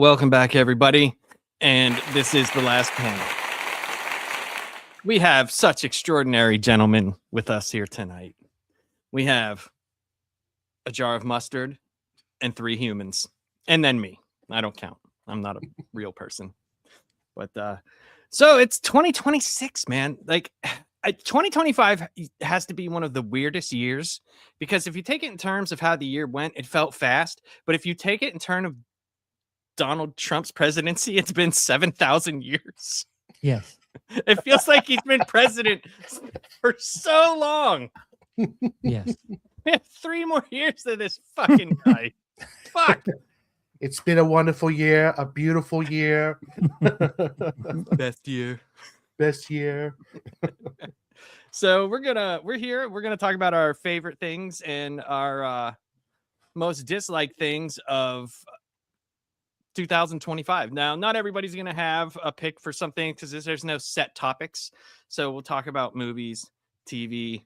Welcome back, everybody. And this is the last panel. We have such extraordinary gentlemen with us here tonight. We have a jar of mustard and 3 humans, and then me. I don't count. I'm not a real person. But so it's 2026, man. Like 2025 has to be one of the weirdest years, because if you take it in terms of how the year went, it felt fast. But if you take it in terms of Donald Trump's presidency, it's been 7,000 years. Yes. It feels like he's been president for so long. Yes. We have 3 more years of this fucking guy. Fuck. It's been a wonderful year, a beautiful year. Best year. Best year. So we're gonna talk about our favorite things and our most disliked things of 2025. Now, not everybody's gonna have a pick for something because there's no set topics. So we'll talk about movies, TV,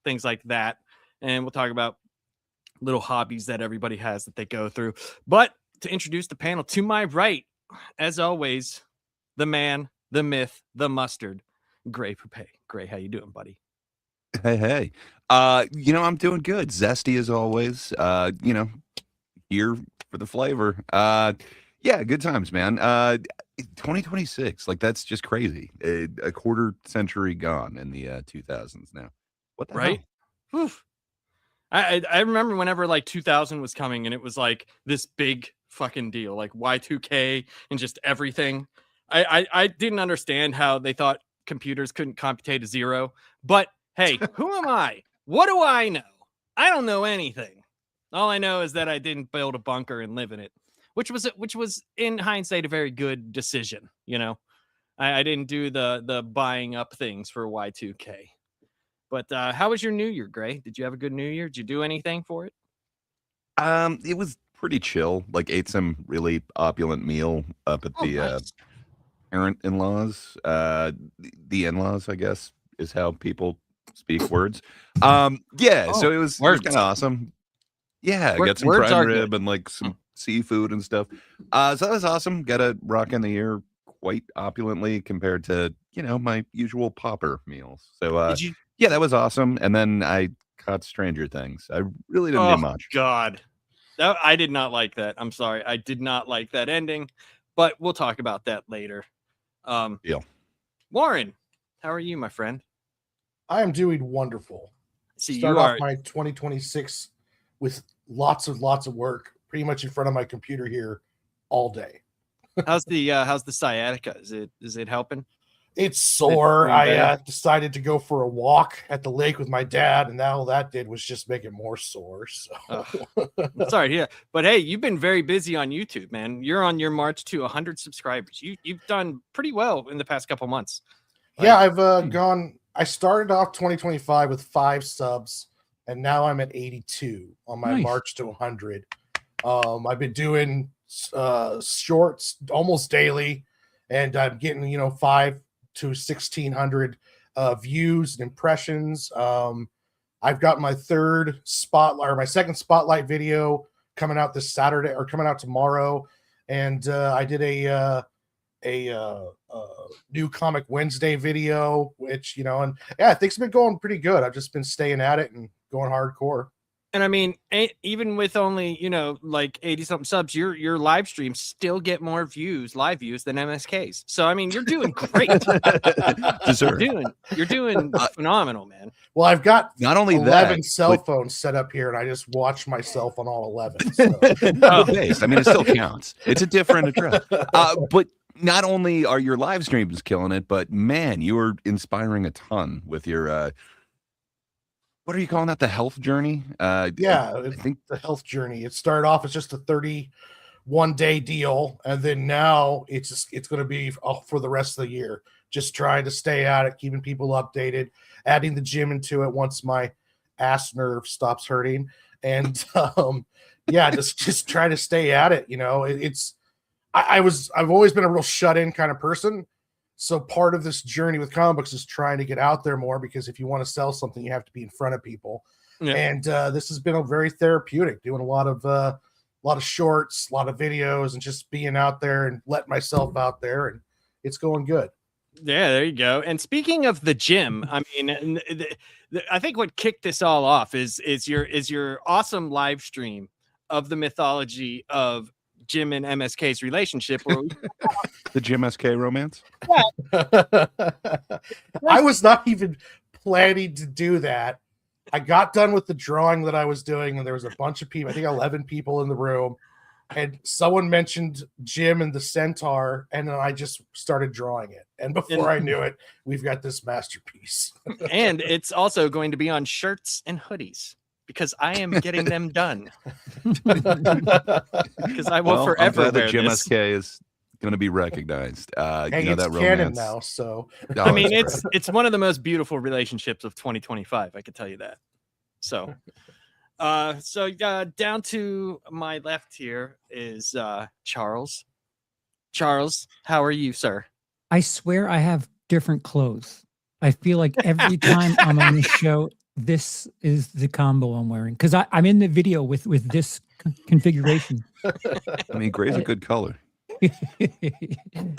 things like that, and we'll talk about little hobbies that everybody has that they go through. But to introduce the panel, to my right, as always, the man, the myth, the mustard, Gray Poupée. Gray, how you doing, buddy? Hey. I'm doing good. Zesty as always. Here for the flavor. Yeah, good times, man. 2026, like that's just crazy. A quarter century gone in the 2000s now. What the Right? hell? Oof. I remember whenever like 2000 was coming and it was like this big fucking deal, like Y2K and just everything. I didn't understand how they thought computers couldn't computate to 0. But hey, who am I? What do I know? I don't know anything. All I know is that I didn't build a bunker and live in it, which was in hindsight a very good decision. I didn't do the buying up things for Y2K. But how was your New Year, Gray? Did you have a good New Year? Did you do anything for it? It was pretty chill. Like ate some really opulent meal up at the nice. parent in-laws. The in-laws, I guess, is how people speak words. So it was kind of awesome. Yeah, I got some prime rib and like some seafood and stuff. So that was awesome. Got a rock in the year quite opulently compared to, my usual pauper meals. So yeah, that was awesome. And then I caught Stranger Things. I really didn't do much. God. I did not like that. I'm sorry. I did not like that ending, but we'll talk about that later. Deal. Warren, how are you, my friend? I am doing wonderful. Start off my 2026 with lots of work, pretty much in front of my computer here all day. How's the sciatica? Is it helping? It's sore. I decided to go for a walk at the lake with my dad, and all that did was just make it more sore. So sorry, yeah. But hey, you've been very busy on YouTube, man. You're on your march to 100 subscribers. You've done pretty well in the past couple months. Yeah, I've gone. I started off 2025 with 5 subs, and now I'm at 82 on my march to 100. I've been doing shorts almost daily, and I'm getting 5 to 1,600 views and impressions. I've got my second spotlight video coming out this Saturday, or coming out tomorrow, and I did a new Comic Wednesday video, which and yeah, things have been going pretty good. I've just been staying at it and going hardcore. And I mean, even with only, like 80 something subs, your live streams still get more live views than MSK's. So, I mean, you're doing great. You're doing phenomenal, man. Well, I've got not only 11 cell phones set up here, and I just watch myself on all 11. So. I mean, it still counts. It's a different address. But not only are your live streams killing it, but man, you are inspiring a ton with your what are you calling that? The health journey? I think the health journey. It started off as just a 31-day deal, and then now it's going to be for the rest of the year. Just trying to stay at it, keeping people updated, adding the gym into it once my ass nerve stops hurting, and just trying to stay at it. I've always been a real shut-in kind of person. So part of this journey with comic books is trying to get out there more, because if you want to sell something, you have to be in front of people. Yeah. And this has been very therapeutic, doing a lot of lot of shorts, a lot of videos, and just being out there and letting myself out there, and it's going good. Yeah, there you go. And speaking of the gym, I mean, I think what kicked this all off is your awesome live stream of the mythology of Jim and MSK's relationship. Where the Jim SK romance. I was not even planning to do that. I got done with the drawing that I was doing, and there was a bunch of people, I think 11 people in the room, and someone mentioned Jim and the centaur, and then I just started drawing it. And before I knew it, we've got this masterpiece. And it's also going to be on shirts and hoodies because I am getting them done. Because I will forever wear Jim this. SK is going to be recognized. Hey, you know, it's that canon romance now, so I mean, it's one of the most beautiful relationships of 2025. I can tell you that. So, down to my left here is Charles. Charles, how are you, sir? I swear I have different clothes. I feel like every time I'm on this show, this is the combo I'm wearing because I'm in the video with this configuration. I mean, gray's a good color.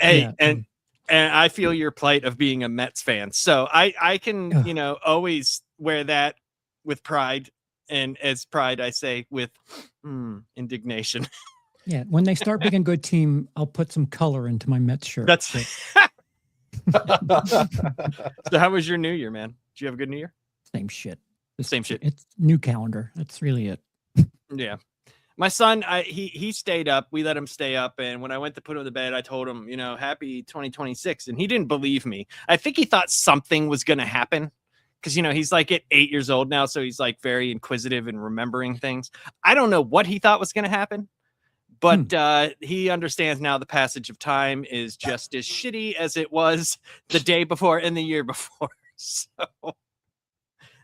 Hey, Yeah. and I feel your plight of being a Mets fan, so I can always wear that with pride, and as pride I say with indignation. Yeah, when they start being a good team, I'll put some color into my Mets shirt. That's so. How was your New Year, man? Did you have a good New Year? Same shit. Same shit. It's new calendar. That's really it. Yeah. My son, he stayed up. We let him stay up. And when I went to put him to bed, I told him, happy 2026. And he didn't believe me. I think he thought something was going to happen because, he's like at 8 years old now. So he's like very inquisitive and remembering things. I don't know what he thought was going to happen, but he understands now the passage of time is just as shitty as it was the day before and the year before. So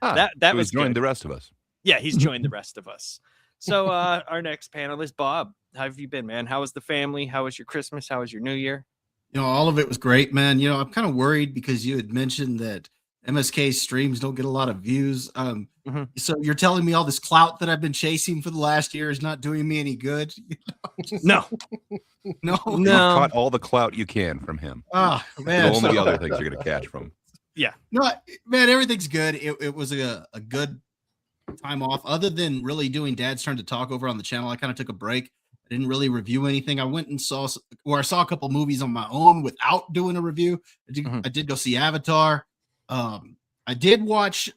that was joined good. the rest of us. Yeah, he's joined the rest of us. So our next panelist, Bob. How have you been, man? How was the family? How was your Christmas? How was your New Year? All of it was great, man. I'm kind of worried because you had mentioned that MSK streams don't get a lot of views. So you're telling me all this clout that I've been chasing for the last year is not doing me any good? No. You caught all the clout you can from him. Oh, man. Only the other things you're going to catch from. Yeah. No, man, everything's good. It was a good time off. Other than really doing Dad's Turn to Talk over on the channel, I kind of took a break. I didn't really review anything. I went and I saw a couple movies on my own without doing a review. I did go see Avatar. I did watch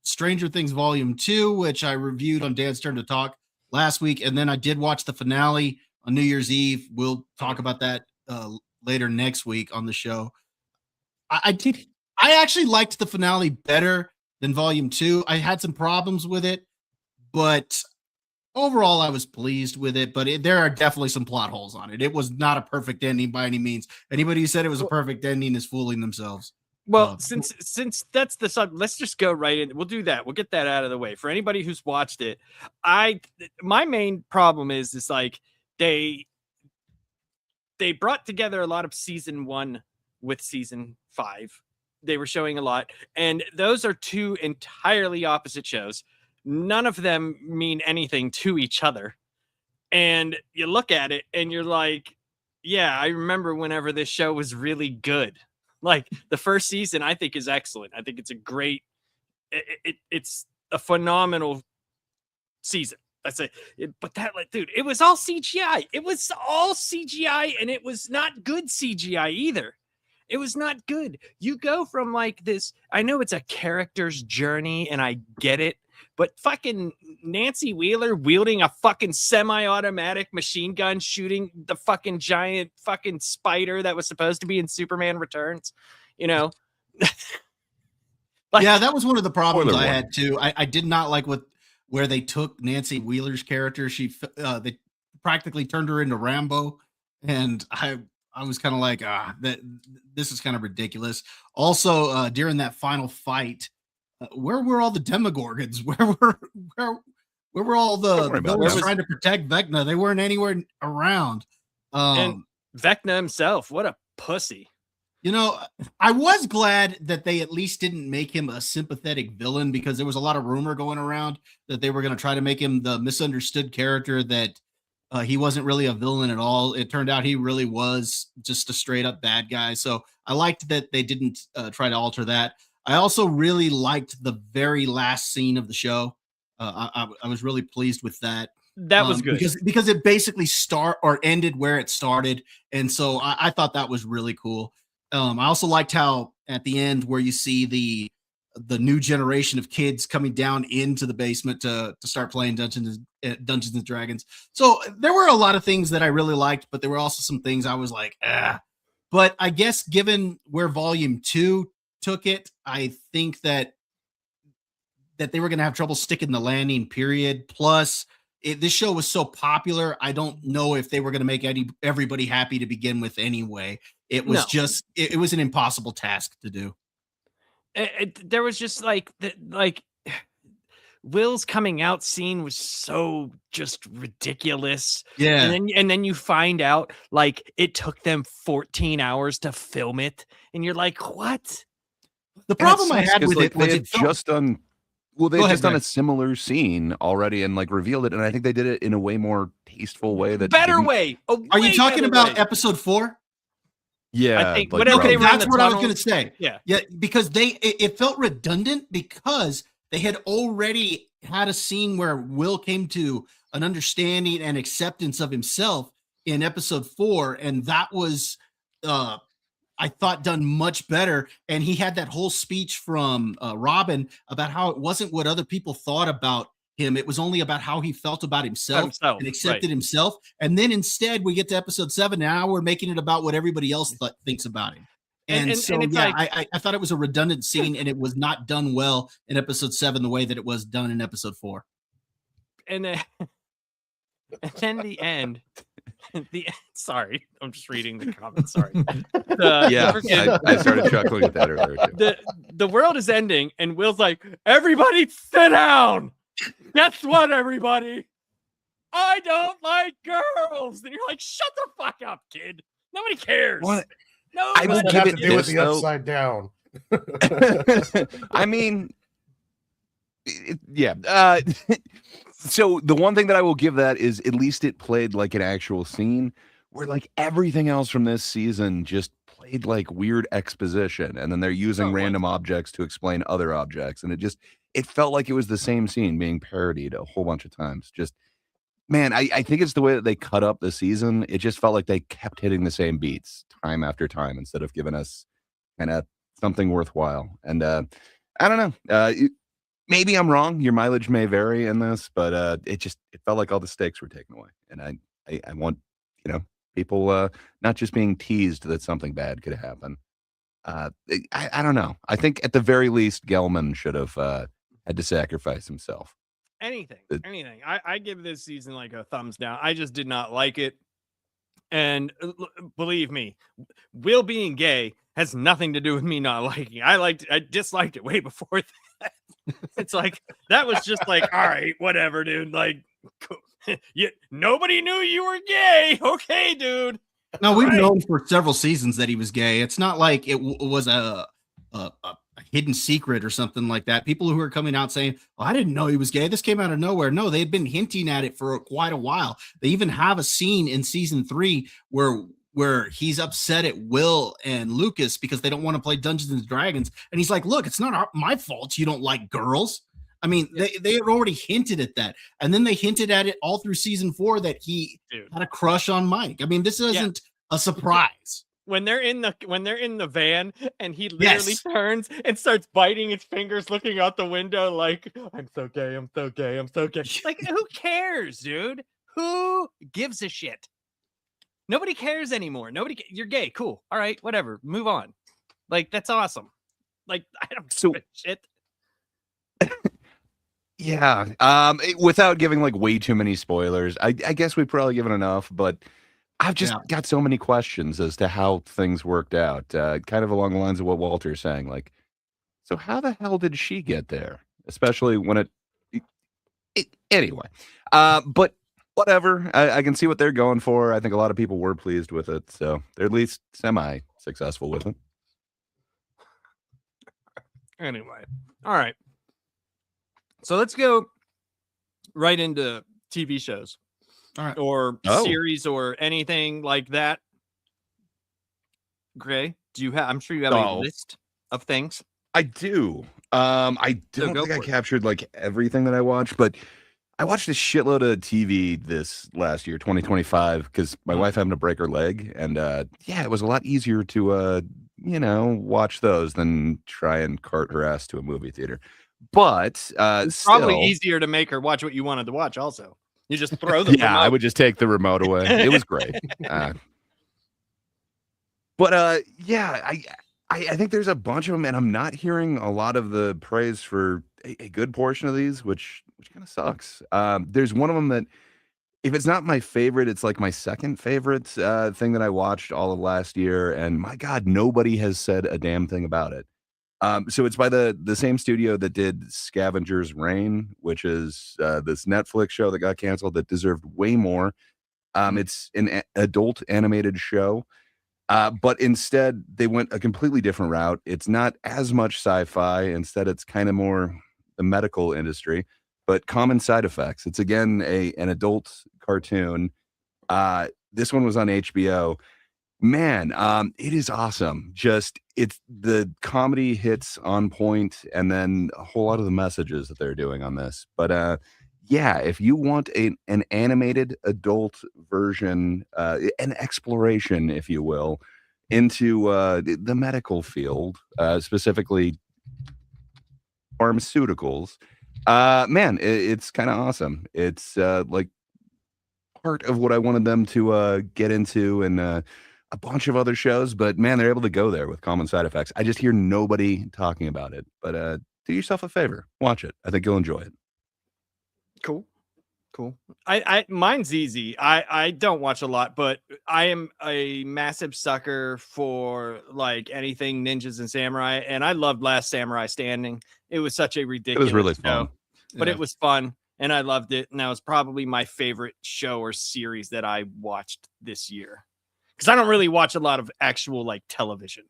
Stranger Things Volume 2, which I reviewed on Dad's Turn to Talk last week. And then I did watch the finale on New Year's Eve. We'll talk about that later next week on the show. I actually liked the finale better than Volume 2. I had some problems with it, but overall I was pleased with it. But there are definitely some plot holes on it. It was not a perfect ending by any means. Anybody who said it was a perfect ending is fooling themselves. Well, since that's the sub, let's just go right in. We'll do that. We'll get that out of the way. For anybody who's watched it, my main problem is like they brought together a lot of season 1 with season 5. They were showing a lot, and those are two entirely opposite shows. None of them mean anything to each other. And you look at it and you're like, yeah, I remember whenever this show was really good. Like the first season, I think is excellent. I think it's a great, it's a phenomenal season. That's it. But that, like, dude, it was all CGI. It was all CGI, and it was not good CGI either. It was not good. You go from like this, I know it's a character's journey and I get it, but fucking Nancy Wheeler wielding a fucking semi-automatic machine gun shooting the fucking giant fucking spider that was supposed to be in Superman Returns, Like, yeah, that was one of the problems I had too. I did not like where they took Nancy Wheeler's character. They practically turned her into Rambo, and I was kind of like, this is kind of ridiculous. Also, during that final fight, where were all the Demogorgons? Where were all the villains trying to protect Vecna? They weren't anywhere around. And Vecna himself, what a pussy. I was glad that they at least didn't make him a sympathetic villain, because there was a lot of rumor going around that they were going to try to make him the misunderstood character that He wasn't really a villain at all. It turned out he really was just a straight up bad guy. So I liked that they didn't try to alter that. I also really liked the very last scene of the show. I was really pleased with that. That was good because it basically ended where it started, and so I thought that was really cool. I also liked how at the end where you see the new generation of kids coming down into the basement to start playing Dungeons and Dragons. So there were a lot of things that I really liked, but there were also some things I was like, ah. But I guess given where Volume 2 took it, I think that they were going to have trouble sticking the landing, period. Plus, this show was so popular, I don't know if they were going to make everybody happy to begin with anyway. It was it was an impossible task to do. There was just like Will's coming out scene was so just ridiculous. Yeah. And then you find out like it took them 14 hours to film it. And you're like, what? The problem I had with it was it just done. Well, they just done a similar scene already and like revealed it, and I think they did it in a way more tasteful way. Better way. Are you talking about episode 4? Yeah, I think like whatever they were that's what I was going to say. Yeah, because it felt redundant because they had already had a scene where Will came to an understanding and acceptance of himself in episode 4, and that was I thought done much better. And he had that whole speech from Robin about how it wasn't what other people thought about him. It was only about how he felt about himself and accepted himself. And then instead we get to episode 7. Now we're making it about what everybody else thinks about him. And it's I thought it was a redundant scene, and it was not done well in episode 7 the way that it was done in episode 4. And then the end. Sorry, I'm just reading the comments. Sorry. I started chuckling at that earlier too. The world is ending, and Will's like, "Everybody, sit down. Guess what, everybody? I don't like girls." And you're like, "Shut the fuck up, kid. Nobody cares." What? No, I will give it to do with the upside down. I mean, so the one thing that I will give that is at least it played like an actual scene, where like everything else from this season just played like weird exposition, and then they're using random objects to explain other objects, and it felt like it was the same scene being parodied a whole bunch of times. Just, man, I think it's the way that they cut up the season. It just felt like they kept hitting the same beats time after time instead of giving us kind of something worthwhile. And I don't know. Maybe I'm wrong. Your mileage may vary in this, but it felt like all the stakes were taken away. And I want, people not just being teased that something bad could happen. I don't know. I think at the very least, Gelman should have had to sacrifice himself. Anything. I give this season like a thumbs down. I just did not like it. And believe me, Will being gay has nothing to do with me not liking it. I disliked it way before that. It's like, that was just like, all right, whatever, dude. Like, nobody knew you were gay. Okay, dude. No, we've known for several seasons that he was gay. It's not like it was a hidden secret or something like that. People who are coming out saying, "Oh, I didn't know he was gay. This came out of nowhere." No, they had been hinting at it for quite a while. They even have a scene in season 3 where he's upset at Will and Lucas because they don't want to play Dungeons and Dragons. And he's like, "Look, it's not my fault you don't like girls." I mean, they had already hinted at that. And then they hinted at it all through season 4 that he had a crush on Mike. I mean, this isn't a surprise. When they're in the van and he literally turns and starts biting his fingers, looking out the window like, I'm so gay. Like, who cares, dude? Who gives a shit? Nobody cares anymore. You're gay. Cool. All right, whatever. Move on. Like, that's awesome. Like, I don't give a shit. Yeah. Without giving like way too many spoilers, I guess we've probably given enough, but I've just got so many questions as to how things worked out. Kind of along the lines of what Walter's saying. Like, so how the hell did she get there? Especially when anyway. But whatever. I can see what they're going for. I think a lot of people were pleased with it, so they're at least semi-successful with it. Anyway, all right. So let's go right into TV shows. All right. or series or anything like that? Gray, do you have? I'm sure you have a list of things. I do. I don't think I captured like everything that I watched, but I watched a shitload of TV this last year, 2025, because my wife happened to break her leg, and it was a lot easier to watch those than try and cart her ass to a movie theater. But it's probably easier to make her watch what you wanted to watch. Also, you just throw the remote. I would just take the remote away. It was great. I think there's a bunch of them, and I'm not hearing a lot of the praise for a good portion of these, which kind of sucks. There's one of them that, if it's not my favorite, it's like my second favorite thing that I watched all of last year, and my God, nobody has said a damn thing about it. So it's by the same studio that did Scavenger's Reign, which is this Netflix show that got canceled that deserved way more. It's an adult animated show. But instead, they went a completely different route. It's not as much sci-fi. Instead, it's kind of more the medical industry, but common side effects. It's again an adult cartoon. This one was on HBO. Man, it is awesome. It's the comedy hits on point, and then a whole lot of the messages that they're doing on this. But if you want an animated adult version, an exploration, if you will, into the medical field, specifically pharmaceuticals, it's kind of awesome. It's like part of what I wanted them to get into, and a bunch of other shows. But man, they're able to go there with common side effects. I just hear nobody talking about it. But do yourself a favor, watch it. I think you'll enjoy it. Cool. Mine's easy. I don't watch a lot, but I am a massive sucker for like anything ninjas and samurai, and I loved Last Samurai Standing. It was such a ridiculous It was really show, fun. but it was fun, and I loved it. And that was probably my favorite show or series that I watched this year, because I don't really watch a lot of actual like television.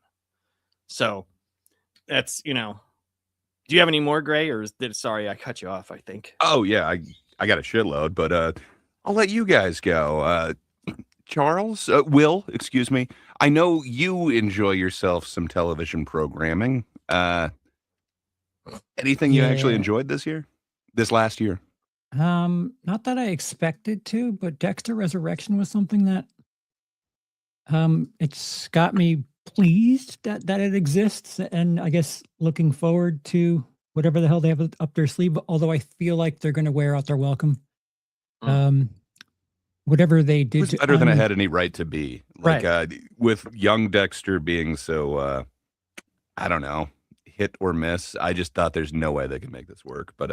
So that's, do you have any more, Gray, or sorry, I cut you off, I think. Oh yeah, I got a shitload, but I'll let you guys go. Charles, Will, excuse me. I know you enjoy yourself some television programming. Anything you actually enjoyed this last year? Not that I expected to, but Dexter Resurrection was something that it's got me pleased that it exists, and I guess looking forward to whatever the hell they have up their sleeve, although I feel like they're going to wear out their welcome. Whatever they did. It was better than it had any right to be. Like, with young Dexter being so, I don't know, hit or miss, I just thought there's no way they could make this work. But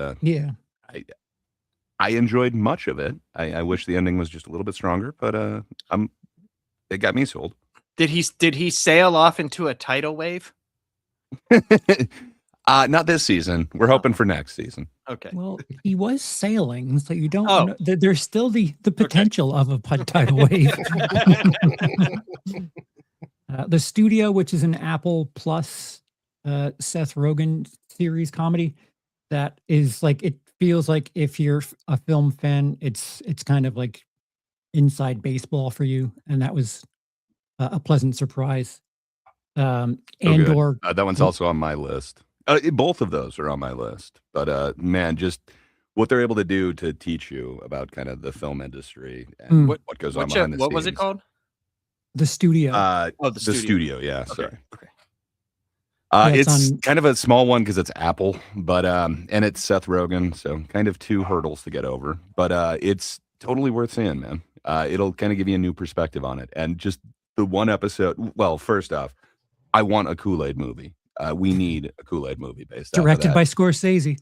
I enjoyed much of it. I wish the ending was just a little bit stronger, but it got me sold. Did he sail off into a tidal wave? Not this season. We're hoping for next season. Okay. Well, he was sailing, so you don't know. There's still the potential of a tidal wave. The Studio, which is an Apple Plus Seth Rogen series comedy, that is like, it feels like if you're a film fan, it's kind of like inside baseball for you, and that was a pleasant surprise. Andor, that one's also on my list. Both of those are on my list, but man, just what they're able to do to teach you about kind of the film industry and what goes on behind the scenes. What was it called? The Studio. The Studio. Yeah, okay. Sorry. Okay. It's kind of a small one because it's Apple, but and it's Seth Rogen, so kind of two hurdles to get over. But it's totally worth seeing, man. It'll kind of give you a new perspective on it, and just the one episode. Well, first off, I want a Kool-Aid movie. We need a Kool-Aid movie based directed by Scorsese.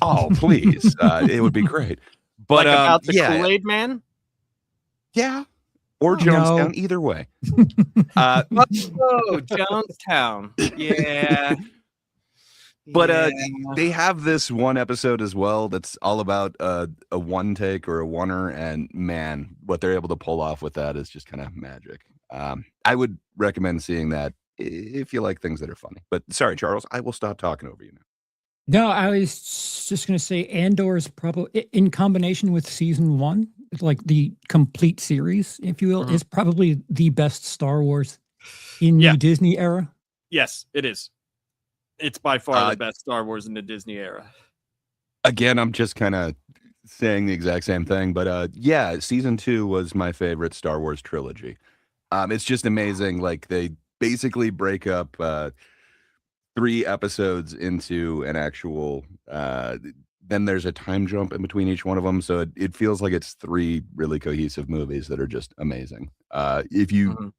Oh, please. It would be great. But like about the Kool-Aid Man? Yeah. Or Jonestown, either way. Jonestown. Yeah. But they have this one episode as well that's all about a one take or a oneer, and man, what they're able to pull off with that is just kind of magic. I would recommend seeing that if you like things that are funny. But sorry, Charles, I will stop talking over you now. No, I was just going to say Andor is probably, in combination with season 1, like the complete series, if you will, is probably the best Star Wars in the Disney era. Yes, it is. It's by far the best Star Wars in the Disney era. Again, I'm just kind of saying the exact same thing, but yeah, season 2 was my favorite Star Wars trilogy. It's just amazing. Like, they basically break up 3 episodes into an actual then there's a time jump in between each one of them, so it feels like it's 3 really cohesive movies that are just amazing. If you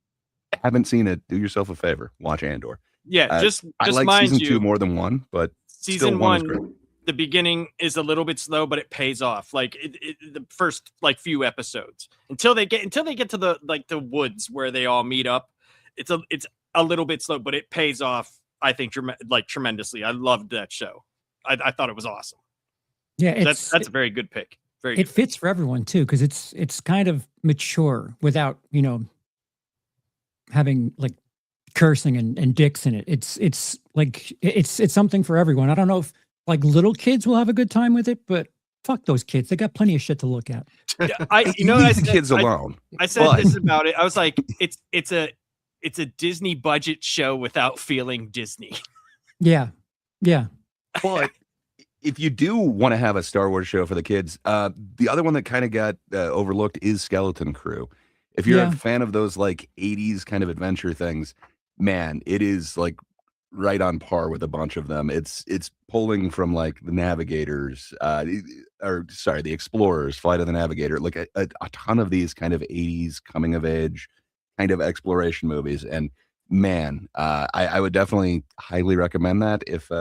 haven't seen it, do yourself a favor, watch Andor. Just I like mind season you, 2 more than 1, but season still 1 is great. The beginning is a little bit slow, but it pays off. Like the first few episodes until they get to the woods where they all meet up. It's a little bit slow, but it pays off. I think tremendously. I loved that show. I thought it was awesome. Yeah, that's a very good pick. It fits for everyone too, because it's kind of mature without having like cursing and dicks in it. It's like it's something for everyone. I don't know if like little kids will have a good time with it, but fuck those kids. They got plenty of shit to look at. Leave the kids alone. I said this about it. I was like, it's a Disney budget show without feeling Disney. Yeah. But if you do want to have a Star Wars show for the kids, the other one that kind of got overlooked is Skeleton Crew. If you're a fan of those like 80s kind of adventure things, man, it is like right on par with a bunch of them. It's pulling from like the Navigators, the Explorers, Flight of the Navigator, like a ton of these kind of 80s coming of age kind of exploration movies. And man, I would definitely highly recommend that if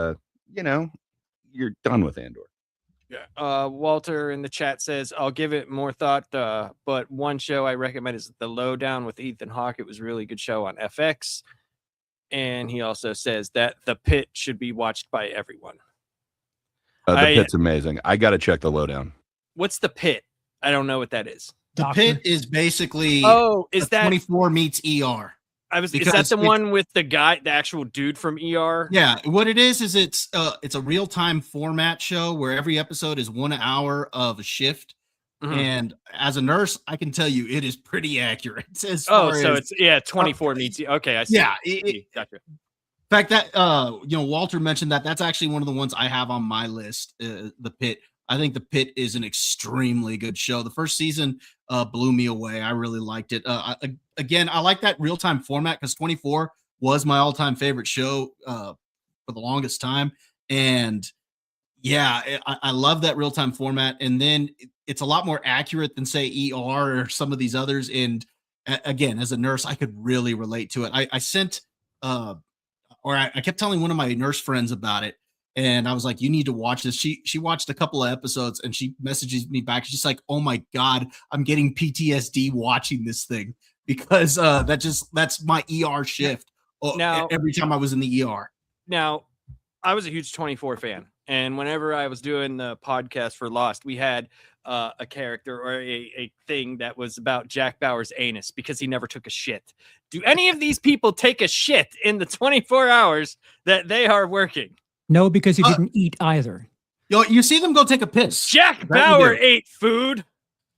you're done with Andor. Yeah. Walter in the chat says, I'll give it more thought, but one show I recommend is The Lowdown with Ethan Hawke. It was a really good show on FX. And he also says that The Pit should be watched by everyone. The Pit's amazing. I got to check The Lowdown. What's The Pit? I don't know what that is. The Pit is basically is that 24 meets ER. Is that the one with the guy, the actual dude from ER? Yeah, what it is it's a real-time format show where every episode is 1 hour of a shift. And as a nurse, I can tell you it is pretty accurate. It's 24 meets. Okay, I see. Yeah, gotcha. In fact, that Walter mentioned that's actually one of the ones I have on my list. The Pit. I think The Pit is an extremely good show. The first season blew me away. I really liked it. Again, I like that real-time format because 24 was my all-time favorite show for the longest time. And yeah, I love that real-time format. And then it's a lot more accurate than say ER or some of these others. And again, as a nurse, I could really relate to it. I kept telling one of my nurse friends about it. And I was like, you need to watch this. She watched a couple of episodes and she messages me back. She's like, oh my God, I'm getting PTSD watching this thing because that's my ER shift every time I was in the ER. Now, I was a huge 24 fan. And whenever I was doing the podcast for Lost, we had a character or a thing that was about Jack Bauer's anus because he never took a shit. Do any of these people take a shit in the 24 hours that they are working? No, because he didn't eat either. You see them go take a piss. Jack Bauer ate food.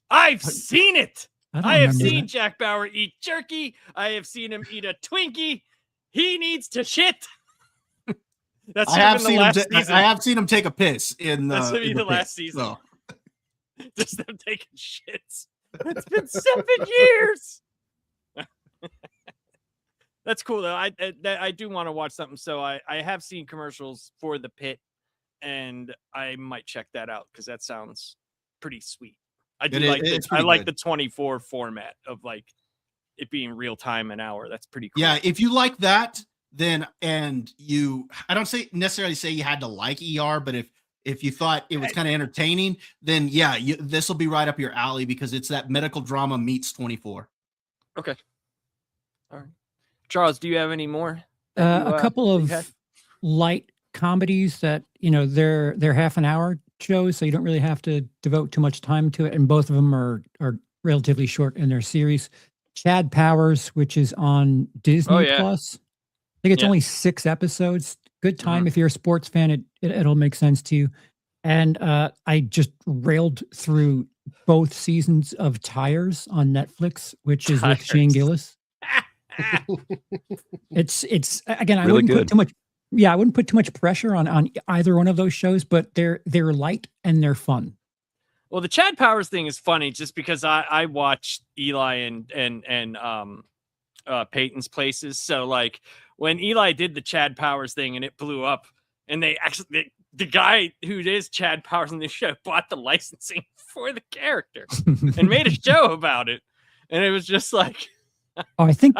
I've seen it. I have seen Jack Bauer eat jerky. I have seen him eat a Twinkie. He needs to shit. I have seen him take a piss in the. That's gonna be the last season. So. Just them taking shits. It's been 7 years. That's cool though. I do want to watch something. So I have seen commercials for The Pit, and I might check that out because that sounds pretty sweet. I like the 24 format of like it being real time an hour. That's pretty cool. Yeah, if you like that, then I don't necessarily say you had to like ER, but if you thought it was kind of entertaining, then yeah, this will be right up your alley because it's that medical drama meets 24. Okay. All right. Charles, do you have any more? A couple of light comedies that, they're half an hour shows, so you don't really have to devote too much time to it. And both of them are relatively short in their series. Chad Powers, which is on Disney Plus. I think it's only 6 episodes. Good time. If you're a sports fan, it'll make sense to you. And I just railed through both seasons of Tires on Netflix, which is with Shane Gillis. It's again, I wouldn't put too much. Yeah, I wouldn't put too much pressure on either one of those shows, but they're light and they're fun. Well, the Chad Powers thing is funny just because I watched Eli and Peyton's Places. So like when Eli did the Chad Powers thing and it blew up, and they actually the guy who is Chad Powers in this show bought the licensing for the character and made a show about it, and it was just like, oh, I think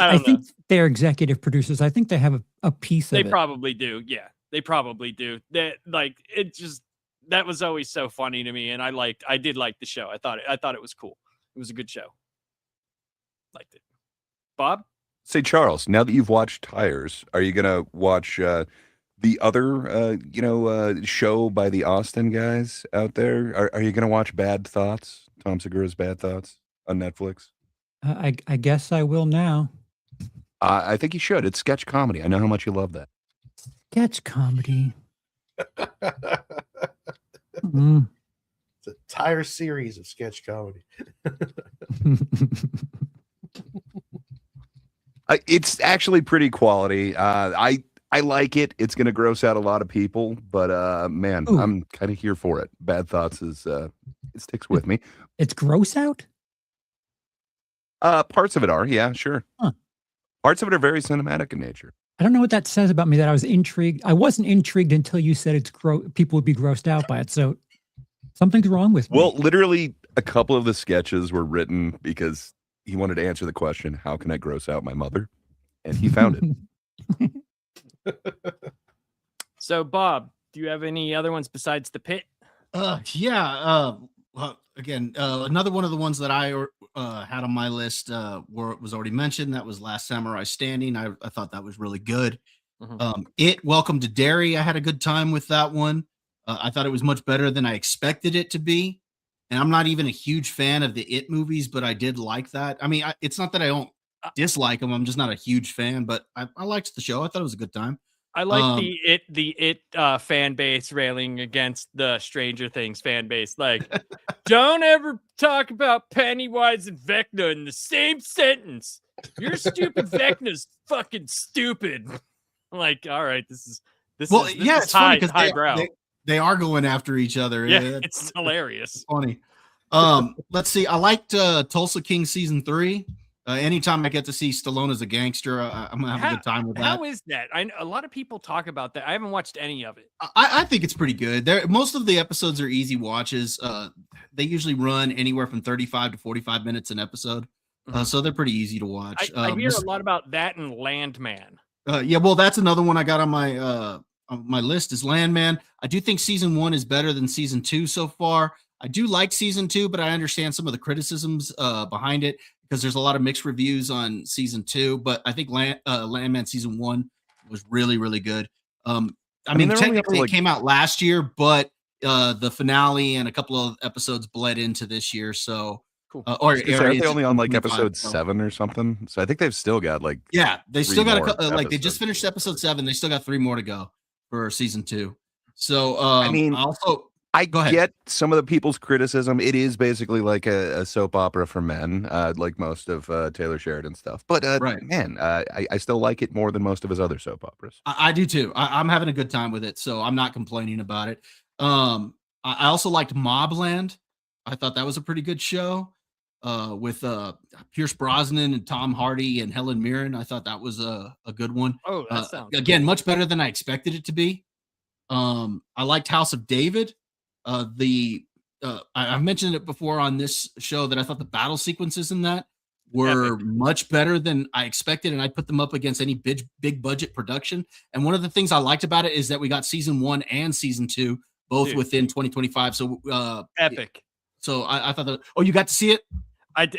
they're executive producers. I think they have a piece of it. They probably do. Yeah, they probably do. That like it just that was always so funny to me, and I did like the show. I thought it was cool. It was a good show. Liked it. Bob? Say, Charles, now that you've watched Tires, are you gonna watch the other show by the Austin guys out there? Are you gonna watch Bad Thoughts? Tom Segura's Bad Thoughts on Netflix? I guess I will now. I think you should. It's sketch comedy. I know how much you love that. Sketch comedy. It's a entire series of sketch comedy. It's actually pretty quality. I like it. It's going to gross out a lot of people, but man, ooh, I'm kind of here for it. Bad Thoughts is it sticks with me. It's gross out? Parts of it are, yeah, sure. Huh. Parts of it are very cinematic in nature. I don't know what that says about me, that I was intrigued. I wasn't intrigued until you said people would be grossed out by it. So something's wrong with me. Well, literally a couple of the sketches were written because he wanted to answer the question, how can I gross out my mother? And he found it. So, Bob, do you have any other ones besides The Pit? Yeah. Again, another one of the ones that I had on my list was already mentioned. That was Last Samurai Standing. I thought that was really good. Welcome to Derry. I had a good time with that one. I thought it was much better than I expected it to be. And I'm not even a huge fan of the It movies, but I did like that. I mean, it's not that I don't dislike them. I'm just not a huge fan, but I liked the show. I thought it was a good time. I like the It fan base railing against the Stranger Things fan base. Like, don't ever talk about Pennywise and Vecna in the same sentence. Your stupid Vecna's fucking stupid. I'm like, all right, this is it's funny because highbrow. They are going after each other. Yeah, it's hilarious. Funny. Let's see. I liked Tulsa King season 3. Anytime I get to see Stallone as a gangster, I'm gonna have a good time with that. How is that? A lot of people talk about that. I haven't watched any of it. I think it's pretty good. Most of the episodes are easy watches. They usually run anywhere from 35 to 45 minutes an episode, so they're pretty easy to watch. I hear a lot about that and Landman. Yeah, well, that's another one I got on my list is Landman. I do think season 1 is better than season 2 so far. I do like season 2, but I understand some of the criticisms behind it because there's a lot of mixed reviews on season 2. But I think Landman season 1 was really, really good. I mean, technically it came out last year, but the finale and a couple of episodes bled into this year. So, cool. Are they only on like episode 7 or something? So I think they've still got like they still got they just finished episode 7. They still got 3 more to go for season 2. So I mean, I get some of the people's criticism. It is basically like a soap opera for men, like most of Taylor Sheridan stuff. But man, I still like it more than most of his other soap operas. I do too. I'm having a good time with it, so I'm not complaining about it. I also liked Mobland. I thought that was a pretty good show with Pierce Brosnan and Tom Hardy and Helen Mirren. I thought that was a good one. Oh, that sounds again much better than I expected it to be. I liked House of David. I've mentioned it before on this show that I thought the battle sequences in that were much better than I expected, and I put them up against any big budget production. And one of the things I liked about it is that we got season 1 and season 2 both within 2025. So epic. So I thought that. Oh, you got to see it?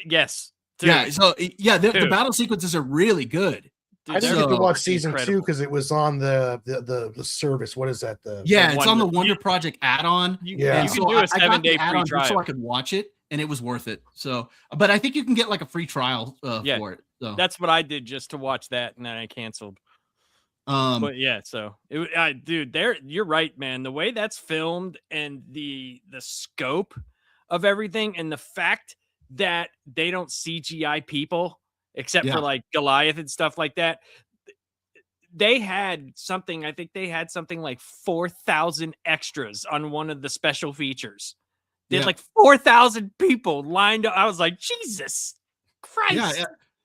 Yes. Yeah. So the battle sequences are really good. I didn't get to watch season 2 because it was on the service. What is that? It's on the Wonder Project add-on. You can do a 7-day free trial so I could watch it, and it was worth it. So, but I think you can get like a free trial for it. So. That's what I did just to watch that, and then I canceled. But yeah, so dude, you're right, man. The way that's filmed and the scope of everything, and the fact that they don't CGI people except for like Goliath and stuff like that. They had something. I think they had something like 4,000 extras on one of the special features. They had like 4,000 people lined up. I was like, Jesus Christ. Yeah,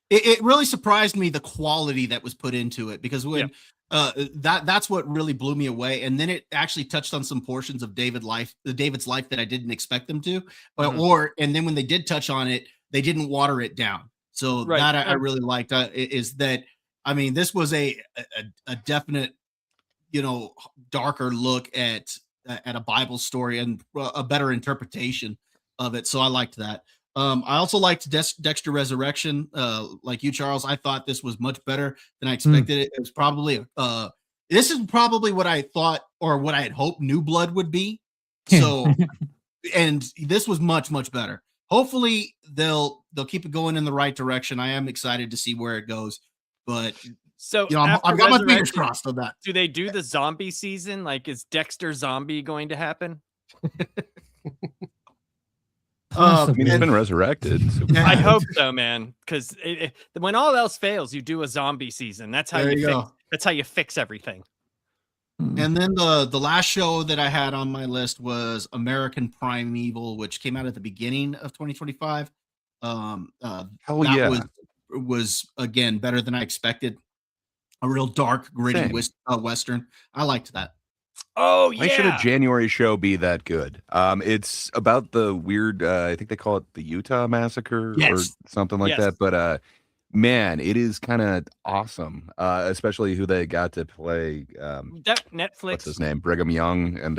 it really surprised me the quality that was put into it, because when that's what really blew me away. And then it actually touched on some portions of David's life that I didn't expect them to. And then when they did touch on it, they didn't water it down. So that I really liked. Is that, I mean, this was a definite, darker look at a Bible story and a better interpretation of it. So I liked that. I also liked Dexter Resurrection. Like you, Charles, I thought this was much better than I expected. It was probably this is probably what I thought, or what I had hoped New Blood would be. So, and this was much, much better. Hopefully they'll keep it going in the right direction. I am excited to see where it goes, but so I've got my fingers crossed on that. Do they do the zombie season? Like, is Dexter Zombie going to happen? He's been resurrected. So. I hope so, man. Because when all else fails, you do a zombie season. That's how that's how you fix everything. And then the last show that I had on my list was American Primeval, which came out at the beginning of 2025. Was again better than I expected. A real dark, gritty Western. I liked that. Oh, yeah. Why should a January show be that good? It's about the weird, I think they call it the Utah Massacre or something like that. But man, it is kind of awesome, especially who they got to play. Netflix. What's his name? Brigham Young. And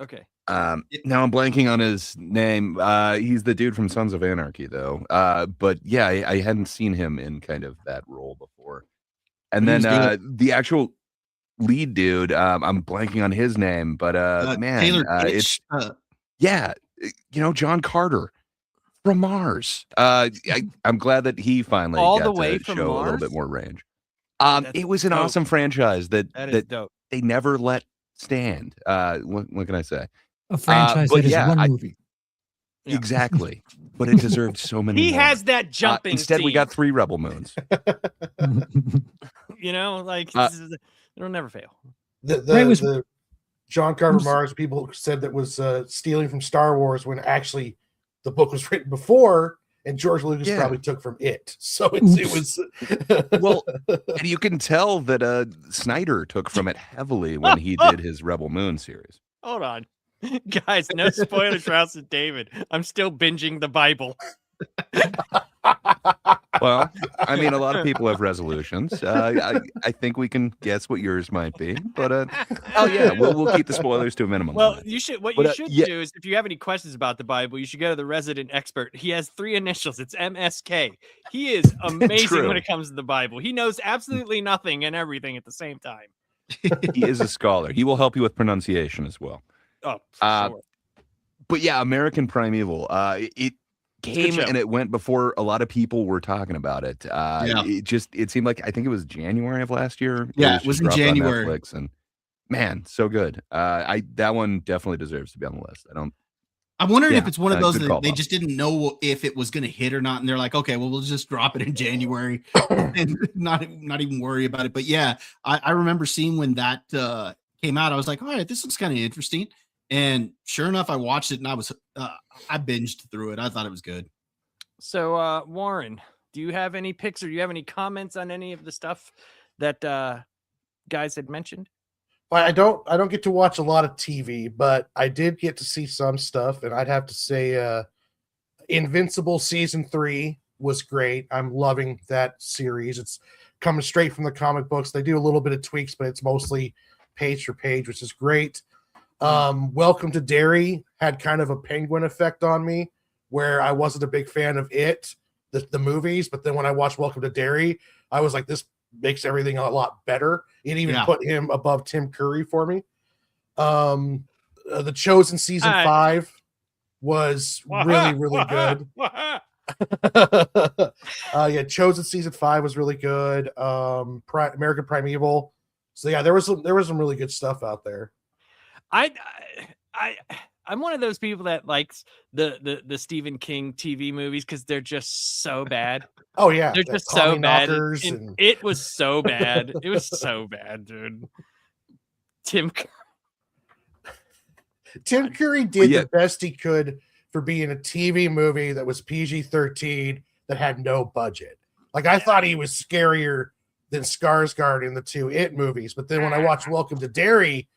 okay. Now I'm blanking on his name. He's the dude from Sons of Anarchy, though. But yeah, I hadn't seen him in kind of that role before. And then the actual lead dude, I'm blanking on his name, but man, Taylor it's John Carter from Mars. I'm glad that he finally got to show a little bit more range. It was an awesome franchise that dope. They never let stand. What can I say? A franchise that is one movie. Yeah. Exactly. But it deserved so many He more. has that jumping instead scene. We got 3 Rebel Moons. It'll never fail. The John Carver Mars people said that was stealing from Star Wars, when actually the book was written before, and George Lucas probably took from it. So it was well, and you can tell that Snyder took from it heavily when he did his Rebel Moon series. Hold on. Guys, no spoilers for House of David. I'm still binging the Bible. Well, I mean, a lot of people have resolutions. I think we can guess what yours might be, but we'll keep the spoilers to a minimum. Well, you should do is, if you have any questions about the Bible, you should go to the resident expert. He has 3 initials. It's MSK. He is amazing when it comes to the Bible. He knows absolutely nothing and everything at the same time. He is a scholar. He will help you with pronunciation as well. Oh, sure. But yeah, American Primeval. It came and it went before a lot of people were talking about it. It seemed like, I think it was January of last year. Yeah, it was in January. On Netflix, and man, so good. That one definitely deserves to be on the list. I'm wondering if it's one of those that they just didn't know if it was going to hit or not, and they're like, okay, well, we'll just drop it in January and not even worry about it. But yeah, I remember seeing when that came out, I was like, all right, this looks kind of interesting. And sure enough, I watched it and I binged through it. I thought it was good. So, Warren, do you have any picks, or do you have any comments on any of the stuff that guys had mentioned? Well, I don't get to watch a lot of TV, but I did get to see some stuff, and I'd have to say Invincible season 3 was great. I'm loving that series. It's coming straight from the comic books. They do a little bit of tweaks, but it's mostly page for page, which is great. Welcome to Derry had kind of a Penguin effect on me, where I wasn't a big fan of the movies, but then when I watched Welcome to Derry, I was like, this makes everything a lot better. It even put him above Tim Curry for me. The Chosen season 5 was really, really good. Chosen season 5 was really good. American Primeval So yeah, there was some really good stuff out there. I'm one of those people that likes the Stephen King TV movies because they're just so bad. Oh yeah, they're just so bad. And it was so bad. It was so bad, dude. Tim Curry did the best he could for being a TV movie that was PG-13 that had no budget. Like I thought he was scarier than Skarsgård in the two It movies, but then when I watched Welcome to Derry,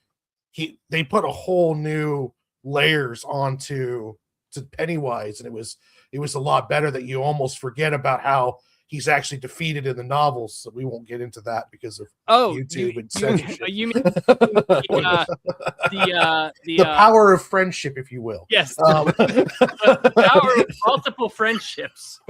they put a whole new layers onto Pennywise, and it was a lot better that you almost forget about how he's actually defeated in the novels. So we won't get into that because of YouTube and censorship. You mean the power of friendship, if you will. Yes, the power of multiple friendships.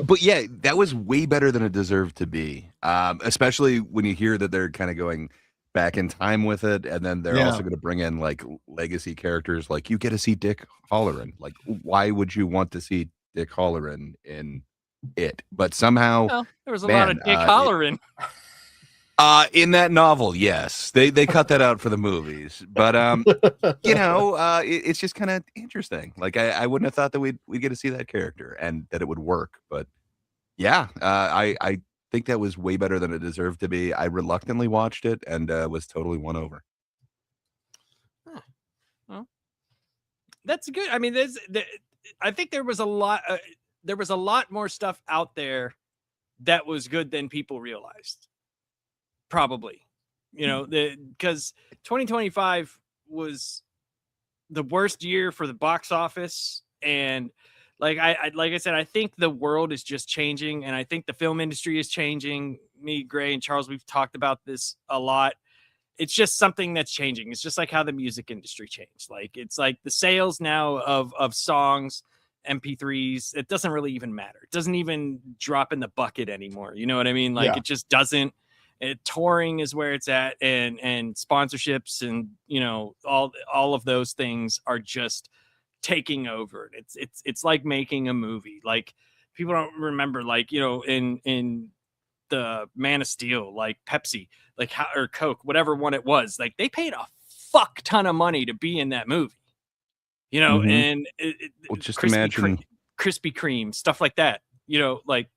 But yeah, that was way better than it deserved to be. Especially when you hear that they're kind of going back in time with it, and then they're also going to bring in like legacy characters. Like you get to see Dick Hallorann. Like, why would you want to see Dick Hallorann in it? But somehow there was a lot of Dick Hallorann. In that novel, yes, they cut that out for the movies, but it's just kind of interesting. Like I wouldn't have thought that we'd get to see that character and that it would work, but yeah, I think that was way better than it deserved to be. I reluctantly watched it and was totally won over. Huh. Well, that's good. I mean, I think there was a lot. There was a lot more stuff out there that was good than people realized. Probably, because 2025 was the worst year for the box office, and like I said, I think the world is just changing, and I think the film industry is changing. Me, Gray, and Charles, we've talked about this a lot. It's just something that's changing. It's just like how the music industry changed. Like it's like the sales now of songs, MP3s. It doesn't really even matter. It doesn't even drop in the bucket anymore. You know what I mean? Like it just doesn't. Touring is where it's at, and sponsorships, and all of those things are just taking over. It's like making a movie. Like people don't remember, like in the Man of Steel, like Pepsi, like or Coke, whatever one it was, like they paid a fuck ton of money to be in that movie. And just imagine Krispy Kreme, stuff like that. Like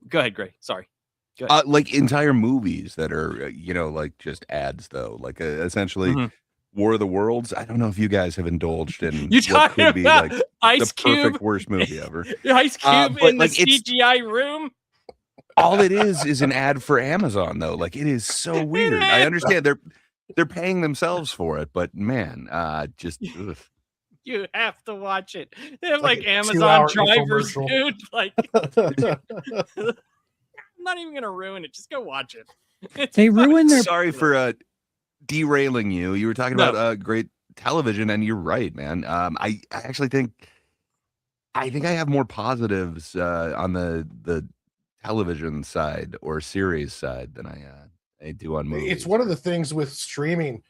go ahead, Gray. Sorry. Like entire movies that are, like just ads though, like essentially War of the Worlds. I don't know if you guys have indulged in what could be like Ice the Cube, perfect worst movie ever. Ice Cube in the CGI room. All it is an ad for Amazon though. Like it is so weird. I understand they're paying themselves for it, but man, just ugh. You have to watch it. They have like Amazon drivers, dude. Like I'm not even gonna ruin it. Just go watch it. They ruin their. Sorry for derailing you. You were talking about great television, and you're right, man. I actually think I have more positives on the television side or series side than I do on movies. It's one of the things with streaming.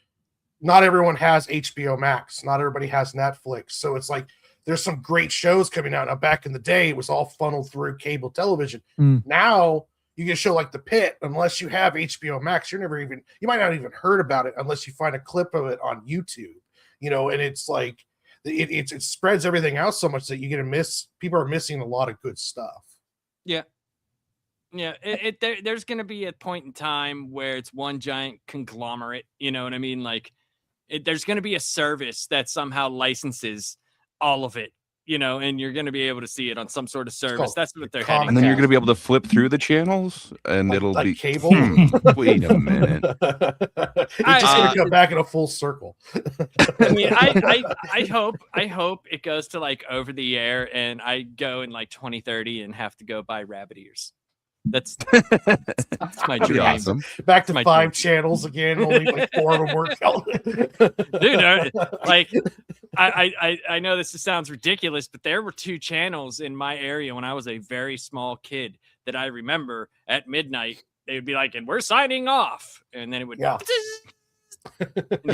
Not everyone has HBO Max. Not everybody has Netflix. So it's like there's some great shows coming out. Now, back in the day, it was all funneled through cable television. Now you get a show like The Pit, unless you have HBO Max, you might not even heard about it unless you find a clip of it on YouTube, and it's like, it spreads everything out so much that you get to miss, people are missing a lot of good stuff. Yeah. Yeah. There's going to be a point in time where it's one giant conglomerate, you know what I mean? Like there's going to be a service that somehow licenses all of it. And you're going to be able to see it on some sort of service. That's what they're heading. And then you're going to be able to flip through the channels, and it'll be cable. Wait a minute. It's just going to come back in a full circle. I mean, I hope it goes to like over the air, and I go in like 2030 and have to go buy rabbit ears. That's my dream. Awesome. Back to 5 channels again. Only like 4 of them work. Dude, like I know this sounds ridiculous, but there were 2 channels in my area when I was a very small kid that I remember at midnight. They would be like, "And we're signing off," and then it would be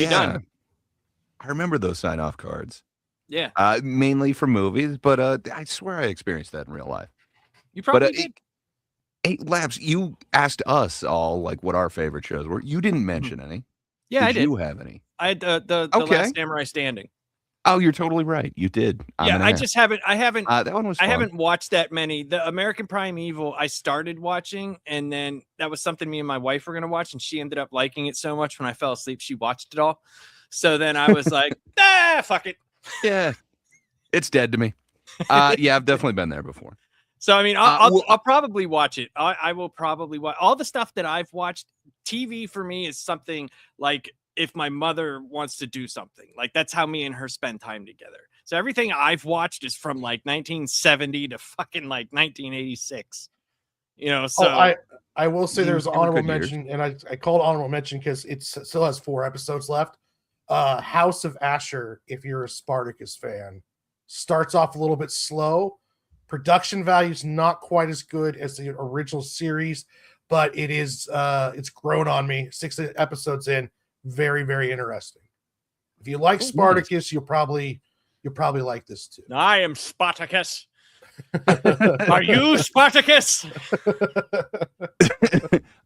done. I remember those sign-off cards. Yeah, mainly for movies, but I swear I experienced that in real life. You probably did. Hey, Labs, you asked us all like what our favorite shows were. You didn't mention any. Yeah, I did. You have any? I had the Last Samurai Standing. Oh, you're totally right. You did. Yeah, I just haven't. That one was fun. I haven't watched that many. The American Primeval I started watching, and then that was something me and my wife were gonna watch, and she ended up liking it so much when I fell asleep, she watched it all. So then I was like, fuck it. Yeah, it's dead to me. Yeah, I've definitely been there before. So I mean, I'll probably watch it. I will probably watch all the stuff that I've watched. TV for me is something like if my mother wants to do something, like that's how me and her spend time together. So everything I've watched is from like 1970 to fucking like 1986. You know, so I will say there's an honorable mention, and I called honorable mention because it still has 4 episodes left. House of Asher, if you're a Spartacus fan, starts off a little bit slow. Production value is not quite as good as the original series, but it is it's grown on me. 6 episodes in, very, very interesting. If you like Spartacus, you'll probably like this too. I am Spartacus. Are you Spartacus?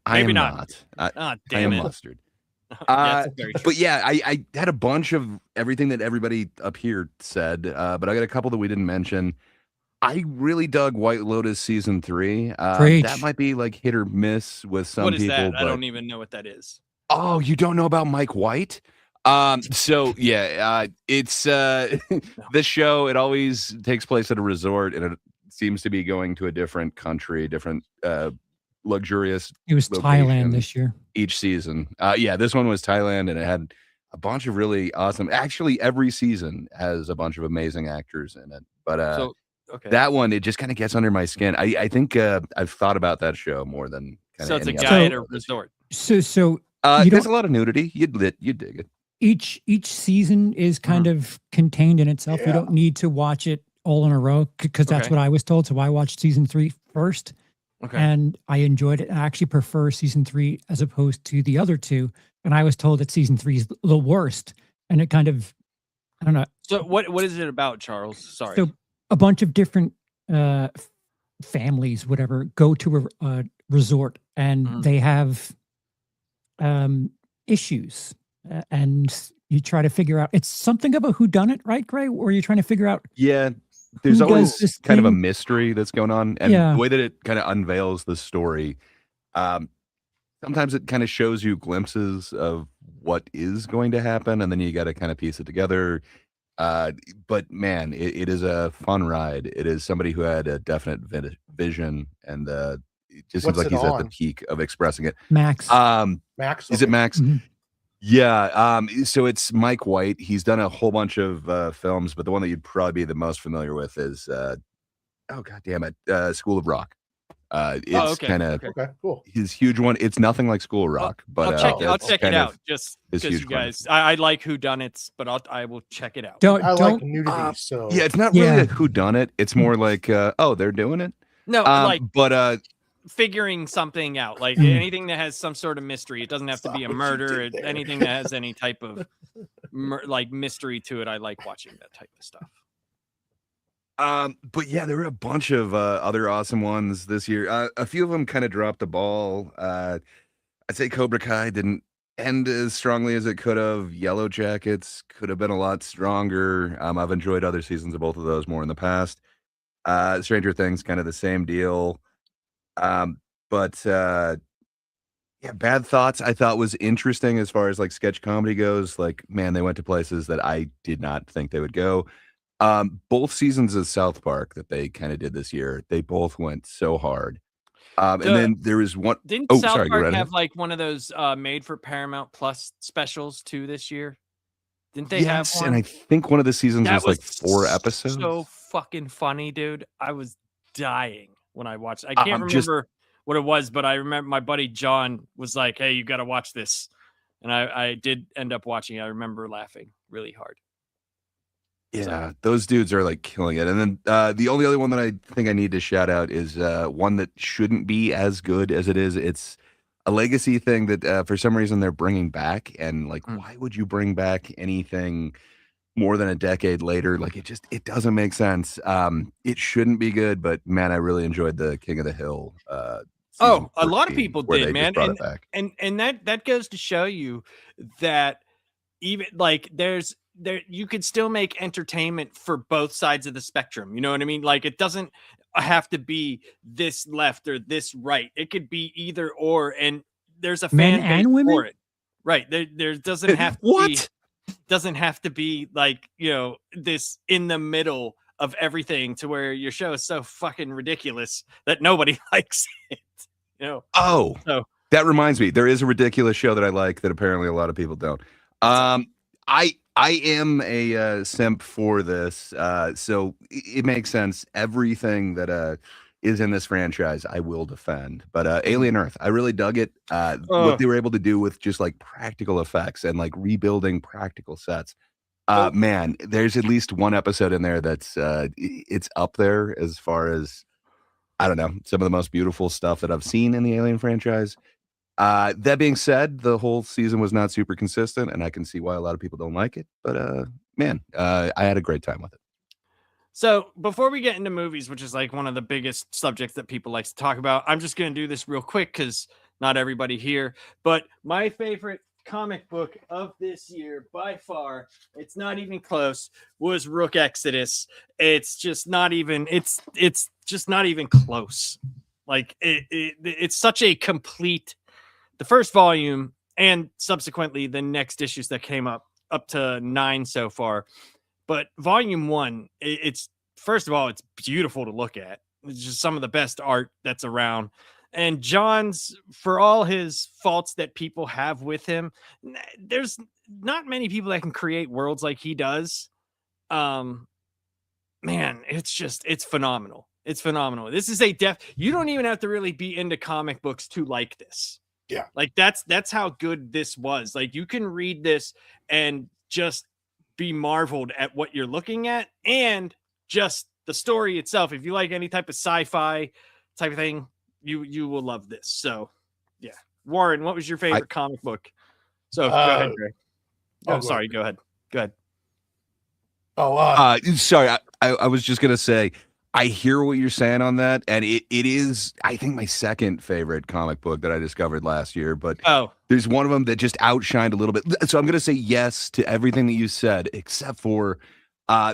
I am not. Damn I am it. mustard. But yeah, I had a bunch of everything that everybody up here said, but I got a couple that we didn't mention. I really dug White Lotus season 3. That might be like hit or miss with some people. What is that? But... I don't even know what that is. Oh, you don't know about Mike White? So yeah, it's this show. It always takes place at a resort, and it seems to be going to a different country, different luxurious. It was Thailand this year. Each season, yeah, this one was Thailand, and it had a bunch of really awesome. Actually, every season has a bunch of amazing actors in it, but that one, it just kind of gets under my skin. I think I've thought about that show more than. So it's a guy at a resort. So there's a lot of nudity. You'd dig it. Each season is kind of contained in itself. You don't need to watch it all in a row because that's what I was told. So I watched season 3 first, and I enjoyed it. I actually prefer season 3 as opposed to the other 2. And I was told that season 3 is the worst, and it kind of, I don't know. So what is it about, Charles? Sorry. So a bunch of different families, whatever, go to a resort, and they have issues, and you try to figure out. It's something of a whodunit, right, Gray? Or you're trying to figure out. Yeah, there's always kind of a mystery that's going on, and the way that it kind of unveils the story. Sometimes it kind of shows you glimpses of what is going to happen, and then you got to kind of piece it together. But man, it is a fun ride. It is somebody who had a definite vision, and it just seems like he's at the peak of expressing it. Max. Max. Is it Max? Mm-hmm. Yeah. So it's Mike White. He's done a whole bunch of films, but the one that you'd probably be the most familiar with is oh god damn it, School of Rock. It's kind of cool. His huge one. It's nothing like School of Rock, but I'll check it out just because you guys. I like whodunits, but I will check it out. I like nudity, so yeah, it's not really a whodunit. It's more like they're doing it. No, but figuring something out, like anything that has some sort of mystery. It doesn't have to be a murder. Anything that has any type of like mystery to it. I like watching that type of stuff. But yeah, there were a bunch of other awesome ones this year. A few of them kind of dropped the ball. I'd say Cobra Kai didn't end as strongly as it could have. Yellow Jackets could have been a lot stronger. I've enjoyed other seasons of both of those more in the past. Stranger Things, kind of the same deal. But yeah, Bad Thoughts I thought was interesting as far as like sketch comedy goes. Like, man, they went to places that I did not think they would go. Both seasons of South Park that they kind of did this year, they both went so hard. And then there was one. Didn't South Park have like one of those made for Paramount Plus specials too this year? Didn't they have one? And I think one of the seasons was like 4 episodes. So fucking funny, dude. I was dying when I watched. I can't remember what it was, but I remember my buddy John was like, "Hey, you got to watch this," and I did end up watching it. I remember laughing really hard. Yeah, those dudes are like killing it. And then the only other one that I think I need to shout out is one that shouldn't be as good as it is. It's a legacy thing that for some reason they're bringing back. And like, why would you bring back anything more than a decade later? Like, it doesn't make sense. It shouldn't be good, but man, I really enjoyed the King of the Hill season a lot of 14, people where did, they man. just brought it back. And that goes to show you that even like there you could still make entertainment for both sides of the spectrum. You know what I mean? Like it doesn't have to be this left or this right. It could be either or, and there's a Men fan base and women? for it. Right. There doesn't have to be doesn't have to be like, you know, this in the middle of everything to where your show is so fucking ridiculous that nobody likes it. You know. Oh, so that reminds me, there is a ridiculous show that I like that apparently a lot of people don't. I am a simp for this, so it makes sense. Everything that is in this franchise, I will defend. But Alien Earth, I really dug it. What they were able to do with just like practical effects and like rebuilding practical sets. Man, there's at least one episode in there that's it's up there as far as, I don't know, some of the most beautiful stuff that I've seen in the Alien franchise. That being said, the whole season was not super consistent, and I can see why a lot of people don't like it. But man, I had a great time with it. So before we get into movies, which is like one of the biggest subjects that people like to talk about, I'm just going to do this real quick because not everybody here. But my favorite comic book of this year, by far, it's not even close, was Rook Exodus. It's just not even. It's just not even close. Like it's such a complete. The first volume and subsequently the next issues that came up to 9 so far. But volume 1, it's first of all, it's beautiful to look at. It's just some of the best art that's around. And John's, for all his faults that people have with him, there's not many people that can create worlds like he does. Man, it's phenomenal. It's phenomenal. This is you don't even have to really be into comic books to like this. Yeah. Like that's how good this was. Like you can read this and just be marveled at what you're looking at and just the story itself. If you like any type of sci-fi type of thing, you will love this. So yeah. Warren, what was your favorite comic book? So go ahead, Greg. Sorry, go ahead. Go ahead. Sorry, I was just gonna say, I hear what you're saying on that, and it is, I think, my second favorite comic book that I discovered last year, but there's one of them that just outshined a little bit. So I'm going to say yes to everything that you said, except for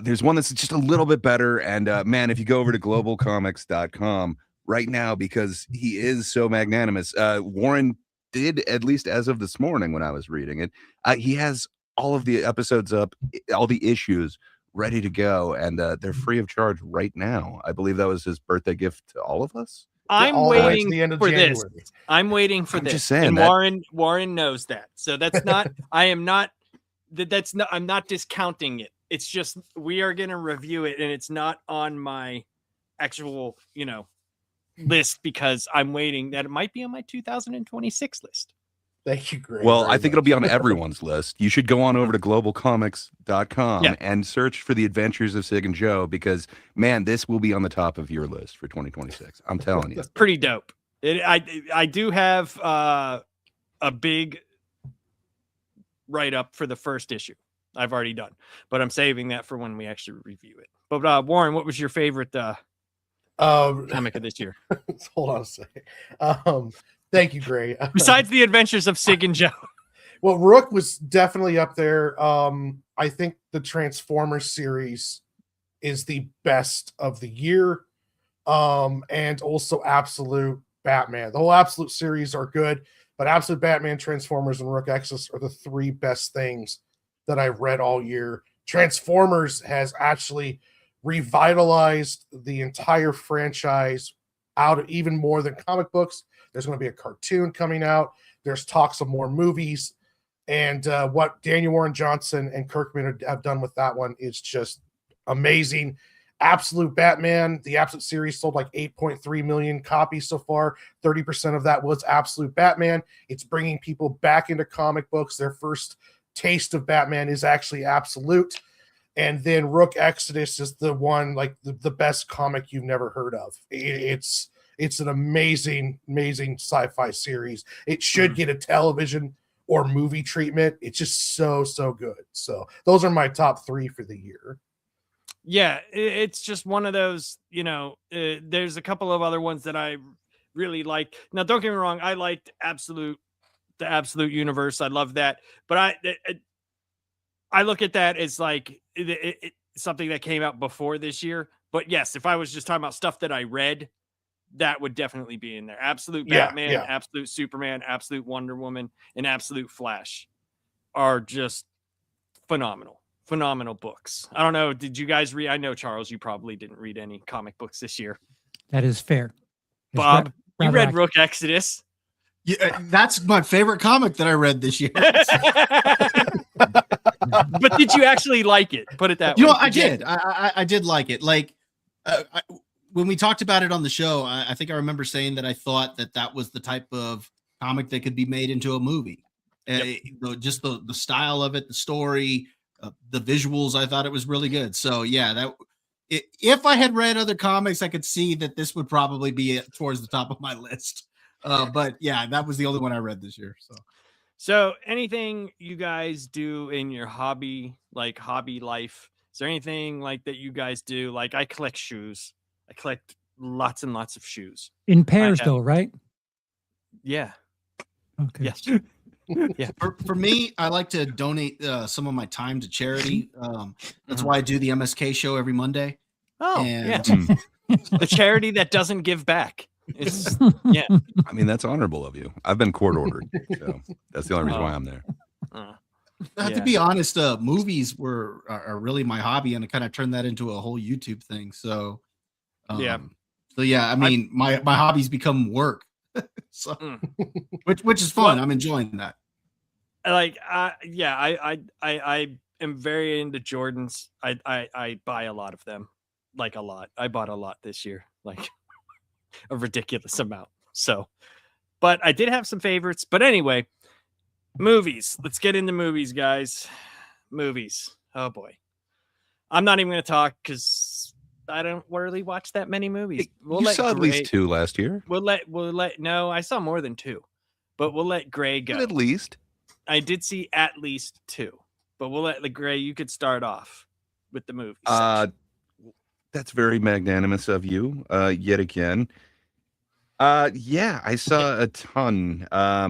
there's one that's just a little bit better, and man, if you go over to globalcomics.com right now, because he is so magnanimous, Warren did, at least as of this morning when I was reading it, he has all of the episodes up, all the issues ready to go, and they're free of charge right now. I believe that was his birthday gift to all of us. I'm waiting for this. I'm waiting for this. Just saying, and Warren knows that. So that's not. I'm not discounting it. It's just we are going to review it, and it's not on my actual, list because I'm waiting that it might be on my 2026 list. Thank you, Greg. Well, I think it'll be on everyone's list. You should go on over to globalcomics.com and search for the adventures of Sig and Joe, because, man, this will be on the top of your list for 2026. I'm telling you. It's pretty dope. I do have a big write-up for the first issue. I've already done, but I'm saving that for when we actually review it. But Warren, what was your favorite comic of this year? Hold on a second. Thank you, Gray. Besides the adventures of Sig and Joe. Well, Rook was definitely up there. I think the Transformers series is the best of the year. And also Absolute Batman. The whole Absolute series are good, but Absolute Batman, Transformers, and Rook Exodus are the 3 best things that I've read all year. Transformers has actually revitalized the entire franchise out of even more than comic books. There's going to be a cartoon coming out. There's talks of more movies. And what Daniel Warren Johnson and Kirkman have done with that one is just amazing. Absolute Batman, the Absolute series sold like 8.3 million copies so far. 30% of that was Absolute Batman. It's bringing people back into comic books. Their first taste of Batman is actually Absolute. And then Rook Exodus is the one, like the best comic you've never heard of. It's an amazing sci-fi series. It should get a television or movie treatment. It's just so good. So those are my top 3 for the year. Yeah, it's just one of those, there's a couple of other ones that I really liked. Now, don't get me wrong, I liked the Absolute Universe. I love that, but I look at that as like something that came out before this year. But yes, if I was just talking about stuff that I read, that would definitely be in there. Absolute Batman, Absolute Superman, Absolute Wonder Woman, and Absolute Flash are just phenomenal books. I don't know. Did you guys read? I know, Charles, you probably didn't read any comic books this year. That is fair. Bob, you read Rook Exodus. Yeah, that's my favorite comic that I read this year. But did you actually like it? Put it that way. I did. I did like it. Like when we talked about it on the show, I think I remember saying that I thought that was the type of comic that could be made into a movie. Just the style of it, the story, the visuals. I thought it was really good. So yeah, if I had read other comics, I could see that this would probably be towards the top of my list. But yeah, that was the only one I read this year. So anything you guys do in your hobby life? Is there anything like that you guys do? Like I collect shoes. I collect lots and lots of shoes. In pairs though, right? Yeah. Okay. Yes. Yeah. For me, I like to donate some of my time to charity. That's why I do the MSK show every Monday. Oh, yeah. The charity that doesn't give back. It's yeah. I mean, that's honorable of you. I've been court ordered, so that's the only reason why I'm there. To be honest, movies are really my hobby, and I kind of turned that into a whole YouTube thing. So I mean, my hobbies become work. So which is fun. I'm enjoying that. Like I am very into Jordans. I buy a lot of them. Like a lot. I bought a lot this year. Like a ridiculous amount. So, but I did have some favorites. But anyway, movies. Let's get into movies, guys. Movies. Oh boy. I'm not even going to talk because I don't really watch that many movies. You saw at least 2 last year. No, I saw more than 2, but we'll let Gray go. At least. I did see at least 2, but we'll let Gray. You could start off with the movie. That's very magnanimous of you. Yet again. I saw a ton. I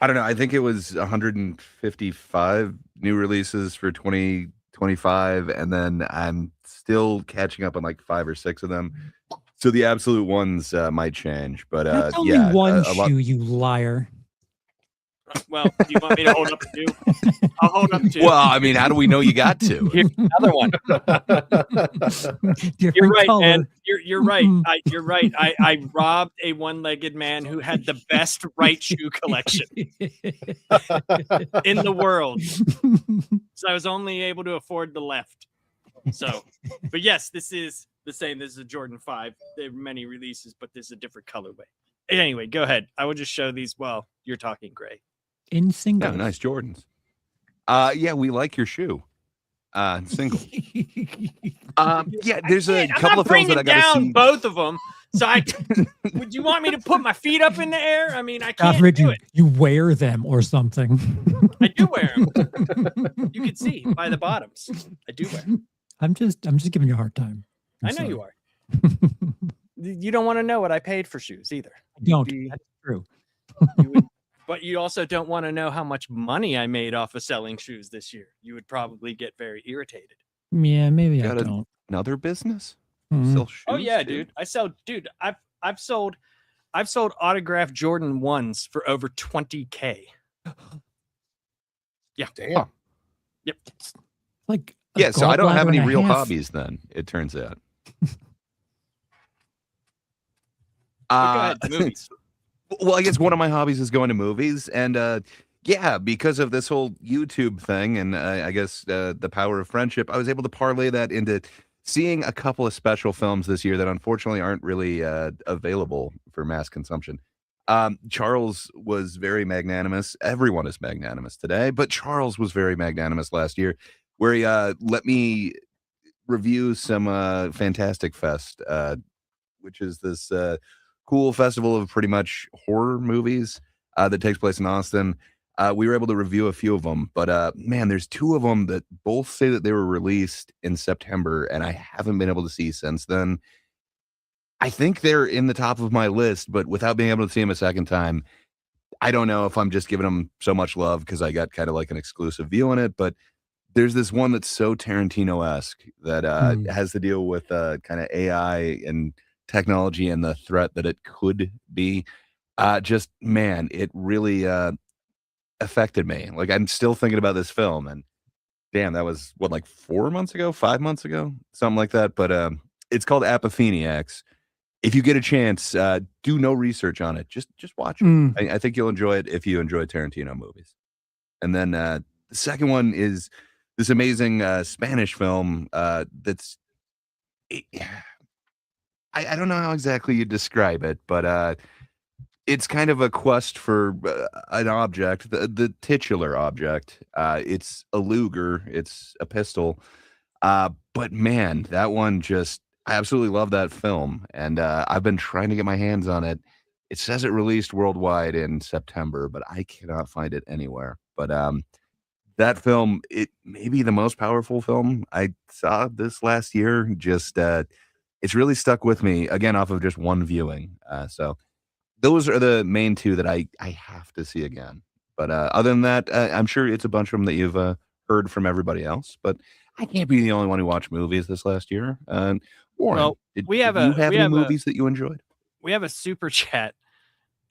don't know. I think it was 155 new releases for 2025, and then I'm still catching up on like 5 or 6 of them. So the absolute ones might change, but that's only one shoe, you liar. Well, do you want me to hold up 2? I'll hold up 2. Well, I mean, how do we know you got 2? Here's another one. You're right, man. You're right. You're right. I robbed a one-legged man who had the best right shoe collection in the world. So I was only able to afford the left. So, but yes, this is the same. This is a Jordan 5. There are many releases, but there's a different colorway. Anyway, go ahead. I will just show these while you're talking, Gray. In single. Yeah, nice Jordans. We like your shoe. Single. There's a couple of films that I got to see. Both of them. So would you want me to put my feet up in the air? I mean, I can't do it. You wear them or something. I do wear them. You can see by the bottoms. I do wear them. I'm just giving you a hard time. I know you are. You don't want to know what I paid for shoes either. That's true. But you also don't want to know how much money I made off of selling shoes this year. You would probably get very irritated. Yeah, maybe I don't. Another business? Mm-hmm. Oh yeah, dude. I've sold autographed Jordan 1s for over $20K. Yeah. Damn. Yep. Like so I don't have any real hobbies then, it turns out. Go ahead, movies. Well, I guess one of my hobbies is going to movies, and because of this whole YouTube thing, and I guess the power of friendship, I was able to parlay that into seeing a couple of special films this year that unfortunately aren't really available for mass consumption. Charles was very magnanimous. Everyone is magnanimous today, but Charles was very magnanimous last year, where he let me review some Fantastic Fest, which is this cool festival of pretty much horror movies that takes place in Austin. We were able to review a few of them, but man, there's 2 of them that both say that they were released in September, and I haven't been able to see since then. I think they're in the top of my list, but without being able to see them a second time, I don't know if I'm just giving them so much love because I got kind of like an exclusive view on it. But there's this one that's so Tarantino-esque that has to deal with kind of AI and technology and the threat that it could be. Just, man, it really affected me. Like, I'm still thinking about this film, and damn, that was what, like 4 months ago, 5 months ago, something like that. But it's called Apopheniacs. If you get a chance, do no research on it. Just watch it. I think you'll enjoy it if you enjoy Tarantino movies. And then the second one is this amazing Spanish film that's I don't know how exactly you describe it, but it's kind of a quest for an object, the titular object. It's a Luger, it's a pistol. But man, that one just, I absolutely love that film. And I've been trying to get my hands on it. It says it released worldwide in September, but I cannot find it anywhere. But that film, it may be the most powerful film I saw this last year. Just it's really stuck with me, again, off of just one viewing. So those are the main two that I have to see again. But other than that, I'm sure it's a bunch of them that you've heard from everybody else. But I can't be the only one who watched movies this last year. Warren, well, did you have any movies that you enjoyed? We have a super chat.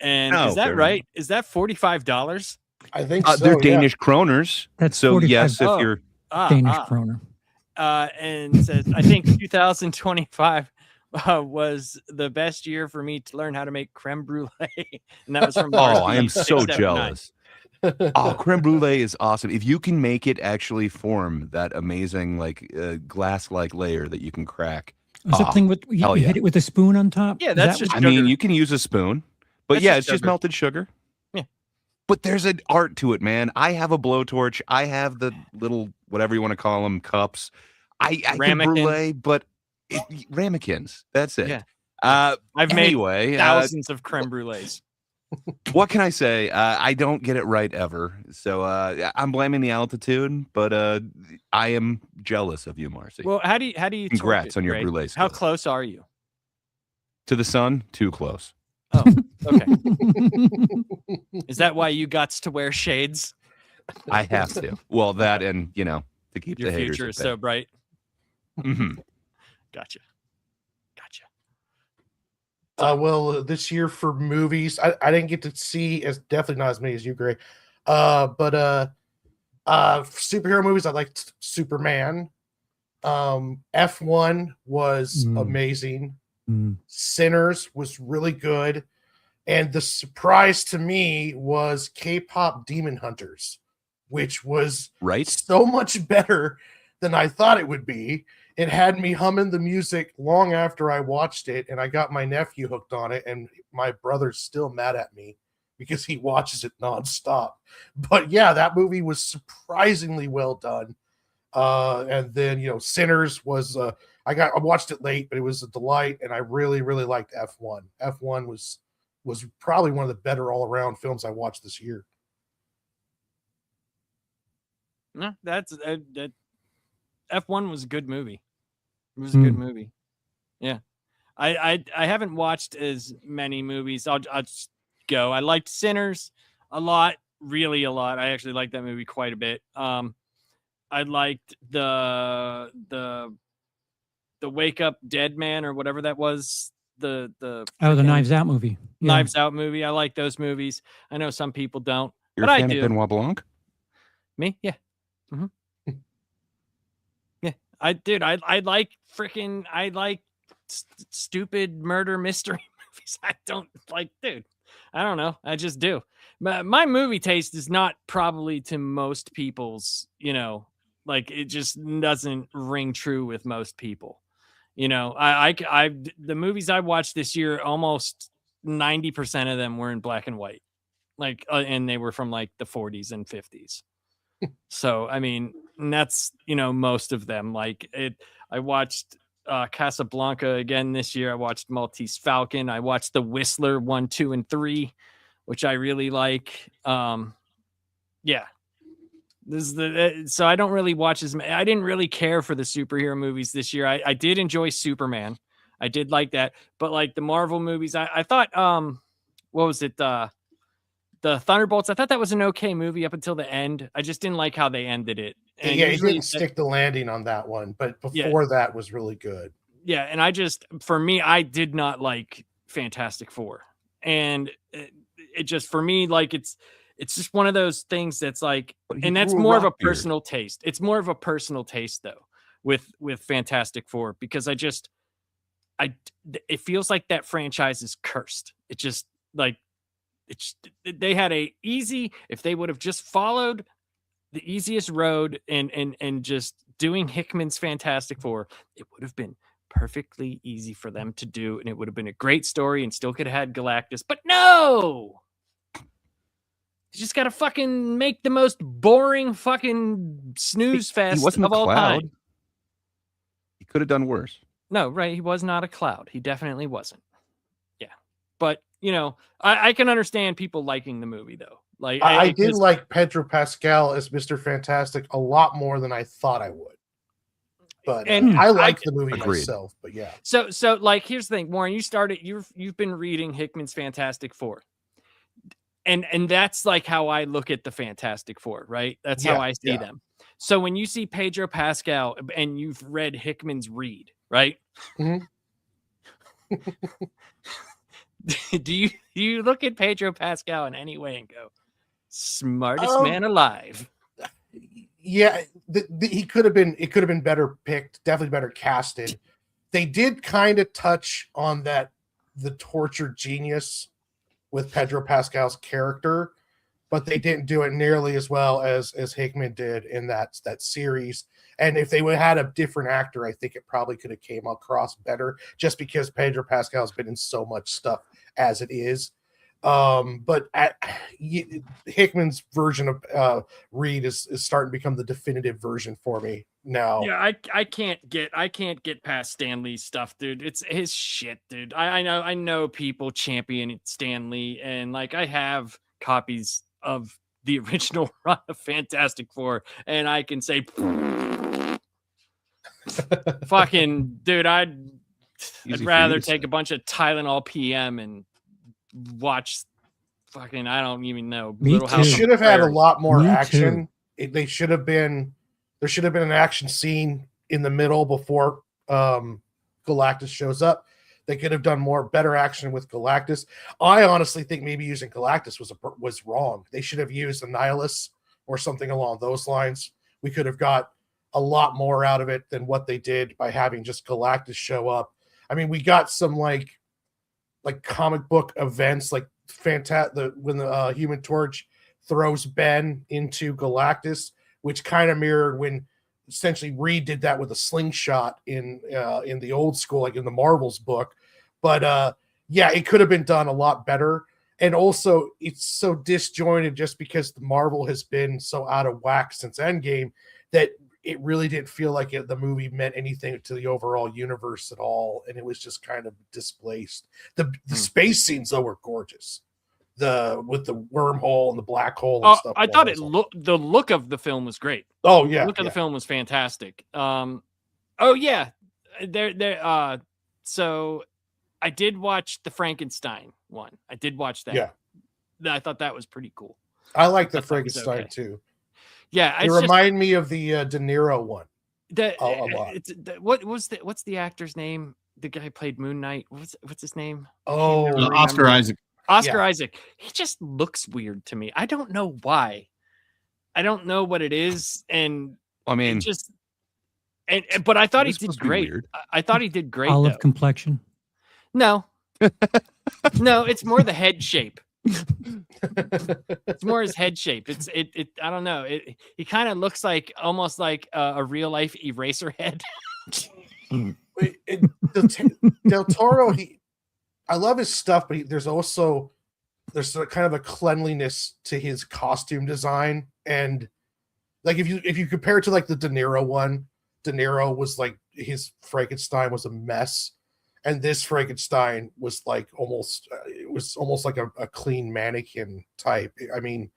And is that right? Is that $45? I think so. They're Danish kroners. That's so 45. yes, if you're Danish kroner. And says, I think 2025 was the best year for me to learn how to make creme brulee. And that was from I am so jealous. Creme brulee is awesome. If you can make it actually form that amazing like glass-like layer that you can crack. Something with you hit it with a spoon on top. Yeah, that's just sugar. I mean, you can use a spoon, but That's it's just melted sugar. Yeah. But there's an art to it, man. I have a blowtorch. I have the little, whatever you want to call them, cups. I can brulee, but ramekins. That's it. Yeah. I've made thousands of creme brulees. What can I say? I don't get it right ever. So I'm blaming the altitude, but I am jealous of you, Marcy. Well, how do you Congrats on your Greg? brulee skills. How close are you? To the sun? Too close. Oh, okay. Is that why you got to wear shades? I have to. Well, that and, to keep your the haters future is at bay. so bright. Mm-hmm. Gotcha. Well, this year for movies, I didn't get to see definitely not as many as you, Gray. But superhero movies, I liked Superman. F1 was amazing. Sinners was really good. And the surprise to me was K-pop Demon Hunters, which was so much better than I thought it would be. It had me humming the music long after I watched it, and I got my nephew hooked on it, and my brother's still mad at me because he watches it nonstop. But yeah, that movie was surprisingly well done. And then, Sinners was I watched it late, but it was a delight, and I really, really liked F1. F1 was probably one of the better all-around films I watched this year. No, that's F1 was a good movie. It was a good movie. Yeah. I haven't watched as many movies. I'll just go. I liked Sinners a lot, really a lot. I actually liked that movie quite a bit. I liked the Wake Up Dead Man or whatever that was. The Knives Out movie. Yeah. Knives Out movie. I like those movies. I know some people don't. You're but a fan I do. of Benoit Blanc? Me? Yeah. Mm-hmm. I like stupid murder mystery movies. I don't know. I just do. My movie taste is not probably to most people's, it just doesn't ring true with most people. The movies I watched this year, almost 90% of them were in black and white, and they were from the 40s and 50s. So, I mean, that's, most of them. I watched Casablanca again this year. I watched Maltese Falcon. I watched The Whistler 1, 2, and 3, which I really like. Yeah. So I don't really watch I didn't really care for the superhero movies this year. I did enjoy Superman. I did like that. But like the Marvel movies, I thought what was it? The Thunderbolts, I thought that was an okay movie up until the end. I just didn't like how they ended it. And yeah, it didn't stick the landing on that one, but before that was really good. Yeah, and for me, I did not like Fantastic Four. And it just, for me, like it's just one of those things that's like, and that's more of a personal taste. It's more of a personal taste though with Fantastic Four, because it feels like that franchise is cursed. It just like, they had if they would have just followed the easiest road and just doing Hickman's Fantastic Four, it would have been perfectly easy for them to do, and it would have been a great story and still could have had Galactus. But no, you just gotta fucking make the most boring fucking snooze fest he wasn't of all time. He could have done worse. No, right? He was not a cloud. He definitely wasn't. Yeah, but you know, I can understand people liking the movie though. Like I did like Pedro Pascal as Mr. Fantastic a lot more than I thought I would. But I like the movie myself, but yeah. So like, here's the thing, Warren, you've been reading Hickman's Fantastic Four. And that's like how I look at the Fantastic Four, right? That's how I see them. So when you see Pedro Pascal and you've read Hickman's read, right? Mm-hmm. Do you look at Pedro Pascal in any way and go, smartest man alive? Yeah, he could have been. It could have been better picked. Definitely better casted. They did kind of touch on the tortured genius with Pedro Pascal's character, but they didn't do it nearly as well as Hickman did in that series. And if they would have had a different actor, I think it probably could have came across better. Just because Pedro Pascal's been in so much stuff as it is. But Hickman's version of Reed is starting to become the definitive version for me now. Yeah, I can't get past Stan Lee's stuff, dude. It's his shit, dude. I know people champion Stan Lee, and like I have copies of the original run of Fantastic Four, and I can say, fucking dude, I'd rather take a bunch of Tylenol PM and watch fucking, I don't even know. They should have had a lot more action. There should have been an action scene in the middle before Galactus shows up. They could have done better action with Galactus. I honestly think maybe using Galactus was wrong. They should have used Annihilus or something along those lines. We could have got a lot more out of it than what they did by having just Galactus show up. I mean, we got some like comic book events, like when the Human Torch throws Ben into Galactus, which kind of mirrored when essentially Reed did that with a slingshot in the old school, like in the Marvels book. But yeah, it could have been done a lot better. And also, it's so disjointed just because the Marvel has been so out of whack since Endgame that it really didn't feel like the movie meant anything to the overall universe at all, and it was just kind of displaced. The space scenes though were gorgeous. With the wormhole and the black hole and stuff. I thought the look of the film was great. Oh yeah, the look of the film was fantastic. Oh yeah, so I did watch the Frankenstein one. I did watch that. Yeah, I thought that was pretty cool. I like the Frankenstein too. Yeah, it reminded me of the De Niro one. A lot. What's the actor's name? The guy who played Moon Knight. What's his name? Oh, Oscar Isaac. Oscar Isaac. He just looks weird to me. I don't know why. I don't know what it is, and I mean, but I thought he did great. I thought he did great. Olive complexion. No, no, it's more the head shape. It's more his head shape. It I don't know. He kind of looks like almost like a real life eraser head. Del Toro, I love his stuff, but there's kind of a cleanliness to his costume design, and like if you compare it to like the De Niro one, De Niro was like, his Frankenstein was a mess. And this Frankenstein was like almost like a clean mannequin type. I mean,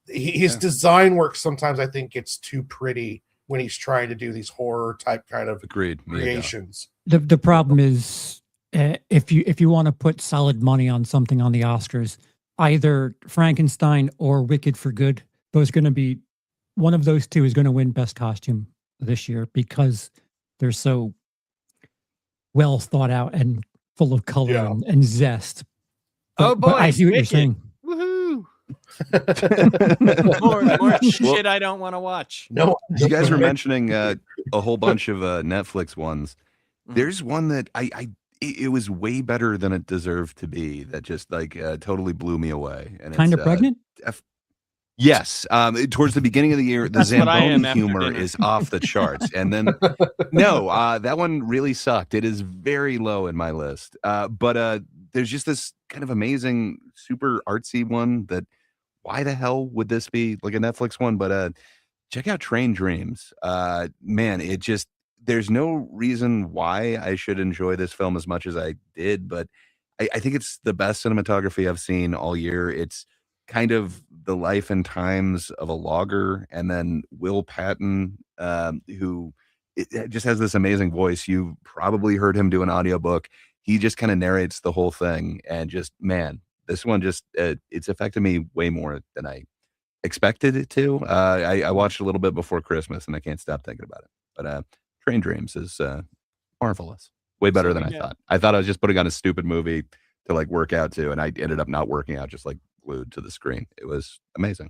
his design work sometimes I think gets too pretty when he's trying to do these horror type kind of creations. The problem is if you want to put solid money on something on the Oscars, either Frankenstein or Wicked for Good, those are going to be one of those two is going to win Best Costume this year because they're so well thought out and full of color and zest. But I see what you're saying. Woohoo! more shit I don't want to watch. No, you guys were mentioning a whole bunch of Netflix ones. There's one that it was way better than it deserved to be. That just like totally blew me away. And Kind of pregnant. Yes. Towards the beginning of the year, the Zamboni humor is off the charts. And then, no, that one really sucked. It is very low in my list. But there's just this kind of amazing, super artsy one that, why the hell would this be like a Netflix one? But check out Train Dreams. Man, it just, there's no reason why I should enjoy this film as much as I did. But I think it's the best cinematography I've seen all year. It's kind of the life and times of a logger, and then Will Patton, who it just has this amazing voice. You probably heard him do an audiobook. He just kind of narrates the whole thing, and just, man, this one just it's affected me way more than I expected it to. I watched a little bit before Christmas, and I can't stop thinking about it. But Train Dreams is marvelous, way better than I thought. I thought I was just putting on a stupid movie to like work out to, and I ended up not working out, just like glued to the screen. It was amazing.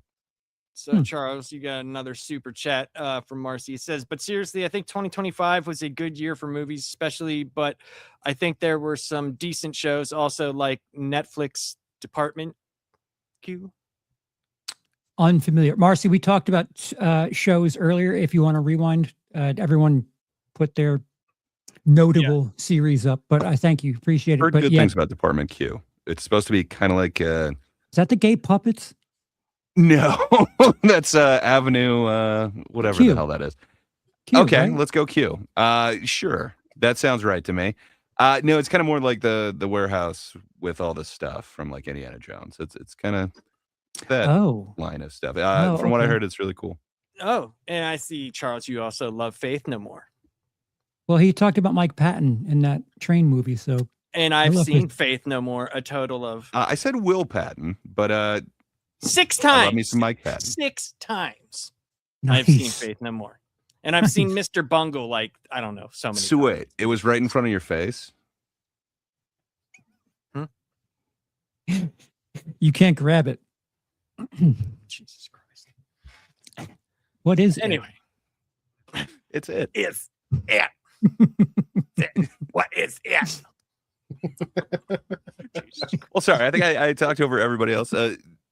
So Charles, you got another super chat from Marcy. It says, but seriously, I think 2025 was a good year for movies, especially, but I think there were some decent shows also, like Netflix Department Q. Unfamiliar. Marcy, we talked about shows earlier. If you want to rewind, everyone put their notable series up, but I thank you. Appreciate it. Heard good things about Department Q. It's supposed to be kind of like is that the gay puppets? No, that's Avenue whatever Q. the hell that is. Q, okay, right? Let's go Q. Sure. That sounds right to me. No, it's kind of more like the warehouse with all the stuff from like Indiana Jones. It's kind of that line of stuff. From what I heard, it's really cool. Oh, and I see, Charles, you also love Faith No More. Well, he talked about Mike Patton in that train movie, so. And I've seen Faith No More a total of. I said Will Patton, but 6 times. I love me some Mike Patton. 6 times. Nice. I've seen Faith No More, and I've seen Mr. Bungle like I don't know so many. So wait, it was right in front of your face. You can't grab it. Jesus Christ! What is anyway? It's it. It's it. What is it? Well, sorry. I think I talked over everybody else.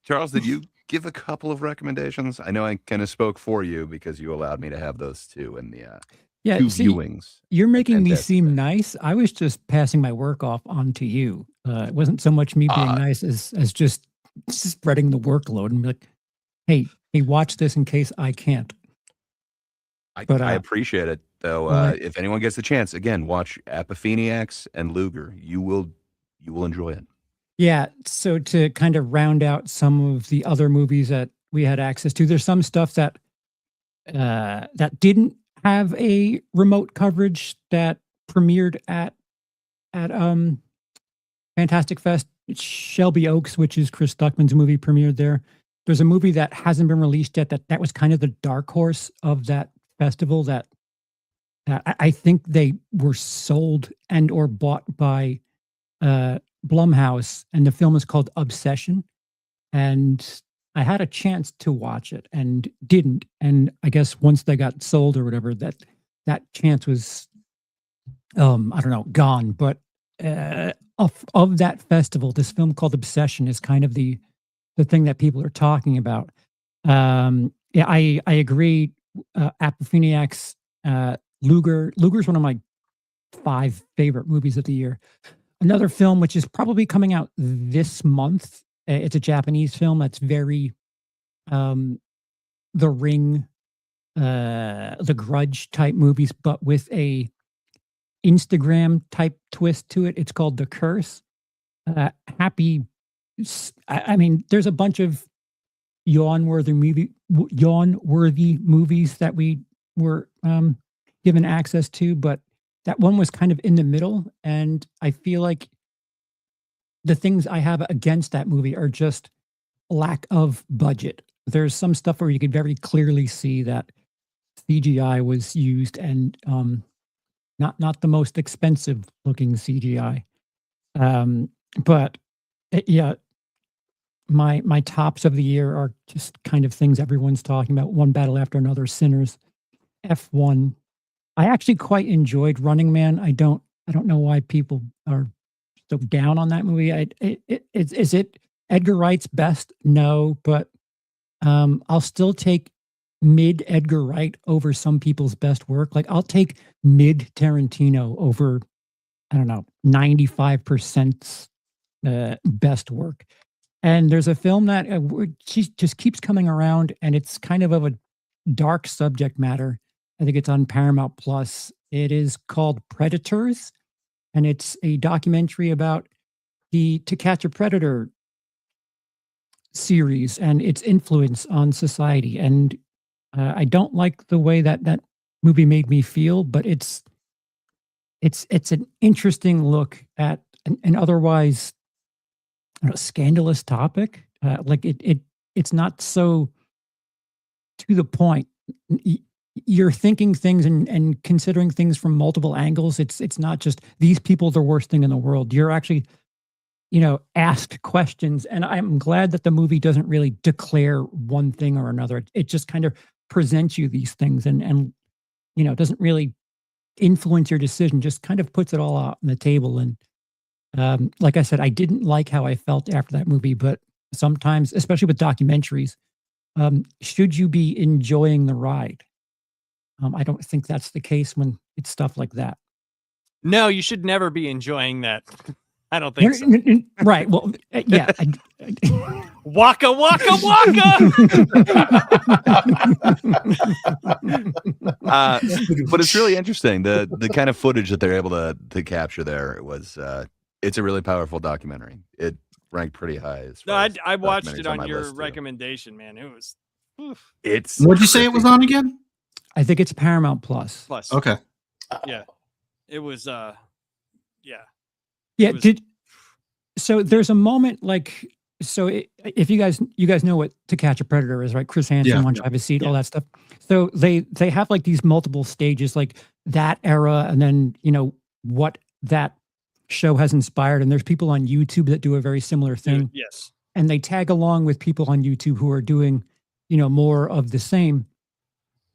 Charles, did you give a couple of recommendations? I know I kind of spoke for you because you allowed me to have those two in the two viewings. You're making me seem nice. I was just passing my work off onto you. It wasn't so much me being nice as just spreading the workload and be like, hey, watch this in case I can't. I appreciate it, though. If anyone gets the chance, again, watch Apopheniacs and Luger. You will enjoy it. Yeah. So to kind of round out some of the other movies that we had access to, there's some stuff that that didn't have a remote coverage that premiered at Fantastic Fest. Shelby Oaks, which is Chris Stuckman's movie, premiered there. There's a movie that hasn't been released yet that was kind of the dark horse of that festival that I think they were sold and or bought by Blumhouse, and the film is called Obsession. And I had a chance to watch it and didn't. And I guess once they got sold or whatever, that chance was I don't know, gone. But of that festival, this film called Obsession is kind of the thing that people are talking about. Yeah, I agree. Apopheniacs, Luger's one of my 5 favorite movies of the year. Another film which is probably coming out this month. It's a Japanese film that's very The Ring, The Grudge type movies, but with a Instagram type twist to it. It's called The Curse. I mean, there's a bunch of yawn-worthy movies that we were given access to, but that one was kind of in the middle, and I feel like the things I have against that movie are just lack of budget. There's some stuff where you could very clearly see that CGI was used, and not the most expensive looking CGI. But yeah, my tops of the year are just kind of things everyone's talking about. One Battle After Another, Sinners, F1. I actually quite enjoyed Running Man. I don't know why people are so down on that movie. Is it Edgar Wright's best? No, but I'll still take mid Edgar Wright over some people's best work. Like I'll take mid Tarantino over, I don't know, 95% best work. And there's a film that she just keeps coming around, and it's kind of a dark subject matter. I think it's on Paramount Plus. It is called Predators, and it's a documentary about the To Catch a Predator series and its influence on society. And I don't like the way that movie made me feel, but it's an interesting look at an otherwise, I don't know, scandalous topic. Like it's not so to the point. You're thinking things and considering things from multiple angles. It's not just these people are the worst thing in the world. You're actually, asked questions. And I'm glad that the movie doesn't really declare one thing or another. It just kind of presents you these things and doesn't really influence your decision, just kind of puts it all out on the table. And like I said, I didn't like how I felt after that movie, but sometimes, especially with documentaries, should you be enjoying the ride? I don't think that's the case when it's stuff like that. No, you should never be enjoying that. I don't think so. Right. Well, yeah. Waka, waka, waka! But it's really interesting. The kind of footage that they're able to capture there was it's a really powerful documentary. It ranked pretty high. I watched it on your recommendation, man. It was. Oof. What'd you say it was on again? I think it's Paramount Plus. Okay. Yeah. It was. Yeah. Yeah. So there's a moment like. So if you guys know what To Catch a Predator is, right? Chris Hansen, One Drive a Seat, all that stuff. So they have like these multiple stages, like that era, and then what that show has inspired. And there's people on YouTube that do a very similar thing. Yes. And they tag along with people on YouTube who are doing, more of the same.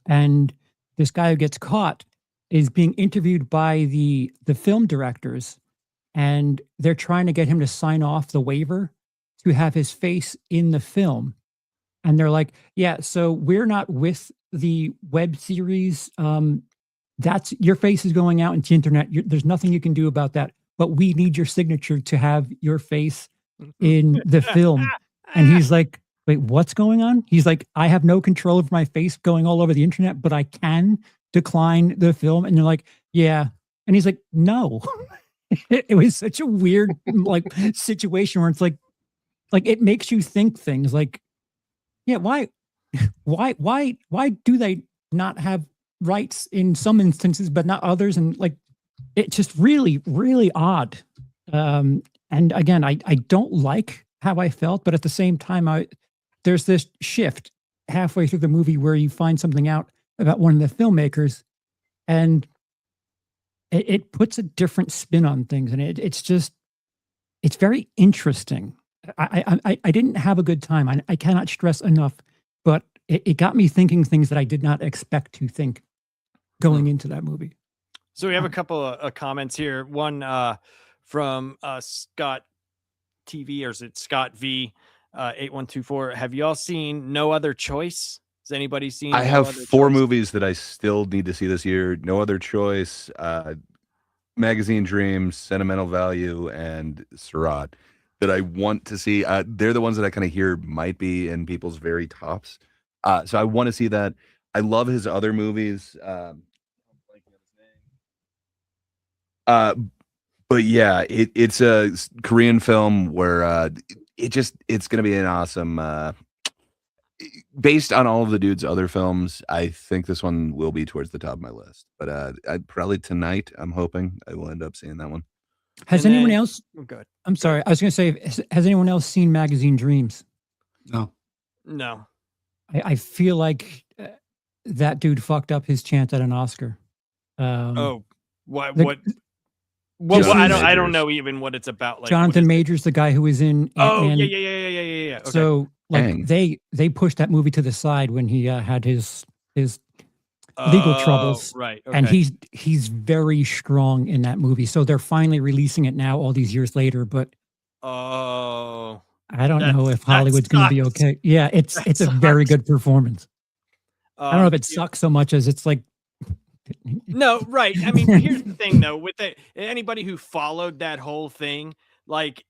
And this guy who gets caught is being interviewed by the film directors, and they're trying to get him to sign off the waiver to have his face in the film. And they're like, yeah, so we're not with the web series. That's your face is going out into the internet. There's nothing you can do about that, but we need your signature to have your face in the film. And he's like, wait, what's going on? He's like, I have no control over my face going all over the internet, but I can decline the film. And they're like, yeah. And he's like, no. It was such a weird like situation where it's like it makes you think things like, yeah, why do they not have rights in some instances but not others? And like it's just really, really odd. And again, I don't like how I felt, but at the same time, there's this shift halfway through the movie where you find something out about one of the filmmakers, and it puts a different spin on things, and it's very interesting. I didn't have a good time. I cannot stress enough, but it got me thinking things that I did not expect to think going into that movie. So we have a couple of comments here. One from Scott TV, or is it Scott V 8124? Have y'all seen No Other Choice? Has anybody seen? I have 4 movies that I still need to see this year. No Other Choice, Magazine Dreams, Sentimental Value, and Surat that I want to see. They're the ones that I kind of hear might be in people's very tops. So I want to see that. I love his other movies. But yeah, it's a Korean film where it's going to be an awesome based on all of the dude's other films, I think this one will be towards the top of my list. But I probably tonight, I'm hoping I will end up seeing that one. Has And anyone then- else? Oh, good. I'm sorry. I was going to say, has anyone else seen Magazine Dreams? No. No. I feel like that dude fucked up his chance at an Oscar. Oh, what? the- What? Well, Jonathan I don't Majors. know even what it's about. Like Jonathan what is it? Majors, the guy who was in Oh, Ant-Man. yeah. Okay. So like Dang. they pushed that movie to the side when he had his legal troubles. Right. And okay. he's very strong in that movie. So they're finally releasing it now, all these years later. But Oh. I don't That- know if that Hollywood's going to be sucks. okay. Yeah, it's That a very sucks. good performance. I don't know if it yeah. sucks so much as it's like. No, right. I mean, here's the thing, though. With anybody who followed that whole thing, like,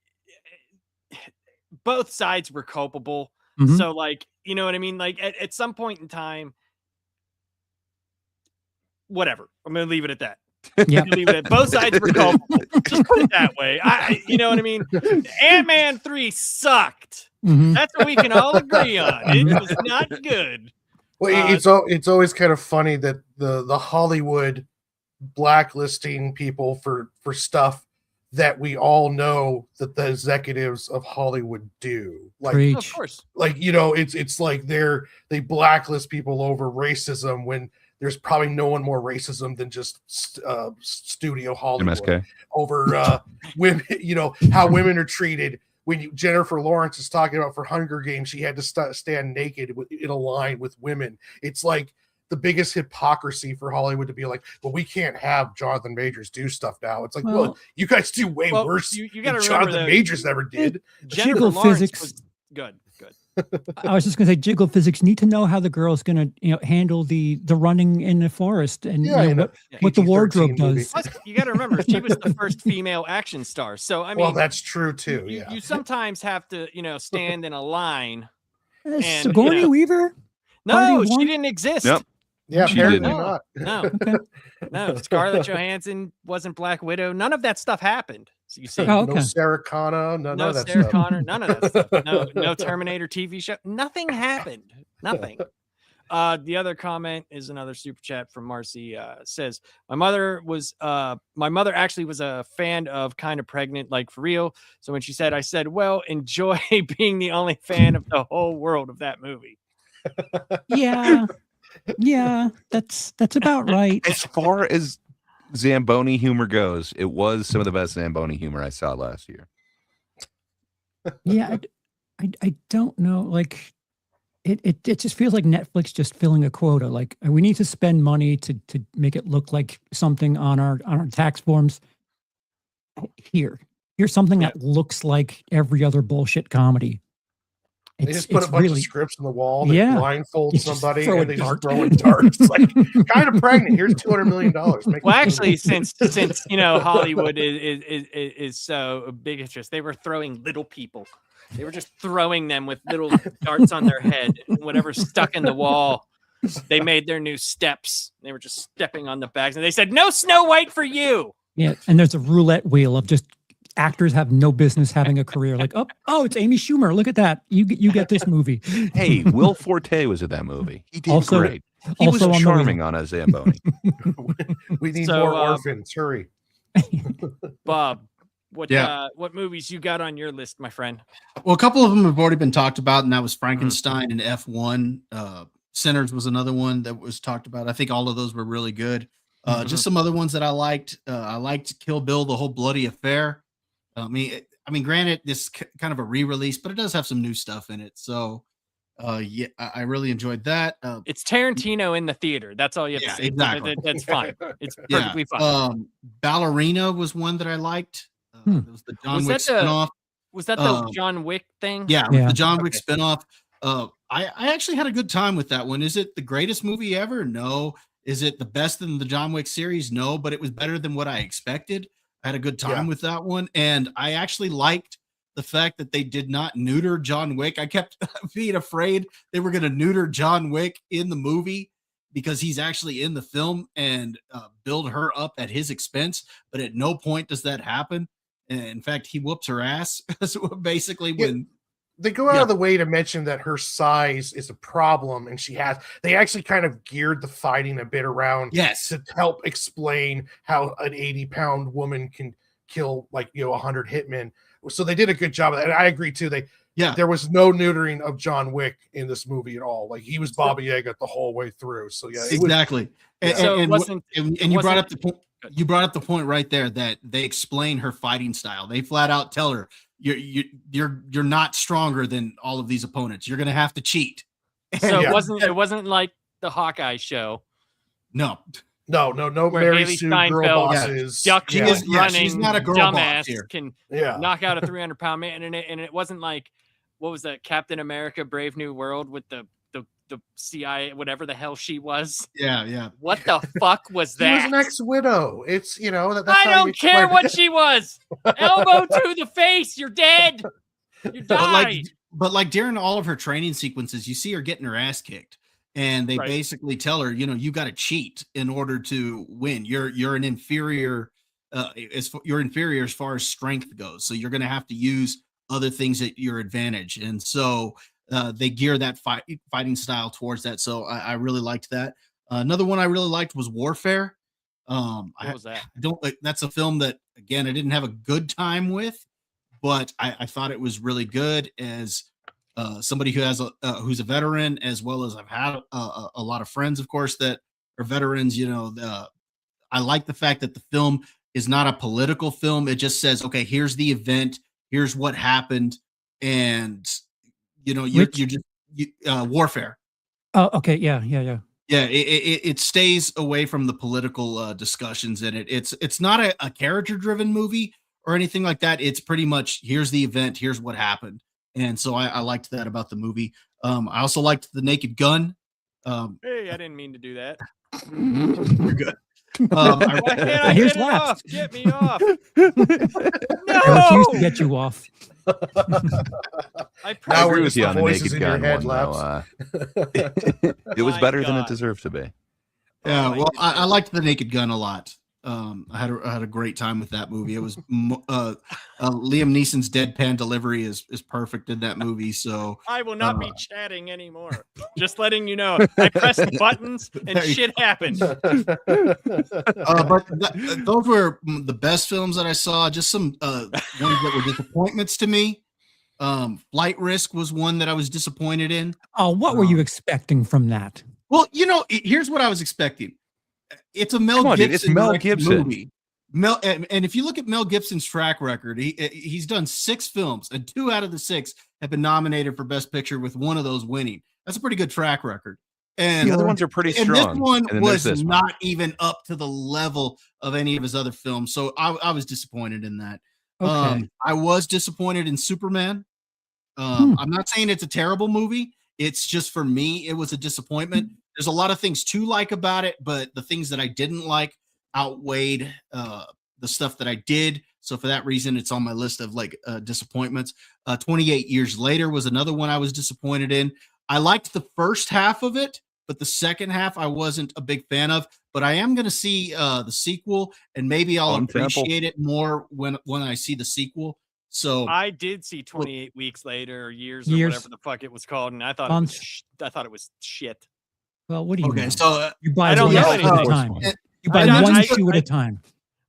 both sides were culpable. Mhm. So, like, you know what I mean? Like, at some point in time, whatever. I'm going to leave it at that. Yeah. Leave it at both sides were culpable. Just put it that way. You know what I mean? Ant-Man 3 sucked. Mhm. That's what we can all agree on. It was not good. Well, it's always kind of funny that the Hollywood blacklisting people for stuff that we all know that the executives of Hollywood do. Like, Preach. Of course. like it's like they blacklist people over racism when there's probably no one more racism than just studio Hollywood MSK. over women. You know how women are treated. When Jennifer Lawrence is talking about for Hunger Games, she had to stand naked in a line with women. It's like the biggest hypocrisy for Hollywood to be like, well, we can't have Jonathan Majors do stuff now. It's like, well you guys do way Well, worse you than gotta remember Jonathan that Majors ever did. Jennifer Jiggle Lawrence physics. was good. I was just going to say, jiggle physics need to know how the girl's going to, handle the running in the forest and Yeah, you know, what the PG-13 wardrobe movie. does. Plus, you got to remember, she was the first female action star. So, I mean, Well, that's true too. you, Yeah. you sometimes have to, stand in a line. And, Sigourney Weaver? No, Party she one? didn't exist. Nope. Yeah, She apparently didn't. not. No, Okay. no. Scarlett Johansson wasn't Black Widow. None of that stuff happened. So you see, Oh, No okay. Sarah Connor, none no of that Sarah stuff. Connor, none of that stuff. No Terminator TV show. Nothing happened. Nothing. The other comment is another super chat from Marcy. Says my mother actually was a fan of Kind of Pregnant, like for real. So when she said, I said, well, enjoy being the only fan of the whole world of that movie. Yeah, that's about right. As far as Zamboni humor goes, it was some of the best Zamboni humor I saw last year. Yeah, I don't know. Like, it just feels like Netflix just filling a quota. Like, we need to spend money to make it look like something on our tax forms. Here's something that looks like every other bullshit comedy. They just put a bunch of scripts on the wall. They blindfold You just somebody throw and a they just dart. throw in darts. Like, Kind of Pregnant. Here's $200 million. Make Well, this actually, movie. since Hollywood is so big interest, they were throwing little people. They were just throwing them with little darts on their head, and whatever stuck in the wall. They made their new steps. They were just stepping on the bags, and they said, "No Snow White for you." Yeah, and there's a roulette wheel of just actors have no business having a career. Like, oh, it's Amy Schumer. Look at that. You get this movie. Hey, Will Forte was in that movie. He did Also- great. He was also on the charming on a Zamboni. We need So, more orphans. Hurry. Bob, what Yeah. what movies you got on your list, my friend? Well, a couple of them have already been talked about, and that was Frankenstein and F1. Sinners was another one that was talked about. I think all of those were really good. Just some other ones that I liked. I liked Kill Bill, the whole bloody affair. I mean, granted, this kind of a re-release, but it does have some new stuff in it. So, yeah, I really enjoyed that. It's Tarantino in the theater. That's all you have Yeah, to say. exactly. That's fine. It's Yeah, perfectly fine. Ballerina was one that I liked. It was the John Was Wick that the- spinoff. Was that the John Wick thing? Yeah, it was Yeah. the John Wick spinoff. I actually had a good time with that one. Is it the greatest movie ever? No. Is it the best in the John Wick series? No, but it was better than what I expected. I had a good time with that one. And I actually liked the fact that they did not neuter John Wick. I kept being afraid they were going to neuter John Wick in the movie because he's actually in the film and build her up at his expense. But at no point does that happen. And in fact, he whoops her ass. So basically, when they go out of the way to mention that her size is a problem, and they actually kind of geared the fighting a bit around to help explain how an 80-pound woman can kill 100 hitmen. So they did a good job of that. And I agree too. There was no neutering of John Wick in this movie at all. Like, he was Baba Yaga the whole way through. So yeah, exactly. So you brought up the point. You brought up the point right there that they explain her fighting style. They flat out tell her you're not stronger than all of these opponents. You're gonna have to cheat. So it wasn't like the Hawkeye show. No. Mary Sue girl bosses. Ducking, running. She's not a girl boss here. Can knock out a 300-pound man, and it wasn't like, what was that, Captain America: Brave New World with the CIA, whatever the hell she was. Yeah. What the fuck was that? She was an ex-widow. It's that's I don't care what she was. Elbow to the face. You're dead. You died. But like during all of her training sequences, you see her getting her ass kicked. And they basically tell her, you got to cheat in order to win. You're an inferior, you're inferior as far as strength goes. So you're going to have to use other things at your advantage. And so they gear that fighting style towards that. So I really liked that. Another one I really liked was Warfare. What was that? That's a film that, again, I didn't have a good time with, but I thought it was really good as somebody who's a veteran, as well as I've had a lot of friends, of course, that are veterans. I like the fact that the film is not a political film. It just says, okay, here's the event, here's what happened, and Warfare. Oh, okay, yeah. It stays away from the political discussions in it. It's not a character-driven movie or anything like that. It's pretty much, here's the event, here's what happened. And so I liked that about the movie. I also liked The Naked Gun. Hey, I didn't mean to do that. You're good. Why can't I here's get it off? Get me off. I refuse to get you off. I agree with you on The Naked Gun one, though. It was better than it deserved to be. Yeah, well, I liked The Naked Gun a lot. I had a great time with that movie. It was Liam Neeson's deadpan delivery is perfect in that movie. So I will not be chatting anymore. Just letting you know, I pressed buttons and shit happened. But those were the best films that I saw. Just some ones that were disappointments to me. Flight Risk was one that I was disappointed in. Oh, what were you expecting from that? Well, here's what I was expecting. It's a Mel Gibson movie. And if you look at Mel Gibson's track record, he's done 6 films, and 2 out of the 6 have been nominated for Best Picture, with one of those winning. That's a pretty good track record. And the other ones are pretty strong. And this one was not even up to the level of any of his other films. So I was disappointed in that. Okay. I was disappointed in Superman. I'm not saying it's a terrible movie. It's just, for me, it was a disappointment. There's a lot of things to like about it, but the things that I didn't like outweighed the stuff that I did. So for that reason, it's on my list of disappointments. 28 Years Later was another one I was disappointed in. I liked the first half of it, but the second half I wasn't a big fan of. But I am going to see the sequel, and maybe I'll appreciate it more when I see the sequel. So I did see 28 Weeks Later, or years, or whatever the fuck it was called, and I thought it was shit. Well, what do you know? So you buy I don't know at a time. You buy one shoe at a time.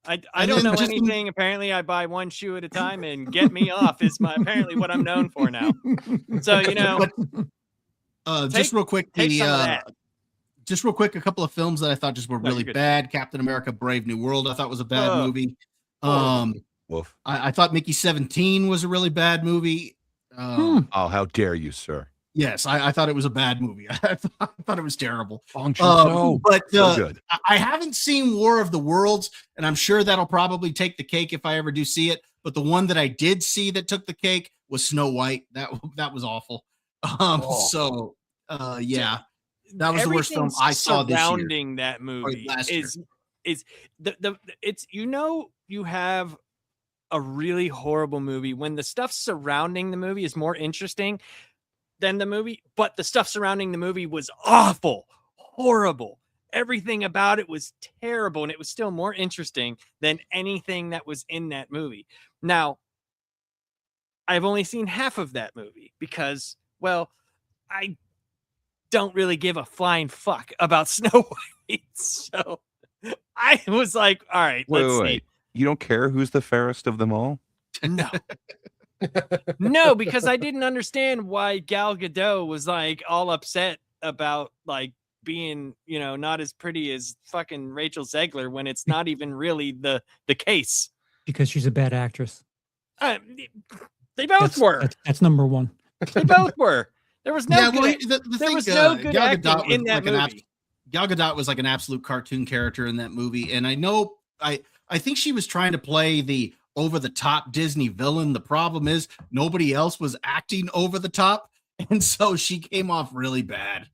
I don't know anything. Apparently, I buy one shoe at a time, and get me off is apparently what I'm known for now. So just real quick, just real quick, a couple of films that I thought just were really bad. Captain America: Brave New World, I thought was a bad movie. I thought Mickey 17 was a really bad movie. Oh, how dare you, sir? Yes, I thought it was a bad movie. I thought it was terrible. But so good. I haven't seen War of the Worlds, and I'm sure that'll probably take the cake if I ever do see it. But the one that I did see that took the cake was Snow White. That was awful. So yeah, that was the worst film I saw this year. Surrounding that movie is it's you have a really horrible movie when the stuff surrounding the movie is more interesting than the movie, but the stuff surrounding the movie was awful, horrible. Everything about it was terrible, and it was still more interesting than anything that was in that movie. Now, I've only seen half of that movie because, well, I don't really give a flying fuck about Snow White. So I was like, all right, let's see. You don't care who's the fairest of them all? No. No, because I didn't understand why Gal Gadot was like all upset about like being, you know, not as pretty as fucking Rachel Zegler when it's not even really the case. Because she's a bad actress. They both were. That's number one. They both were. There was no good, there was no good Gal acting Gadot in that like movie. Gal Gadot was like an absolute cartoon character in that movie, and I know I think she was trying to play the over-the-top Disney villain. The problem is nobody else was acting over the top, and so she came off really bad.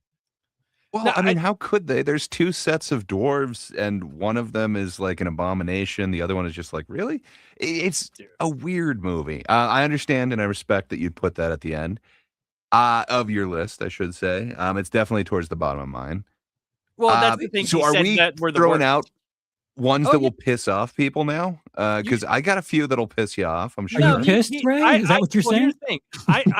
Well, I mean, how could they? There's two sets of dwarves, and one of them is like an abomination. The other one is just like, really? It's a weird movie. I understand and I respect that you'd put that at the end of your list, I should say. It's definitely towards the bottom of mine. Well, that's the thing. So are we throwing out ones that will piss off people now? Because I got a few that'll piss you off, I'm sure. Are you pissed, Ray? Is that what you're saying?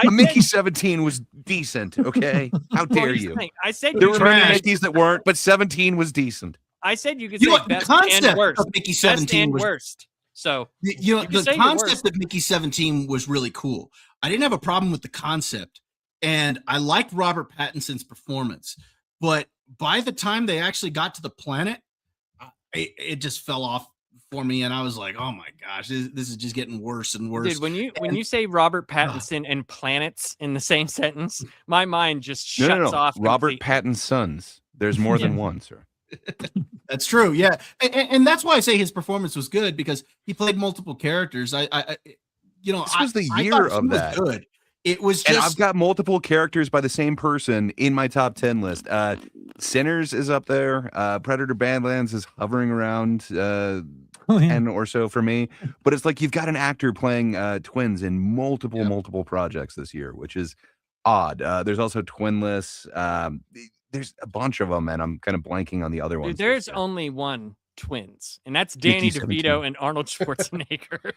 Mickey 17 was decent, okay? How dare you? I said there were many Mickeys that weren't, but 17 was decent. I said you could say best and worst. Of Mickey 17 was worst. So the concept of Mickey 17 was really cool. I didn't have a problem with the concept, and I liked Robert Pattinson's performance, but by the time they actually got to the planet, it just fell off for me, and I was like, "Oh my gosh, this is just getting worse and worse." Dude, when you say Robert Pattinson and planets in the same sentence, my mind just shuts off. Robert Pattinson's. There's more than one, sir. That's true, yeah, and that's why I say his performance was good because he played multiple characters. This was the year of that. Good. It was just, and I've got multiple characters by the same person in my top 10 list. Sinners is up there. Predator Badlands is hovering around 10 or so for me. But it's like you've got an actor playing twins in multiple projects this year, which is odd. There's also Twinless. There's a bunch of them, and I'm kind of blanking on the other ones. Dude, there's only one twins, and that's Danny DeVito and Arnold Schwarzenegger.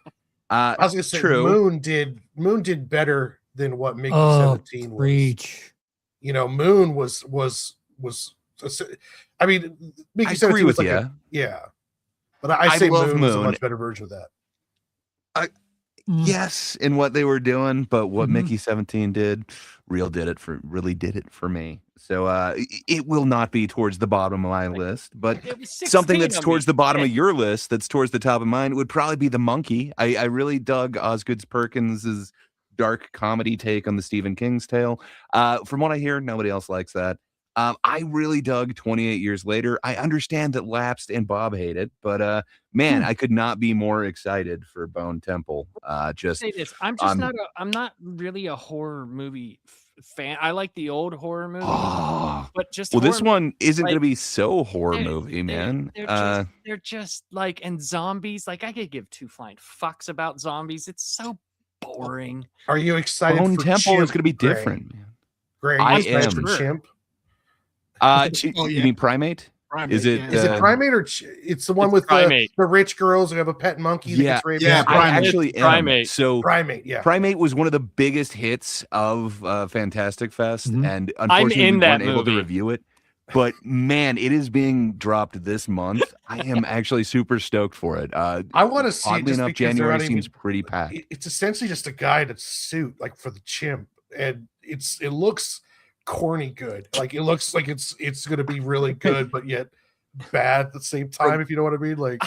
I was gonna say Moon did better than what Mickey 17 was. Reach. You know, Moon was I mean, Mickey 17 was like but I say Moon was a much better version of that. Yes, in what they were doing, but what Mickey 17 did, really did it for me. So it will not be towards the bottom of my list, but something that's towards the bottom of your list, that's towards the top of mine, would probably be The Monkey. I really dug Osgood Perkins's dark comedy take on the Stephen King's tale. From what I hear, nobody else likes that. I really dug 28 Years Later. I understand that Lapsed and Bob hate it, but man, I could not be more excited for Bone Temple. Just say this, I'm not really a horror movie fan. I like the old horror movies, but just this one isn't going to be so horror movie, man. They're just like, and zombies. Like, I could give two flying fucks about zombies. It's so boring. Are you excited? Bone for Temple Chimp, is going to be different, man. Greg, I am. For Chimp? You mean Primate? Is it Primate or it's the one with the rich girls who have a pet monkey? Yeah, Primate. I actually am. Primate. So Primate, yeah. Primate was one of the biggest hits of Fantastic Fest, and unfortunately we weren't able to review it. But man, it is being dropped this month. I am actually super stoked for it. I want to see. Oddly enough, January seems pretty packed. It's essentially just a guy in a suit, like for the Chimp, and it looks corny good. Like it looks like it's going to be really good, but yet bad at the same time. If you know what I mean, like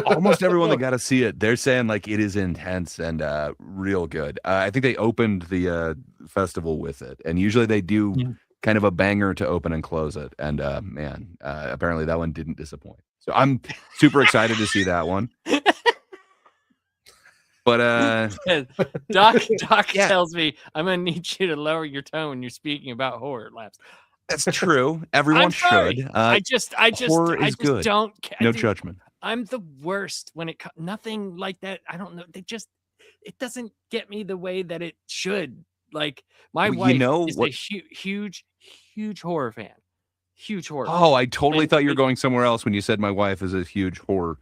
almost everyone that got to see it, they're saying like it is intense and real good. I think they opened the festival with it, and usually they do kind of a banger to open and close it. And man, apparently that one didn't disappoint. So I'm super excited to see that one. But Doc tells me I'm gonna need you to lower your tone when you're speaking about horror Labs. That's true. Everyone should. I just good. Don't. No judgment. I'm the worst when it nothing like that. I don't know. It doesn't get me the way that it should. Like my wife is a huge horror fan. Huge horror. Oh, I totally thought you were going somewhere else when you said my wife is a huge horror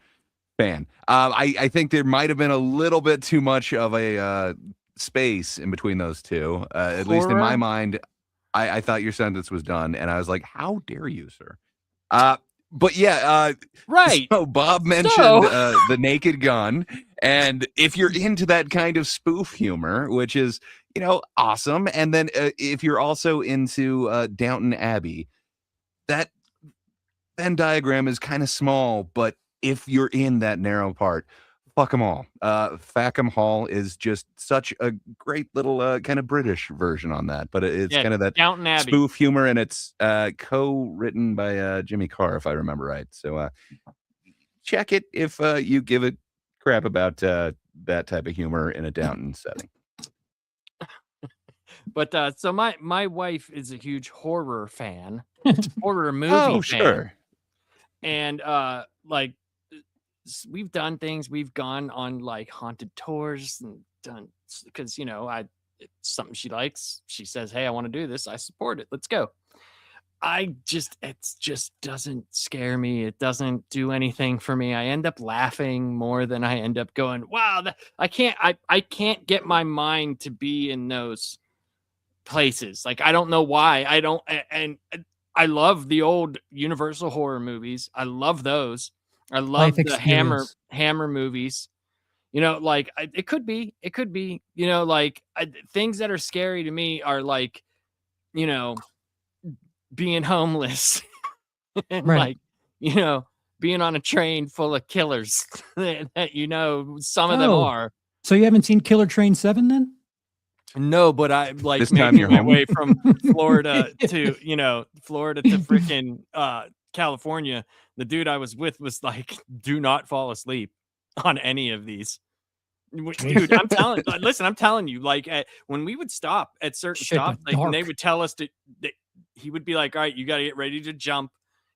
fan. I think there might have been a little bit too much of a space in between those two. At least in my mind, I thought your sentence was done, and I was like, "How dare you, sir?" But yeah, right. So Bob mentioned the Naked Gun, and if you're into that kind of spoof humor, which is awesome, and then if you're also into Downton Abbey, that Venn diagram is kind of small, but if you're in that narrow part, fuck them all. Fackham Hall is just such a great little kind of British version on that, but it's kind of that Downton Abbey spoof humor, and it's co-written by Jimmy Carr, if I remember right. So check it if you give a crap about that type of humor in a Downton setting. But so my wife is a huge horror fan, horror movie fan. Sure. And like we've done things, we've gone on like haunted tours and done, because it's something she likes. She says, "Hey, I want to do this. I support it. Let's go." It just doesn't scare me. It doesn't do anything for me. I end up laughing more than I end up going, "Wow, I can't get my mind to be in those places." Like, I don't know why. And I love the old Universal horror movies. I love those. I love the Hammer movies. Like it could be, like things that are scary to me are like, being homeless and like, being on a train full of killers that, some of them are. So you haven't seen Killer Train 7 then? No, but I like this time you're my home. way from Florida to Florida to freaking California. The dude I was with was like, "Do not fall asleep on any of these." Dude, I'm telling you, like when we would stop at certain stops, like when they would tell us he would be like, "All right, you got to get ready to jump,"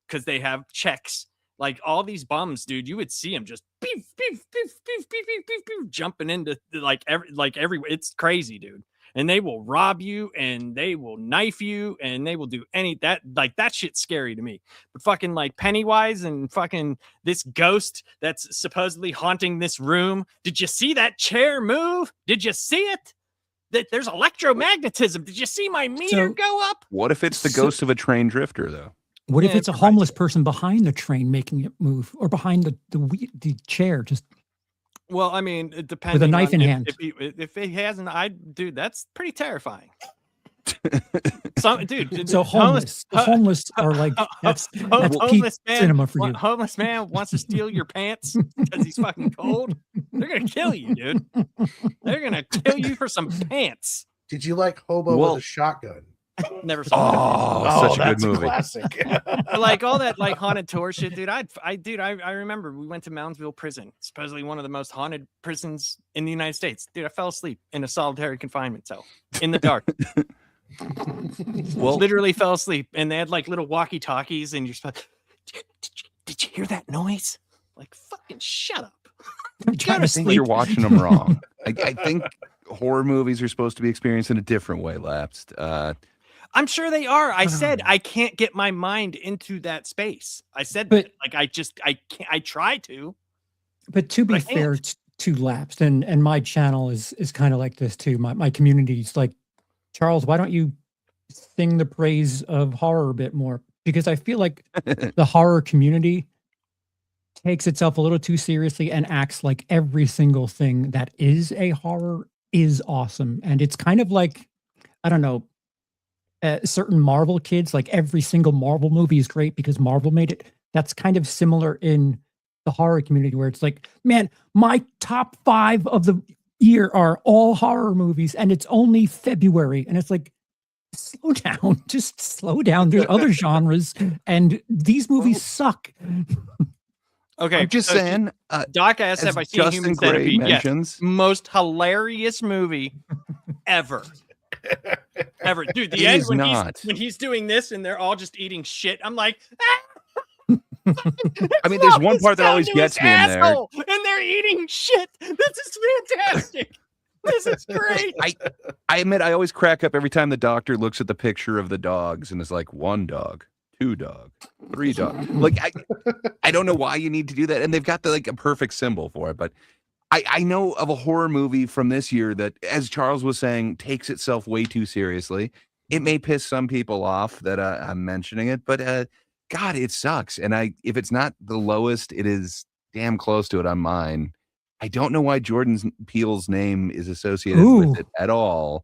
because they have checks. Like all these bums, dude, you would see them just beef, beef, beef, beef, beef, beef, beef, beef, jumping into every. It's crazy, dude. And they will rob you, and they will knife you, and they will do that. Like that shit's scary to me. But fucking like Pennywise and fucking this ghost that's supposedly haunting this room. Did you see that chair move? Did you see it? That there's electromagnetism. Did you see my meter go up? What if it's the ghost of a train drifter, though? What if it's a homeless person behind the train making it move, or behind the chair? Just well, I mean, it depends. With a knife in hand. If he hasn't, dude, that's pretty terrifying. Dude. So homeless are like that's homeless man, cinema for you. Homeless man wants to steal your pants because he's fucking cold. They're gonna kill you, dude. They're gonna kill you for some pants. Did you like Hobo with a Shotgun? Never saw such a good movie. Classic. Like all that like haunted tour shit, dude. I remember we went to Moundsville Prison, supposedly one of the most haunted prisons in the United States. Dude, I fell asleep in a solitary confinement cell in the dark. Literally fell asleep, and they had like little walkie-talkies, and you're supposed. Did you hear that noise? Like fucking shut up. I'm trying to sleep. You're watching them wrong. I think horror movies are supposed to be experienced in a different way, Lapsed. I'm sure they are. I said I can't get my mind into that space. I said but, that. Like I can't. I try to. But to be fair to Lapsed, and my channel is kind of like this too. My community's like, Charles, why don't you sing the praise of horror a bit more? Because I feel like the horror community takes itself a little too seriously and acts like every single thing that is a horror is awesome. And it's kind of like, I don't know, certain Marvel kids, like every single Marvel movie is great because Marvel made it. That's kind of similar in the horror community, where it's like, man, my top 5 of the year are all horror movies, and it's only February. And it's like, slow down, just slow down. There's other genres, and these movies suck. Okay, I'm just saying. Doc asked, "Have I seen Human Centipede?" Yes. Most hilarious movie ever. Ever, dude. The end when he's doing this and they're all just eating shit. I'm like, I mean, there's one part that always gets me in there, and they're eating shit. This is fantastic. This is great. I admit, I always crack up every time the doctor looks at the picture of the dogs and is like, 1 dog, 2 dog, 3 dog. Like, I don't know why you need to do that, and they've got a perfect symbol for it, but I know of a horror movie from this year that, as Charles was saying, takes itself way too seriously. It may piss some people off that I'm mentioning it, but God, it sucks. And if it's not the lowest, it is damn close to it on mine. I don't know why Jordan Peele's name is associated with it at all.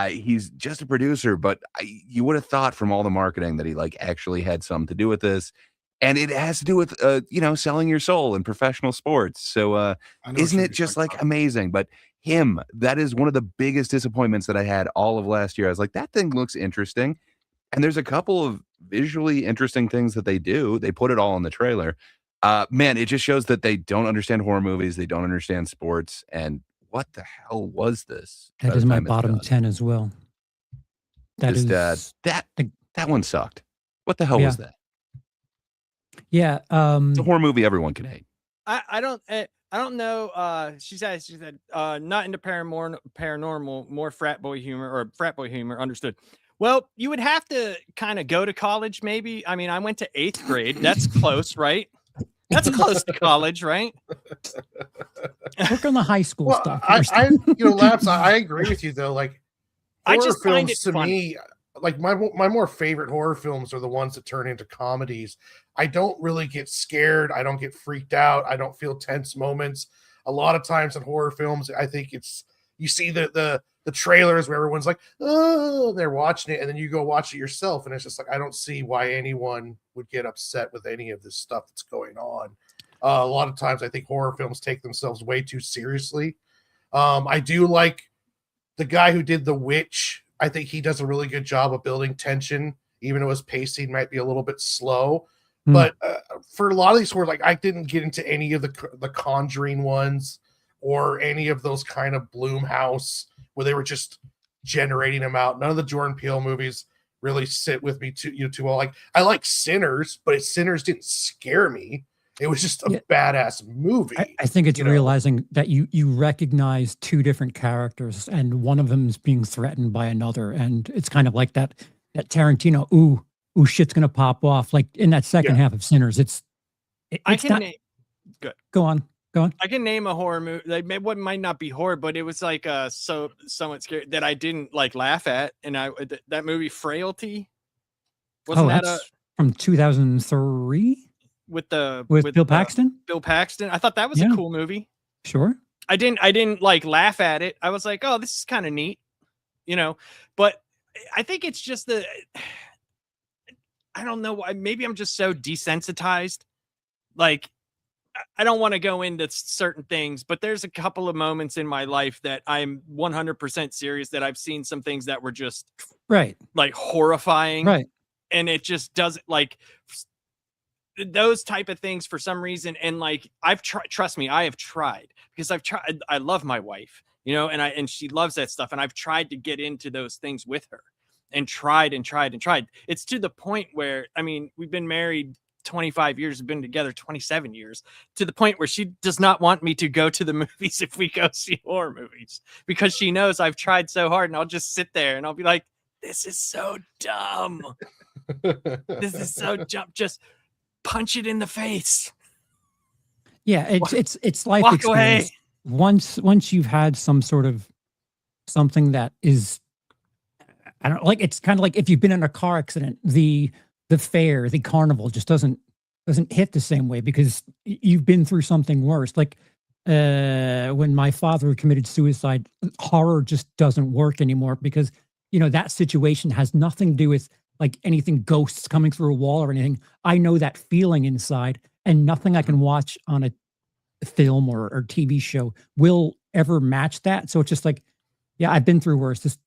He's just a producer, but you would have thought from all the marketing that he like actually had something to do with this. And it has to do with, selling your soul in professional sports. So isn't it just like amazing? But that is one of the biggest disappointments that I had all of last year. I was like, that thing looks interesting. And there's a couple of visually interesting things that they do. They put it all in the trailer. Man, it just shows that they don't understand horror movies. They don't understand sports. And what the hell was this? That is my bottom 10 as well. That one sucked. What the hell was that? Yeah, it's a horror movie everyone can hate. I don't know. She said not into paranormal, more frat boy humor. Understood. Well, you would have to kind of go to college, maybe. I mean, I went to 8th grade. That's close, right? That's close to college, right? Work on the high school stuff. Labs, I agree with you though. Like, I just find it to funny. Me, like my more favorite horror films are the ones that turn into comedies. I don't really get scared. I don't get freaked out. I don't feel tense moments. A lot of times in horror films, I think you see the trailers where everyone's like, oh, they're watching it, and then you go watch it yourself, and it's just like, I don't see why anyone would get upset with any of this stuff that's going on. A lot of times I think horror films take themselves way too seriously. I do like the guy who did The Witch. I think he does a really good job of building tension, even though his pacing might be a little bit slow. But for a lot of these horror, like I didn't get into any of the Conjuring ones or any of those kind of Blumhouse where they were just generating them out. None of the Jordan Peele movies really sit with me too well. Like I like Sinners, but Sinners didn't scare me. It was just a badass movie. I think it's realizing that you recognize two different characters and one of them is being threatened by another. And it's kind of like that Tarantino, ooh, shit's gonna pop off. Like in that second half of Sinners, Go on. I can name a horror movie. Like what might not be horror, but it was like somewhat scary that I didn't like laugh at. And that movie Frailty, wasn't that from 2003 with Bill Paxton? Bill Paxton. I thought that was a cool movie. Sure. I didn't like laugh at it. I was like, oh, this is kind of neat, But I think it's just I don't know why. Maybe I'm just so desensitized. Like, I don't want to go into certain things, but there's a couple of moments in my life that I'm 100% serious that I've seen some things that were just like horrifying. Right. And it just doesn't like those type of things for some reason. And like, I've tried, trust me, I have tried because I've tried. I love my wife, and she loves that stuff. And I've tried to get into those things with her and tried. It's to the point where, I mean, we've been married 25 years, have been together 27 years, to the point where she does not want me to go to the movies if we go see horror movies because she knows I've tried so hard, and I'll just sit there and I'll be like, this is so dumb. This is so dumb. Just punch it in the face. Yeah, it's life Walk experience. Away. Once you've had some sort of something that is, I don't like, it's kind of like if you've been in a car accident, the fair, the carnival just doesn't hit the same way because you've been through something worse. Like when my father committed suicide, horror just doesn't work anymore because that situation has nothing to do with like anything, ghosts coming through a wall or anything. I know that feeling inside, and nothing I can watch on a film or TV show will ever match that. So it's just like, yeah, I've been through worse.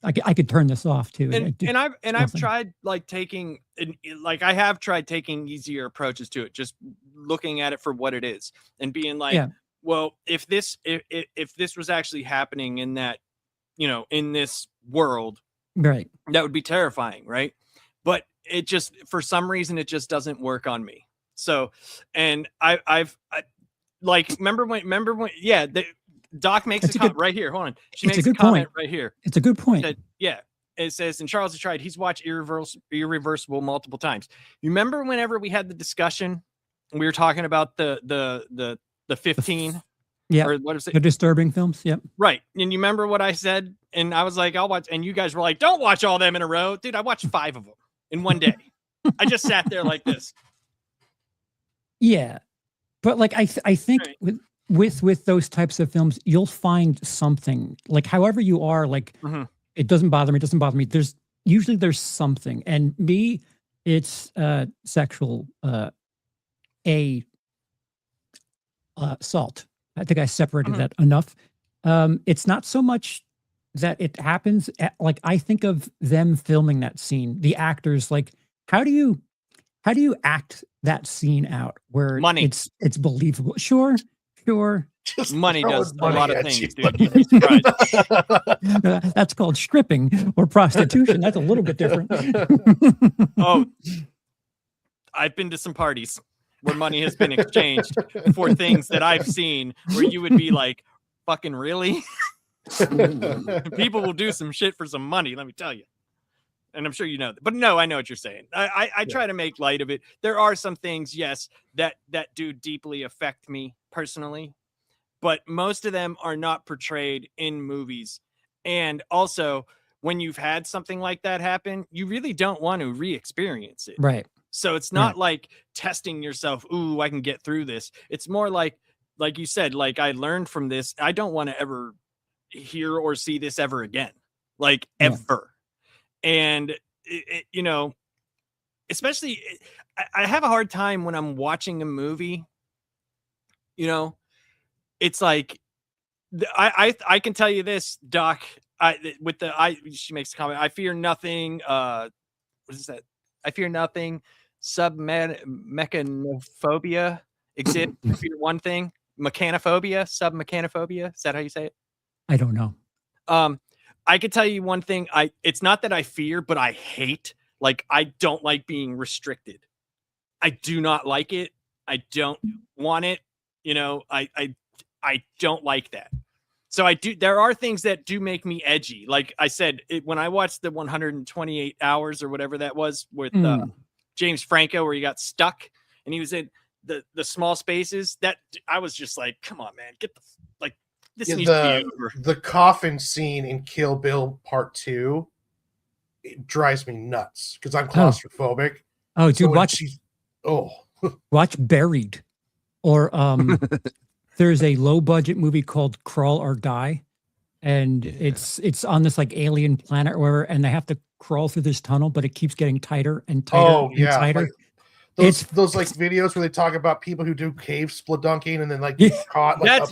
I could turn this off too. I've tried I have tried taking easier approaches to it, just looking at it for what it is and being like, well, if this was actually happening in that, in this world, right, that would be terrifying, right? But it just, for some reason, it just doesn't work on me. So, and I've remember when, Doc makes a comment right here. Hold on. She makes a comment right here. It's a good point. It says, and Charles has tried, he's watched Irreversible multiple times. You remember whenever we had the discussion and we were talking about the 15? Yeah. Or what is it? The disturbing films. Yep. Right. And you remember what I said? And I was like, I'll watch. And you guys were like, don't watch all them in a row. Dude, I watched 5 of them in one day. I just sat there like this. Yeah. But like, I think Right. with those types of films, you'll find something, like however you are, like it doesn't bother me. It doesn't bother me. There's something. And me, it's sexual assault. I think I separated that enough. It's not so much that it happens like I think of them filming that scene, the actors, like how do you act that scene out where Money. it's believable? Sure. Just Money throwing does a money lot of at things, you. dude. You'd be surprised. That's called stripping or prostitution. That's a little bit different. Oh, I've been to some parties where money has been exchanged for things that I've seen where you would be like, fucking really? People will do some shit for some money, let me tell you. And I'm sure you know that. But no, I know what you're saying. I try to make light of it. There are some things, yes, that do deeply affect me personally, but most of them are not portrayed in movies. And also, when you've had something like that happen, you really don't want to re-experience it. Right. So it's not like testing yourself. Ooh, I can get through this. It's more like you said, like I learned from this. I don't want to ever hear or see this ever again, like ever. And you know, especially I have a hard time when I'm watching a movie, you know, it's like I can tell you this, Doc, she makes a comment. I fear nothing. What is that? I fear nothing. Submechanophobia exists. I fear one thing. Mechanophobia, submechanophobia. Is that how you say it? I don't know. I could tell you one thing. It's not that I fear, but I hate. Like, I don't like being restricted. I do not like it. I don't want it. You know, I don't like that. So there are things that do make me edgy. Like I said, when I watched the 128 hours or whatever that was with James Franco, where he got stuck and he was in the small spaces, that I was just like, come on, man, get this needs to be over. The coffin scene in Kill Bill Part 2, it drives me nuts because I'm claustrophobic. Oh, dude, watch Buried, or there's a low budget movie called Crawl or Die, and it's on this like alien planet or whatever, and they have to crawl through this tunnel, but it keeps getting tighter and tighter tighter. Like, those like videos where they talk about people who do cave spludunking and then like get caught. Like,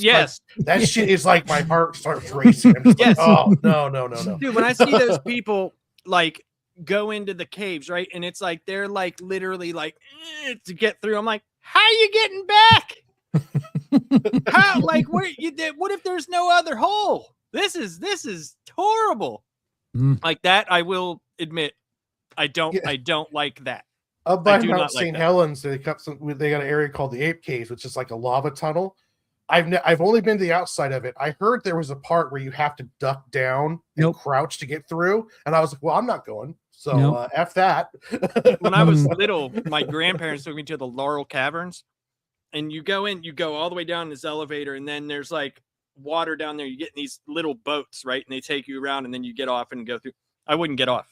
that shit is like my heart starts racing. I'm just like, oh no. Dude, when I see those people like go into the caves, right, and it's like they're like literally like to get through, I'm like, how are you getting back? How, like, where you did? What if there's no other hole? This is horrible. Like that, I will admit, I don't like that. Up by Mount St. Helens, they got an area called the Ape Caves, which is like a lava tunnel. I've only been to the outside of it. I heard there was a part where you have to duck down and crouch to get through, and I was like, well, I'm not going. So F that. When I was little, my grandparents took me to the Laurel Caverns, and you go all the way down this elevator, and then there's like water down there. You get in these little boats, right? And they take you around, and then you get off and go through. I wouldn't get off.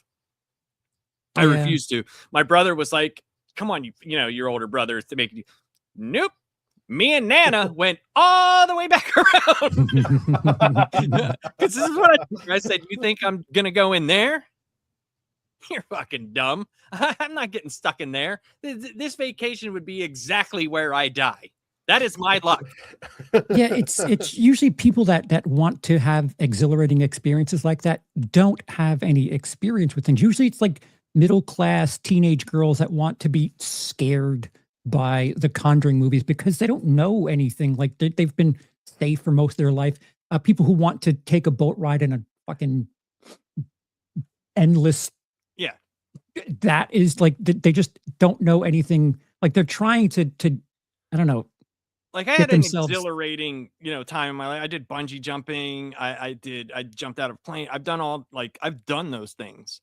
I refused to. My brother was like, come on, you know, your older brother to make you. Nope. Me and Nana went all the way back around. Because this is what I said. You think I'm going to go in there? You're fucking dumb. I'm not getting stuck in there. This vacation would be exactly where I die. That is my luck. Yeah, it's usually people that want to have exhilarating experiences like that don't have any experience with things. Usually it's like middle-class teenage girls that want to be scared by the Conjuring movies because they don't know anything. Like they've been safe for most of their life. People who want to take a boat ride in a fucking endless. Yeah. That is like, they just don't know anything. Like they're trying to I don't know. Like I had an exhilarating, time in my life. I did bungee jumping. I jumped out of a plane. I've done those things.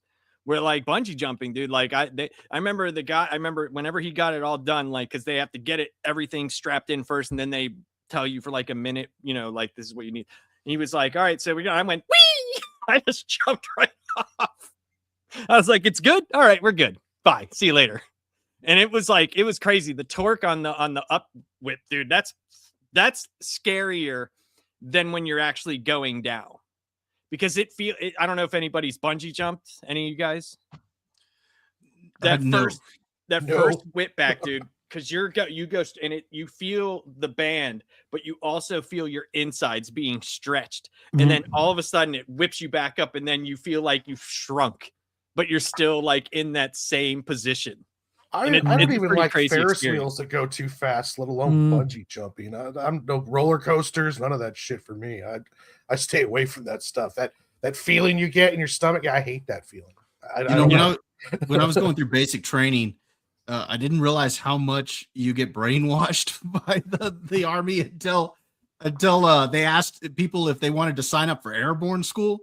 Where like bungee jumping, dude, like I remember the guy, whenever he got it all done, like, cause they have to get everything strapped in first and then they tell you for like a minute, like this is what you need. And he was like, all right, so I went, wee! I just jumped right off. I was like, it's good. All right, we're good. Bye. See you later. And it was crazy. The torque on the up whip, dude, that's scarier than when you're actually going down. Because I don't know if anybody's bungee jumped. Any of you guys? No. First whip back, dude. Because you go and you feel the band, but you also feel your insides being stretched, and then all of a sudden it whips you back up, and then you feel like you've shrunk, but you're still like in that same position. I don't even like Ferris wheels that go too fast, let alone bungee jumping. I'm no roller coasters, none of that shit for me. I stay away from that stuff. That feeling you get in your stomach, I hate that feeling. When I was going through basic training, I didn't realize how much you get brainwashed by the Army until they asked people if they wanted to sign up for airborne school.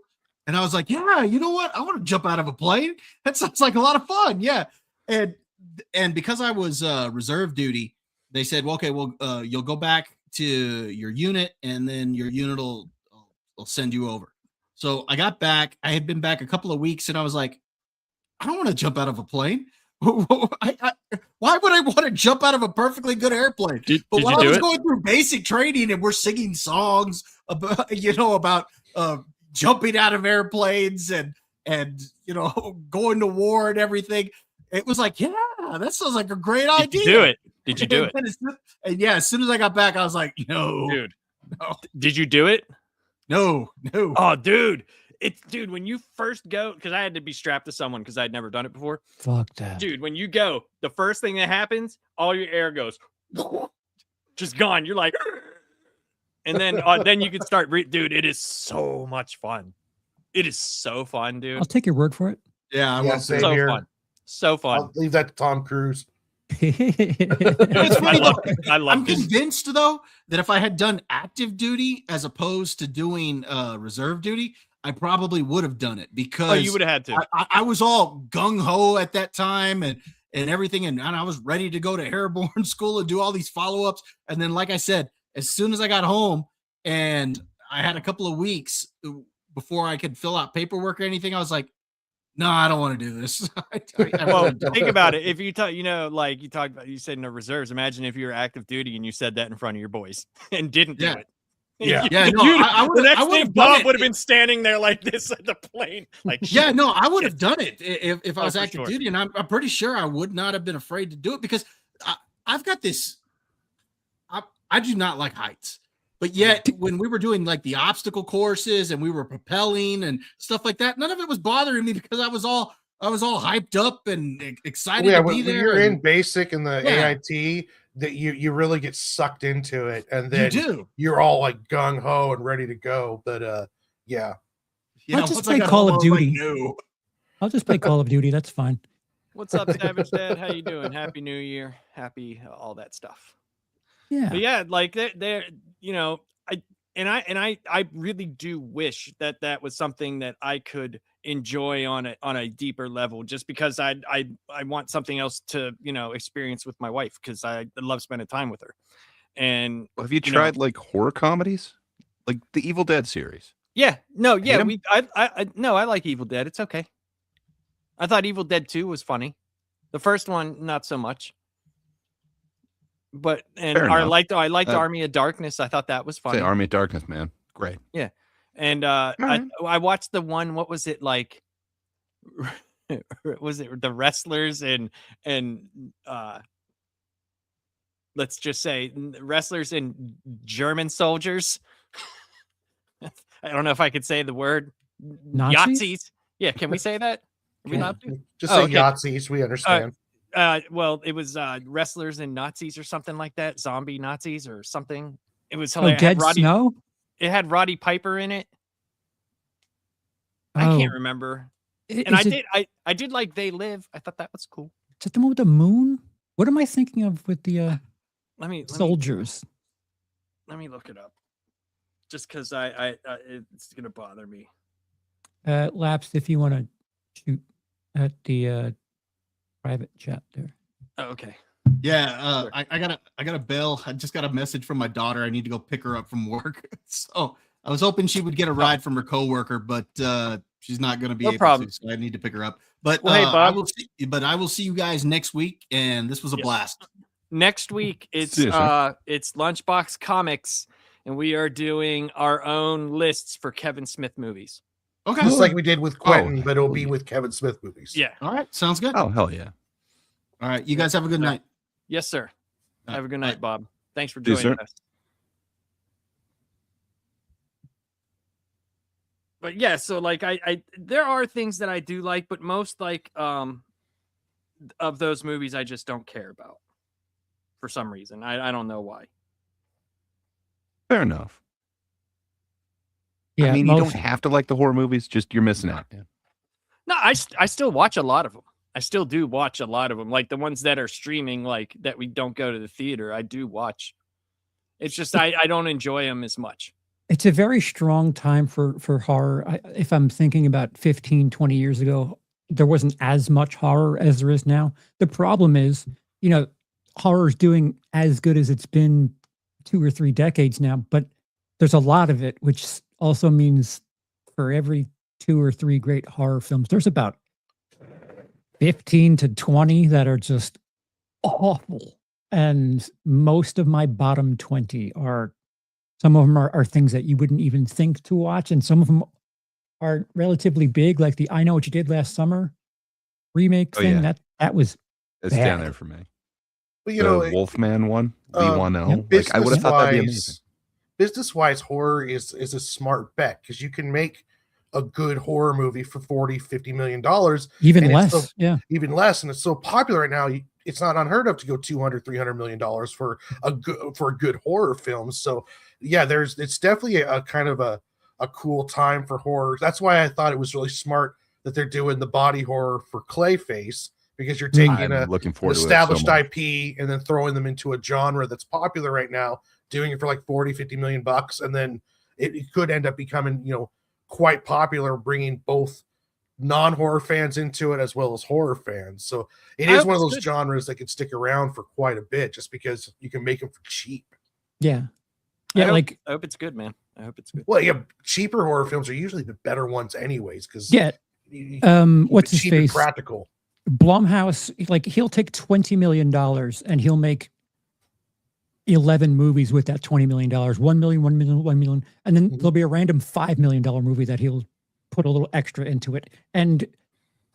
And I was like, yeah, you know what? I want to jump out of a plane. That sounds like a lot of fun. Yeah. And because I was reserve duty, they said, well, okay, well, you'll go back to your unit, and then your unit will send you over. So I got back. I had been back a couple of weeks, and I was like, I don't want to jump out of a plane. Why would I want to jump out of a perfectly good airplane? But while I was going through basic training, and we're singing songs about jumping out of airplanes and going to war and everything, it was like, yeah, that sounds like a great idea. Did you do it? And yeah, as soon as I got back, I was like, no, dude. No. Did you do it? No. Oh, dude. Dude, when you first go, because I had to be strapped to someone because I'd never done it before. Fuck that. Dude, when you go, the first thing that happens, all your air goes just gone. You're like, and then you can start dude, it is so much fun. It is so fun, dude. I'll take your word for it. Yeah, I want to so here. Fun. So fun. I'll leave that to Tom Cruise. It's funny, I'm this. convinced though that if I had done active duty as opposed to doing reserve duty, I probably would have done it, because you would have had to. I was all gung ho at that time and everything, and I was ready to go to airborne school and do all these follow ups. And then, like I said, as soon as I got home and I had a couple of weeks before I could fill out paperwork or anything, I was like, no, I don't want to do this. Well, think about it. If you talk, like you talked about, you said no reserves. Imagine if you were active duty and you said that in front of your boys and didn't do it. Yeah. The next thing, Bob would have been standing there like this at the plane. Like, I would have done it if I was active duty, and I'm pretty sure I would not have been afraid to do it, because I've got this. I do not like heights. But yet, when we were doing like the obstacle courses and we were propelling and stuff like that, none of it was bothering me, because I was all hyped up and excited to be there. You're in basic and the AIT, that you really get sucked into it, and then you're all like gung ho and ready to go. But I'll just play Call of Duty. I'll just play Call of Duty. That's fine. What's up, Savage Dad? How you doing? Happy New Year. Happy all that stuff. Yeah. But yeah, like they're I really do wish that was something that I could enjoy on a deeper level, just because I want something else to experience with my wife, because I love spending time with her. And have you tried like horror comedies, like the Evil Dead series? I like Evil Dead. It's okay. I thought Evil Dead 2 was funny. The first one, not so much. But I liked Army of Darkness. I thought that was funny. Army of Darkness, man, great. Yeah, and I watched the one. What was it like? Was it the wrestlers and let's just say wrestlers and German soldiers? I don't know if I could say the word Nazis. Yeah, can we say that? Are we not? Just say Nazis. We understand. Well, it was wrestlers and Nazis or something like that. Zombie Nazis or something. It was hilarious. It had Roddy Piper in it. I can't remember. I did like They Live. I thought that was cool. Is it the one with the moon? What am I thinking of with the soldiers? Let me look it up. Just because it's gonna bother me. Laps, if you want to shoot at the private chat there. Oh, okay. Yeah, I got a bill. I just got a message from my daughter. I need to go pick her up from work. So I was hoping she would get a ride from her coworker, but she's not going to be able to. So I need to pick her up. But well, hey, Bob. I will see you guys next week. And this was a blast. Next week, it's Lunchbox Comics, and we are doing our own lists for Kevin Smith movies. Okay, just like we did with Quentin, but it'll be with Kevin Smith movies. Yeah. All right, sounds good. Oh, hell yeah. All right, you guys have a good night. Yes, sir. Have a good night, Bob. Thanks for See you, joining sir. us. But yeah, so like I there are things that I do like, but most like of those movies I just don't care about for some reason. I don't know why. Fair enough. Yeah, I mean, you don't have to like the horror movies, just you're missing out, man. No, I still watch a lot of them. I still do watch a lot of them, like the ones that are streaming, like that we don't go to the theater. I do watch. It's just I don't enjoy them as much. It's a very strong time for horror. If I'm thinking about 15, 20 years ago, there wasn't as much horror as there is now. The problem is, horror is doing as good as it's been 2 or 3 decades now, but there's a lot of it, which also means for every 2 or 3 great horror films, there's about 15 to 20 that are just awful. And most of my bottom 20 are, some of them are things that you wouldn't even think to watch. And some of them are relatively big, like the I Know What You Did Last Summer remake thing. Yeah. That was It's bad. down there for me. But The Wolfman one, V1L. Like, I would have thought that'd be amazing. Business-wise, horror is a smart bet because you can make a good horror movie for $40-50 million. Even less. Even less. And it's so popular right now. It's not unheard of to go $200-300 million for a good horror film. So yeah, it's definitely a kind of a cool time for horror. That's why I thought it was really smart that they're doing the body horror for Clayface, because you're taking an established IP and then throwing them into a genre that's popular right now, doing it for like $40-50 million, and then it could end up becoming, quite popular, bringing both non-horror fans into it as well as horror fans. So it is one of those genres that can stick around for quite a bit just because you can make them for cheap. Yeah. I hope it's good, man. I hope it's good. Well, yeah, cheaper horror films are usually the better ones anyways, because what's his face? Practical. Blumhouse, like he'll take $20 million and he'll make 11 movies with that $20 million, 1 million, 1 million, 1 million. And then there'll be a random $5 million movie that he'll put a little extra into it. And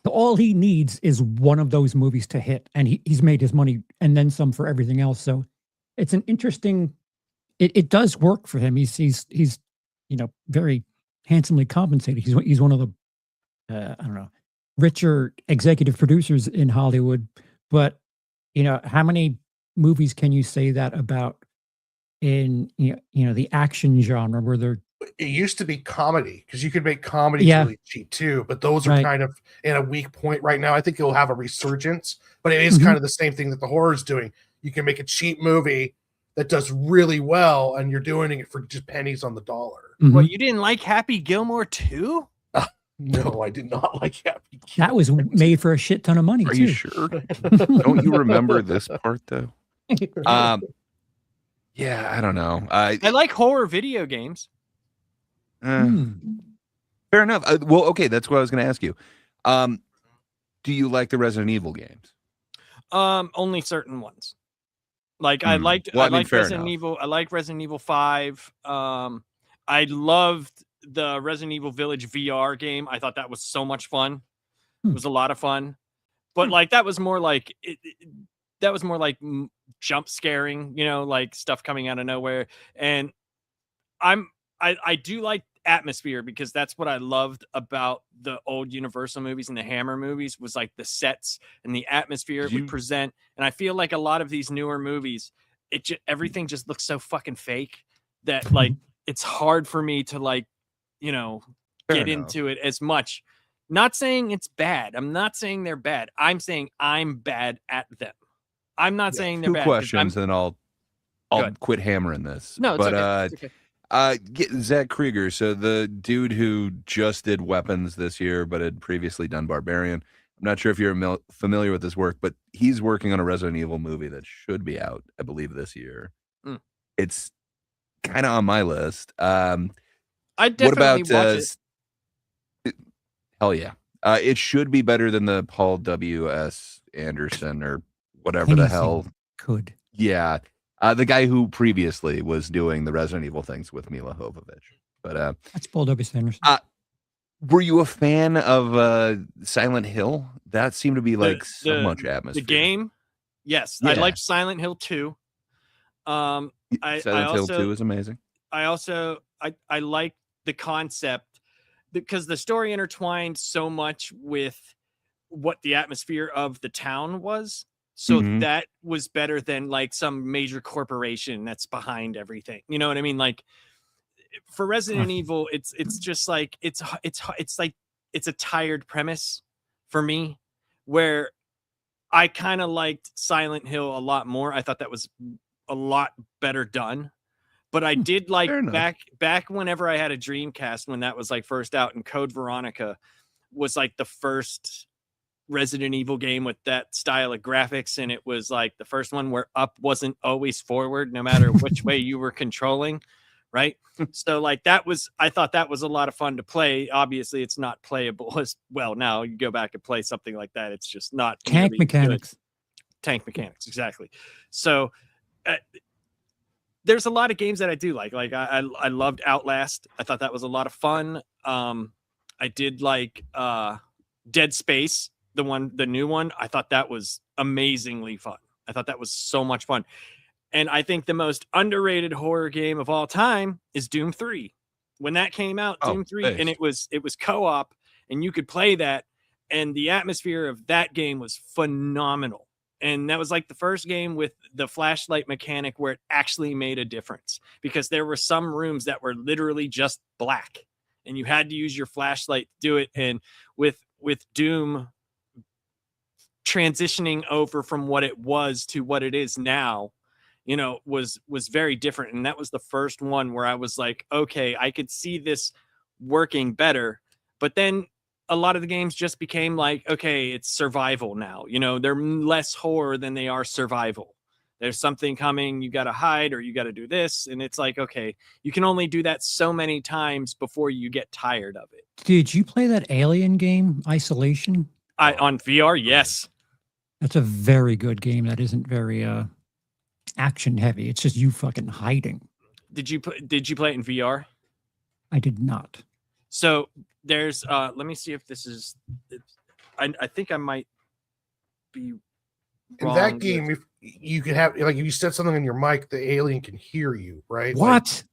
all he needs is one of those movies to hit. And he's made his money and then some for everything else. So it's an interesting, it does work for him. He's very handsomely compensated. He's one of the, I don't know, richer executive producers in Hollywood. But, how many movies can you say that about in the action genre where it used to be comedy, because you could make comedy really cheap too, but those are kind of in a weak point right now. I think it'll have a resurgence, but it is kind of the same thing that the horror is doing. You can make a cheap movie that does really well, and you're doing it for just pennies on the dollar. Well, you didn't like Happy Gilmore 2? No, I did not like Happy Gilmore. That was made for a shit ton of money. Are you sure? Don't you remember this part though? Yeah, I don't know. I like horror video games. Fair enough. Well, okay, that's what I was going to ask you. Do you like the Resident Evil games? Only certain ones. Like I liked Resident Evil. I like Resident Evil 5. I loved the Resident Evil Village VR game. I thought that was so much fun. It was a lot of fun. But like that was more like jump scaring, like stuff coming out of nowhere. And I do like atmosphere, because that's what I loved about the old Universal movies and the Hammer movies, was like the sets and the atmosphere it would present. And I feel like a lot of these newer movies, everything just looks so fucking fake that like it's hard for me to like, get into it as much. Not saying it's bad. I'm not saying they're bad. I'm saying I'm bad at them. I'm not saying they're bad. 2 questions, and I'll quit hammering this. No, it's okay. Zach Krieger, so the dude who just did Weapons this year but had previously done Barbarian, I'm not sure if you're familiar with his work, but he's working on a Resident Evil movie that should be out, I believe, this year. It's kind of on my list. I definitely watch it. Hell yeah. It should be better than the Paul W.S. Anderson or whatever the hell. Could. Yeah. The guy who previously was doing the Resident Evil things with Mila Jovovich. But that's Paul W.S. Anderson. Were you a fan of Silent Hill? That seemed to be like so much atmosphere. The game? Yes. Yeah. I liked Silent Hill 2. Silent Hill 2 is amazing. I like the concept because the story intertwined so much with what the atmosphere of the town was. So that was better than like some major corporation that's behind everything. You know what I mean? Like for Resident Evil, it's just like it's like it's a tired premise for me, where I kind of liked Silent Hill a lot more. I thought that was a lot better done. But I did like back whenever I had a Dreamcast, when that was like first out, and Code Veronica was like the first Resident Evil game with that style of graphics, and it was like the first one where up wasn't always forward no matter which way you were controlling, right? So like I thought that was a lot of fun to play. Obviously it's not playable as well now. You go back and play something like that, it's just not tank mechanics. Tank mechanics, exactly. So there's a lot of games that I do like I loved Outlast. I thought that was a lot of fun. I did like Dead Space, the new one. I thought that was amazingly fun. I thought that was so much fun. And I think the most underrated horror game of all time is Doom 3. When that came out, Doom 3, nice. And it was co-op, and you could play that, and the atmosphere of that game was phenomenal. And that was like the first game with the flashlight mechanic where it actually made a difference, because there were some rooms that were literally just black and you had to use your flashlight to do it. And with Doom transitioning over from what it was to what it is now, you know, was very different. And that was the first one where I was like, okay, I could see this working better. But then a lot of the games just became like, okay, it's survival now. You know, they're less horror than they are survival. There's something coming, you got to hide, or you got to do this. And it's like, okay, you can only do that so many times before you get tired of it. Did you play that Alien game, Isolation? On VR, yes. That's a very good game. That isn't very action heavy. It's just you fucking hiding. Did you play it in VR? I did not. So there's let me see if this is I think I might be wrong. In that game, if you could have, like, if you said something in your mic, the alien can hear you, right? What?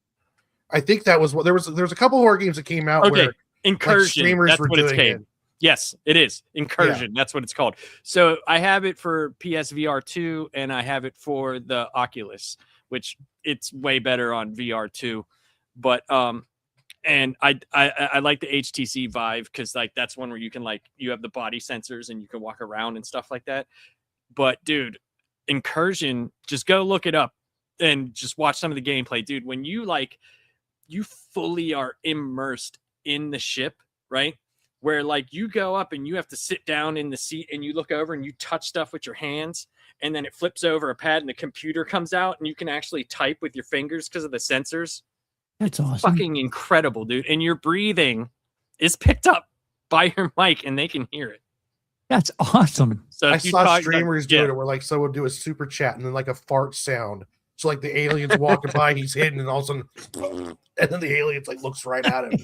Like, I think that was what there was a couple horror games that came out where Incursion, like, streamers that's were what it's doing called. Yes, it is Incursion. That's what it's called. So I have it for PSVR 2 and I have it for the Oculus, which it's way better on VR 2. But and I like the HTC Vive, because like that's one where you can, like, you have the body sensors and you can walk around and stuff like that. But dude, Incursion, just go look it up and just watch some of the gameplay, dude. When you fully are immersed in the ship, right? Where like you go up and you have to sit down in the seat and you look over and you touch stuff with your hands, and then it flips over a pad and the computer comes out and you can actually type with your fingers because of the sensors. That's awesome. Fucking incredible, dude. And your breathing is picked up by your mic and they can hear it. That's awesome. So I saw streamers do it where like someone would do a super chat and then like a fart sound. So like the alien's walking by, he's hidden, and all of a sudden, and then the alien's like looks right at him.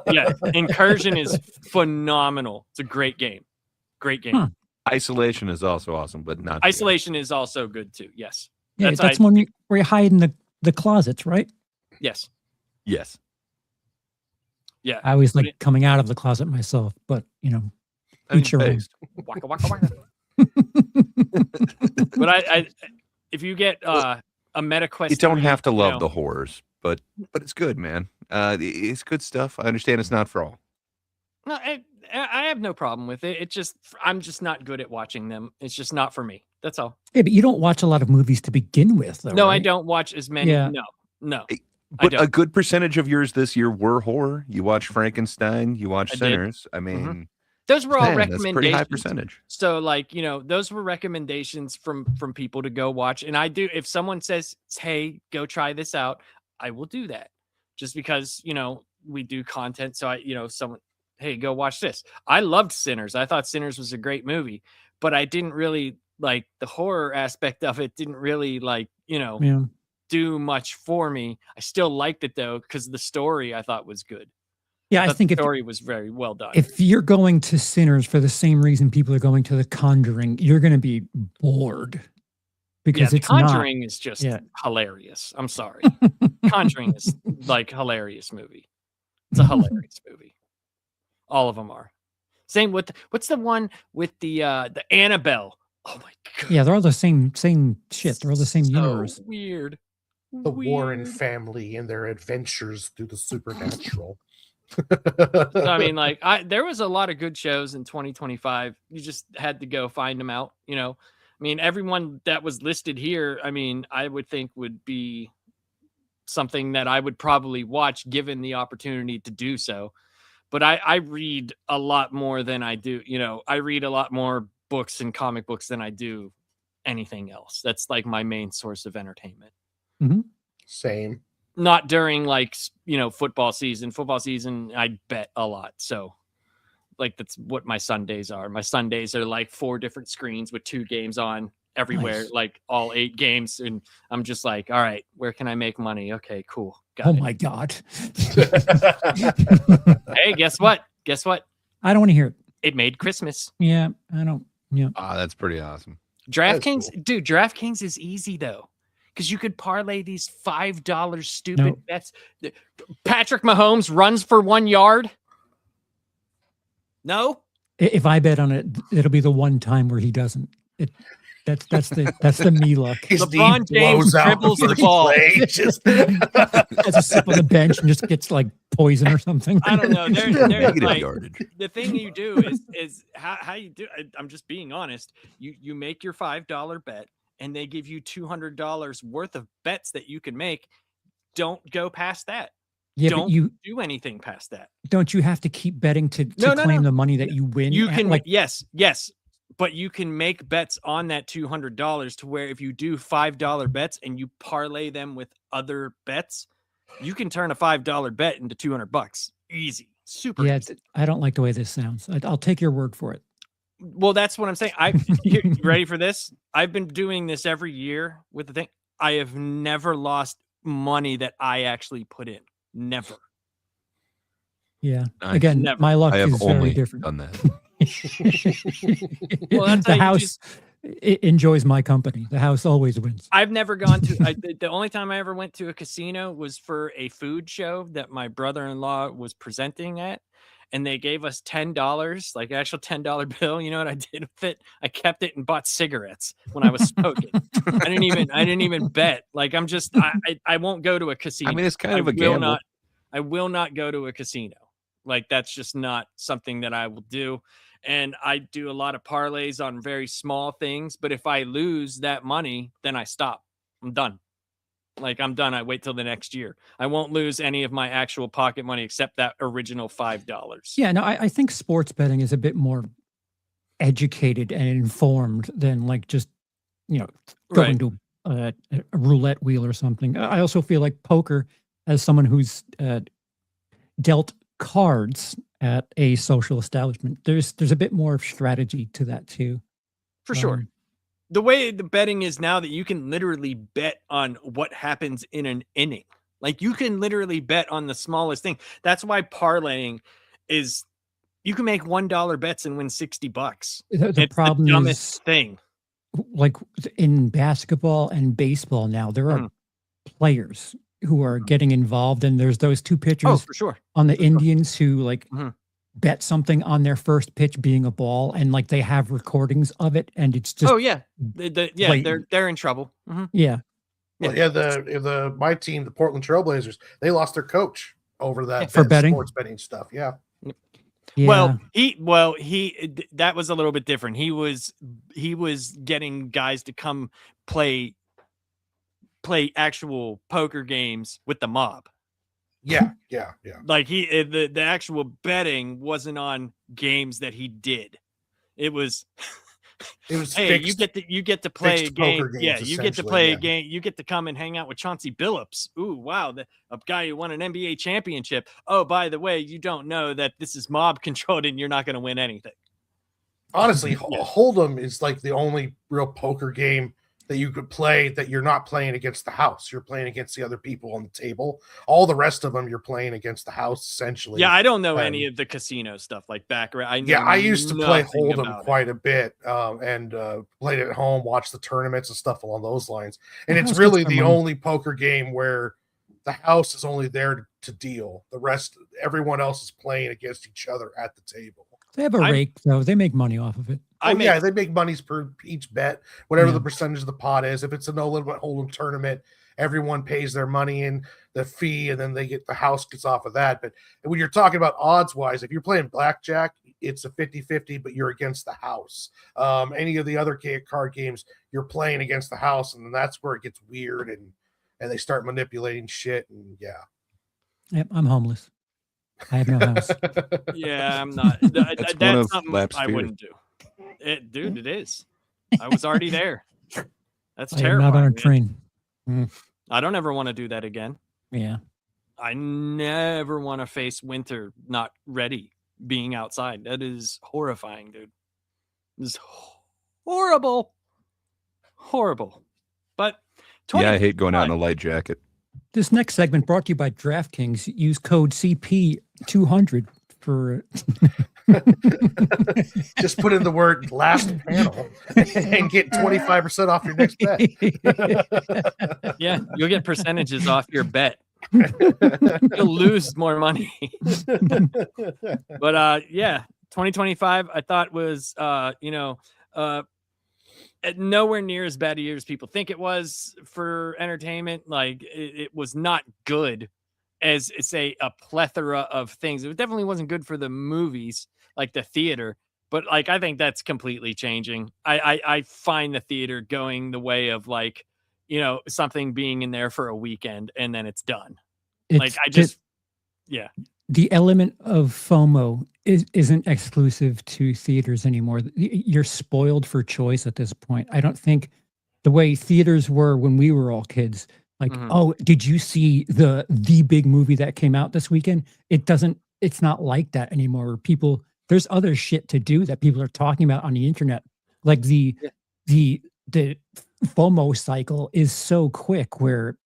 Yeah, Incursion is phenomenal. It's a great game. Great game. Huh. Isolation is also awesome, but not Isolation is also good too. Yes. Yeah, that's one where you hide in the closets, right? Yes. Yes. Yeah. I always like coming out of the closet myself, but you know, each your own. Waka, waka, waka. But I if you get a MetaQuest, you don't have to love the horrors, but it's good, man. It's good stuff. I understand it's not for all. No, I have no problem with it. It's just I'm just not good at watching them. It's just not for me. That's all. Yeah, but you don't watch a lot of movies to begin with, though. No, right? I don't watch as many. Yeah. No. But a good percentage of yours this year were horror. You watched Frankenstein. You watched Sinners. I mean, Those were all Man, that's a pretty high recommendations. percentage. So like, those were recommendations from people to go watch. And I do, if someone says, hey, go try this out, I will do that just because, we do content. So someone, hey, go watch this. I loved Sinners. I thought Sinners was a great movie, but I didn't really like the horror aspect of it. Didn't really do much for me. I still liked it though, because the story I thought was good. Yeah, I think the story was very well done. If you're going to Sinners for the same reason people are going to The Conjuring, you're going to be bored because it's Conjuring is just hilarious. I'm sorry. Conjuring is like hilarious movie. It's a hilarious movie. All of them are. Same with what's the one with the Annabelle? Oh my god. Yeah, they're all the same shit. They're all the same universe. Weird. The Warren family and their adventures through the supernatural. I mean, like, there was a lot of good shows in 2025. You just had to go find them out. I mean, everyone that was listed here, I mean, I would think would be something that I would probably watch given the opportunity to do so. But I read a lot more than I do. I read a lot more books and comic books than I do anything else. That's like my main source of entertainment. Mm-hmm. Same. Not during football season. Football season, I bet a lot. So like that's what my Sundays are. My Sundays are like 4 different screens with 2 games on everywhere, nice. like all 8 games. And I'm just like, all right, where can I make money? Okay, cool. Got it. My God. Hey, guess what? I don't want to hear it. It made Christmas. Yeah, I don't. Yeah. That's pretty awesome. DraftKings, cool. Dude, DraftKings is easy though. Because you could parlay these $5 stupid bets. Patrick Mahomes runs for 1 yard. No. If I bet on it, it'll be the one time where he doesn't. That's the me luck. LeBron James dribbles the ball. Has a sip on the bench and just gets like poison or something. I don't know. There's like, yardage. The thing you do is how you do. I'm just being honest. You make your $5 bet. And they give you $200 worth of bets that you can make. Don't go past that. Yeah, don't do anything past that. Don't you have to keep betting to claim the money that you win? You can yes, but you can make bets on that $200 to where if you do $5 bets and you parlay them with other bets, you can turn a $5 bet into $200. Easy, super. Yeah, easy. I don't like the way this sounds. I'll take your word for it. Well, that's what I'm saying. You ready for this? I've been doing this every year with the thing. I have never lost money that I actually put in. Never. Yeah. Again, never. My luck is only very different. done that. Well, that's the house it enjoys my company. The house always wins. I've never gone to the only time I ever went to a casino was for a food show that my brother-in-law was presenting at. And they gave us $10, like actual $10 bill. You know what I did with it? I kept it and bought cigarettes when I was smoking. I didn't even bet. Like I won't go to a casino. I mean, it's kind of a gamble. I will not go to a casino. Like that's just not something that I will do. And I do a lot of parlays on very small things. But if I lose that money, then I stop. I'm done. Like I'm done. I wait till the next year. I won't lose any of my actual pocket money except that original $5. Yeah, no, I think sports betting is a bit more educated and informed than like just, going to a roulette wheel or something. I also feel like poker, as someone who's dealt cards at a social establishment, there's a bit more of strategy to that too. For sure. The way the betting is now that you can literally bet on what happens in an inning. Like you can literally bet on the smallest thing. That's why parlaying is you can make $1 bets and win $60. The problem the dumbest thing. Like in basketball and baseball now, there are players who are getting involved, and there's those 2 pitchers for sure. on the Indians who like bet something on their first pitch being a ball, and like they have recordings of it, and it's just they're in trouble. Yeah. Well, my team, the Portland Trailblazers, they lost their coach over that for betting, sports betting stuff. Yeah. Yeah. He that was a little bit different. He was getting guys to come play actual poker games with the mob. Yeah. Like the actual betting wasn't on games that he did. It was hey, fixed, you get to play a game. games, Yeah, you get to play a game. You get to come and hang out with Chauncey Billups. Ooh, wow, a guy who won an NBA championship. Oh, by the way, you don't know that this is mob controlled and you're not going to win anything. Honestly, Hold'em is like the only real poker game that you could play that you're not playing against the house. You're playing against the other people on the table. All the rest of them, you're playing against the house, essentially. Yeah, I don't know any of the casino stuff like Baccarat. I used to play Hold'em quite a bit and played it at home, watched the tournaments and stuff along those lines. And it's really the only poker game where the house is only there to deal. The rest, everyone else is playing against each other at the table. They have a rake, though. They make money off of it. They make monies per each bet, whatever the percentage of the pot is. If it's a no limit hold'em tournament, everyone pays their money in the fee, and then the house gets off of that. But when you're talking about odds wise, if you're playing blackjack, it's a 50-50, but you're against the house. Any of the other card games, you're playing against the house, and then that's where it gets weird, and they start manipulating shit. And Yep, I'm homeless. I have no house. Yeah, I'm not. That's something I wouldn't do. Dude, it is. I was already there. That's terrifying. Not on a train. I don't ever want to do that again. Yeah. I never want to face winter not ready being outside. That is horrifying, dude. This is horrible. Horrible. But I hate going out in a light jacket. This next segment brought to you by DraftKings. Use code CP200 for just put in the word last panel and get 25% off your next bet. Yeah, you'll get percentages off your bet. You'll lose more money. But 2025 I thought was nowhere near as bad a year as people think it was for entertainment. Like it was not good as say a plethora of things. It definitely wasn't good for the movies, like the theater, but like I think that's completely changing. I find the theater going the way of like, something being in there for a weekend and then it's done. The element of FOMO isn't exclusive to theaters anymore. You're spoiled for choice at this point. I don't think the way theaters were when we were all kids, like, oh, did you see the big movie that came out this weekend? It's not like that anymore. There's other shit to do that people are talking about on the internet. Like the FOMO cycle is so quick where,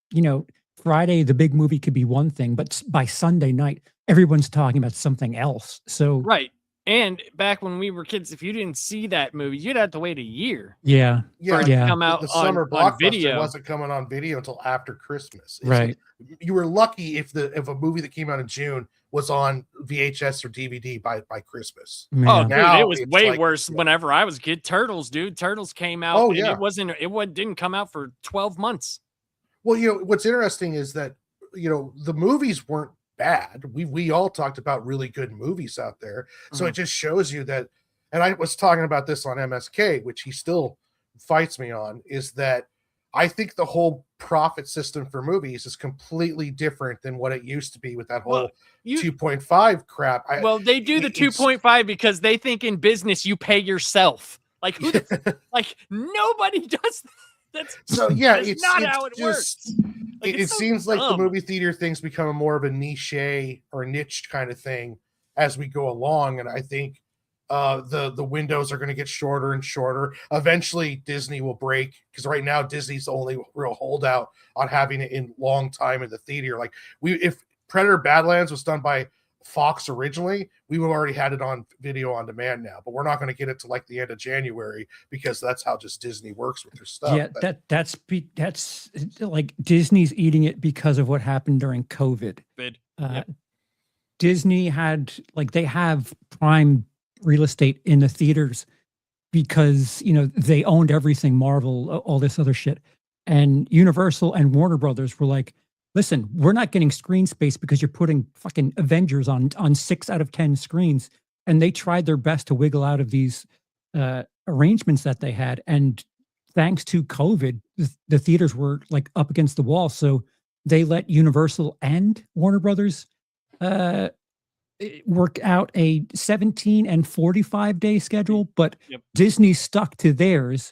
Friday, the big movie could be one thing, but by Sunday night, everyone's talking about something else. So right. And back when we were kids, if you didn't see that movie, you'd have to wait a year. Yeah. For it to come out the summer on Blockbuster video. Wasn't coming on video until after Christmas. Right. You were lucky if a movie that came out in June was on VHS or DVD by Christmas. Oh, dude, it was way worse whenever I was a kid. Turtles came out. Oh, yeah. It didn't come out for 12 months. Well, what's interesting is that, the movies weren't bad. We all talked about really good movies out there. So it just shows you that, and I was talking about this on MSK, which he still fights me on, is that I think the whole profit system for movies is completely different than what it used to be with that whole 2.5 crap. They do the 2.5 because they think in business you pay yourself. Like like nobody does that. It's not how it works. Like, it seems like the movie theater thing's become more of a niche or niche kind of thing as we go along. And I think the windows are going to get shorter and shorter. Eventually Disney will break, because right now Disney's the only real holdout on having it in long time in the theater. Like if Predator Badlands was done by Fox originally, we would have already had it on video on demand now, but we're not going to get it to like the end of January, because that's how just Disney works with their stuff. Yeah, that's like Disney's eating it because of what happened during COVID. Disney had they have prime real estate in the theaters because they owned everything, Marvel, all this other shit, and Universal and Warner Brothers were like, listen, we're not getting screen space because you're putting fucking Avengers on 6 out of 10 screens. And they tried their best to wiggle out of these arrangements that they had. And thanks to COVID, the theaters were like up against the wall. So they let Universal and Warner Brothers work out a 17 and 45-day schedule, but Disney stuck to theirs.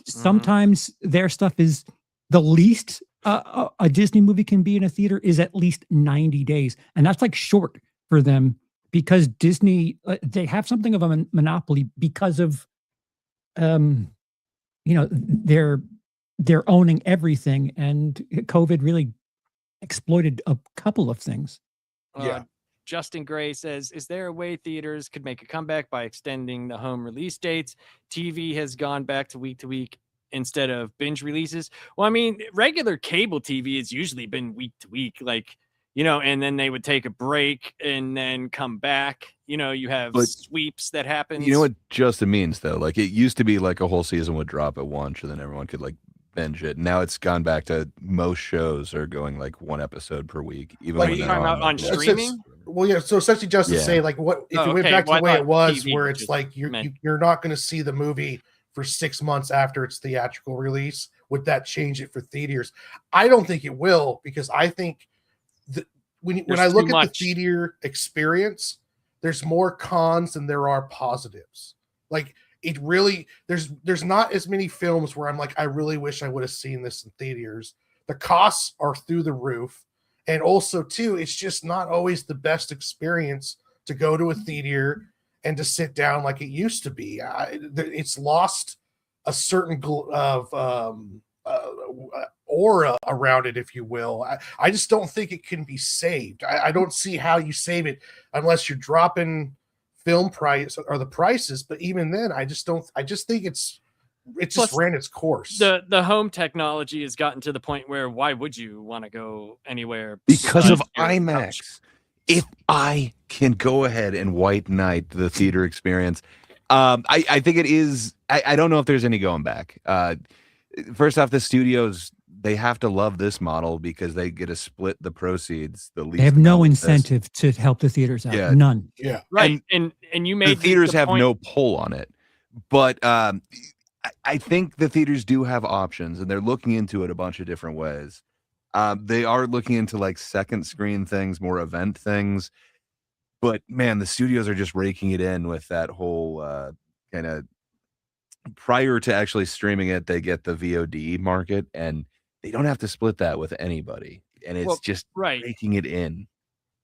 Sometimes their stuff is the least a Disney movie can be in a theater is at least 90 days. And that's like short for them because Disney, they have something of a monopoly because of, they're owning everything. And COVID really exploited a couple of things. Justin Gray says, is there a way theaters could make a comeback by extending the home release dates? TV has gone back to week instead of binge releases. Well, I mean, regular cable TV has usually been week to week, like, and then they would take a break and then come back. You have sweeps that happen. You know what Justin means, though? Like, it used to be like a whole season would drop at once and then everyone could like binge it. Now it's gone back to most shows are going like one episode per week. Even when they're on streaming. Well, yeah. So essentially, just to say, like, what if it went back to the way it was, where it's like you're not going to see the movie for 6 months after its theatrical release. Would that change it for theaters? I don't think it will, because I think that when I look at the theater experience, there's more cons than there are positives. Like, it really, there's not as many films where I'm like, I really wish I would have seen this in theaters. The costs are through the roof. And also, too, it's just not always the best experience to go to a theater and to sit down like it used to be. It's lost a certain aura around it, if you will. I just don't think it can be saved. I don't see how you save it unless you're dropping film price or the prices. But even then, I just think it's just ran its course. The home technology has gotten to the point where why would you want to go anywhere? Because of IMAX. If I can go ahead and white knight the theater experience, I think it is. I don't know if there's any going back. First off, the studios, they have to love this model because they get to split the proceeds. They have no incentive to help the theaters out. Yeah. None. Yeah. Right. And you made the theaters have no pull on it. But I think the theaters do have options, and they're looking into it a bunch of different ways. They are looking into like second screen things, more event things. But man, the studios are just raking it in with that whole kind of, prior to actually streaming it, they get the VOD market, and they don't have to split that with anybody. And it's just raking it in.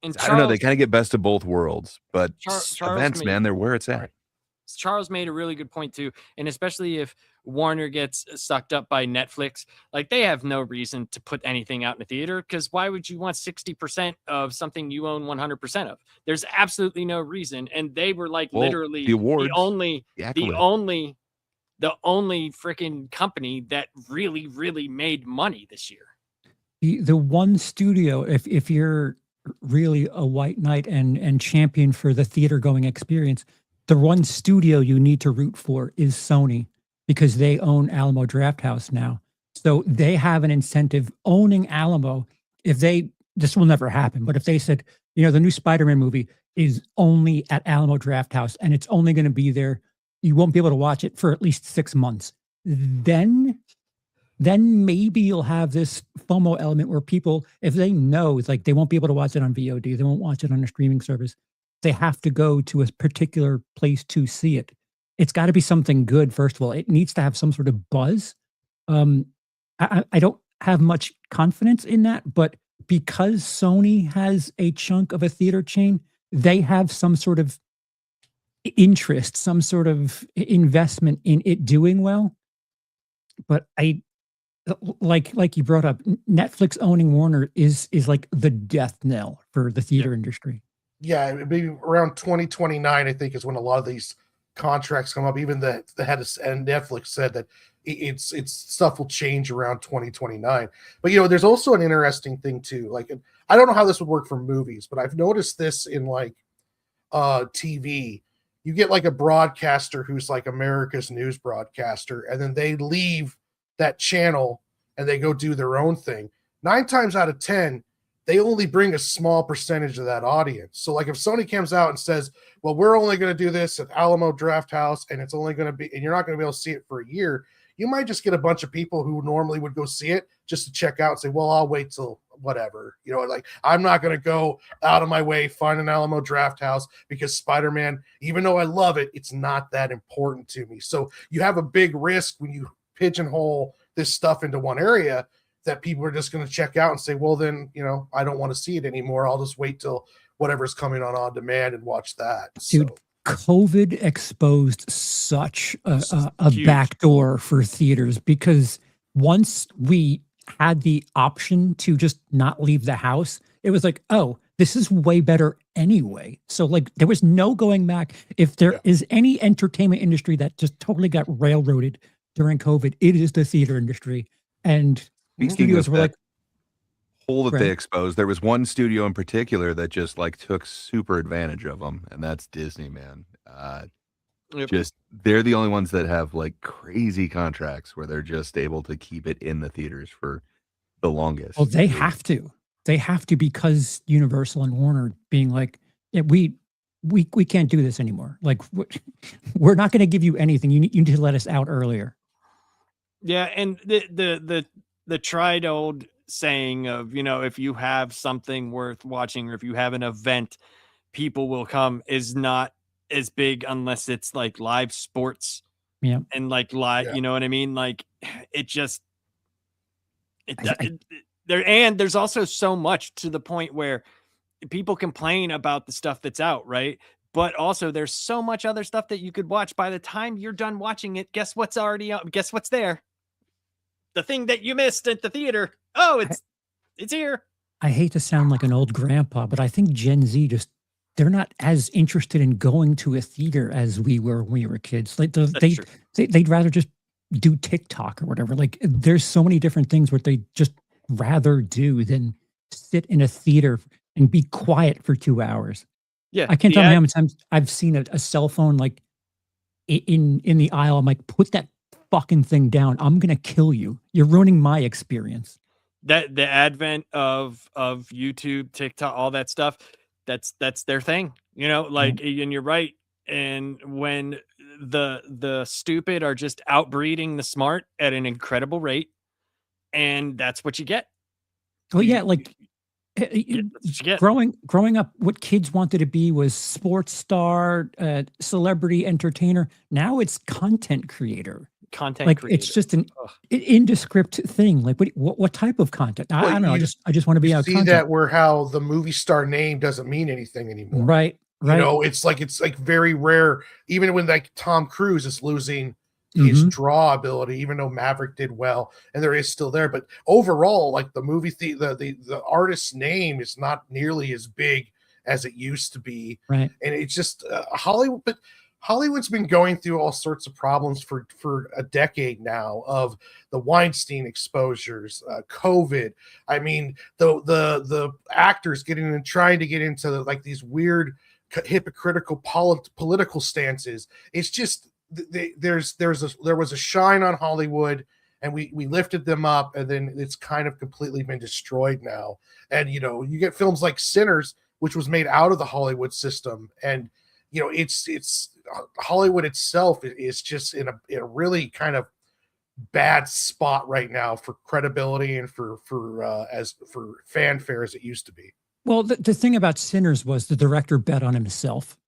And I don't know, they kind of get best of both worlds, but events, man, they're where it's at. Charles made a really good point too, and especially if Warner gets sucked up by Netflix, like they have no reason to put anything out in the theater, because why would you want 60% of something you own 100% of? There's absolutely no reason. And they were like literally the only freaking company that really made money this year. The one studio, if you're really a white knight and champion for the theater going experience, the one studio you need to root for is Sony, because they own Alamo Drafthouse now. So they have an incentive owning Alamo. This will never happen, but if they said, the new Spider-Man movie is only at Alamo Drafthouse and it's only going to be there, you won't be able to watch it for at least 6 months. Then maybe you'll have this FOMO element where people, if they know, it's like they won't be able to watch it on VOD, they won't watch it on a streaming service, they have to go to a particular place to see it. It's got to be something good, first of all. It needs to have some sort of buzz. I don't have much confidence in that, but because Sony has a chunk of a theater chain, they have some sort of interest, some sort of investment in it doing well. But like you brought up, Netflix owning Warner is like the death knell for the theater industry. Yeah, maybe around 2029, I think, is when a lot of these contracts come up. Even the head of Netflix said that it's stuff will change around 2029. But there's also an interesting thing too. Like, I don't know how this would work for movies, but I've noticed this in like TV. You get like a broadcaster who's like America's news broadcaster, and then they leave that channel and they go do their own thing. 9 times out of 10, they only bring a small percentage of that audience. So like if Sony comes out and says, well, we're only going to do this at Alamo Drafthouse, and it's only going to be, and you're not going to be able to see it for a year, you might just get a bunch of people who normally would go see it just to check out and say, well, I'll wait till whatever, you know, like I'm not going to go out of my way, find an Alamo Draft House because Spider-Man, even though I love it, it's not that important to me. So you have a big risk when you pigeonhole this stuff into one area that people are just going to check out and say, well, then, you know, I don't want to see it anymore. I'll just wait till whatever's coming on demand and watch that. Dude, so. COVID exposed such a backdoor for theaters, because once we had the option to just not leave the house, it was like, oh, this is way better anyway. So like there was no going back. If there is any entertainment industry that just totally got railroaded during COVID, it is the theater industry. And studios were like, hole that they exposed, there was one studio in particular that just like took super advantage of them, and that's Disney, man. Just they're the only ones that have like crazy contracts where they're just able to keep it in the theaters for the longest. Well, they have to, because Universal and Warner being like, yeah, we can't do this anymore. Like we're not going to give you anything. You need to let us out earlier. Yeah, and the tried old saying of, you know, if you have something worth watching or if you have an event, people will come, is not as big unless it's like live sports. Yeah. And like live, you know what I mean? Like it just there's also so much to the point where people complain about the stuff that's out, right? But also there's so much other stuff that you could watch. By the time you're done watching it, guess what's already out? Guess what's there? The thing that you missed at the theater. Oh, it's here. I hate to sound like an old grandpa, but I think Gen Z they're not as interested in going to a theater as we were when we were kids. Like they'd rather just do TikTok or whatever. Like there's so many different things where they just rather do than sit in a theater and be quiet for 2 hours. Yeah. I can't tell you how many times I've seen a cell phone like in the aisle. I'm like, put that fucking thing down. I'm gonna kill you. You're ruining my experience. That the advent of YouTube, TikTok, all that stuff, that's their thing, you know, like, and you're right. And when the stupid are just outbreeding the smart at an incredible rate, and that's what you get. Well, yeah, like growing up, what kids wanted to be was sports star, celebrity entertainer. Now it's content creator. It's just an indescript thing. Like what type of content? I don't know. I just want to be out. See that where how the movie star name doesn't mean anything anymore. Right. You know, it's like very rare. Even when like Tom Cruise is losing his draw ability, even though Maverick did well, and there is still there. But overall, like the movie, the artist's name is not nearly as big as it used to be. Right. And it's just Hollywood, but Hollywood's been going through all sorts of problems for a decade now, of the Weinstein exposures, COVID. I mean, the actors trying to get into like these weird hypocritical political stances. It's just there was a shine on Hollywood, and we lifted them up, and then it's kind of completely been destroyed now. And you know, you get films like Sinners, which was made out of the Hollywood system, and you know, it's Hollywood itself is just in a really kind of bad spot right now for credibility and for fanfare as it used to be. Well, the thing about Sinners was the director bet on himself.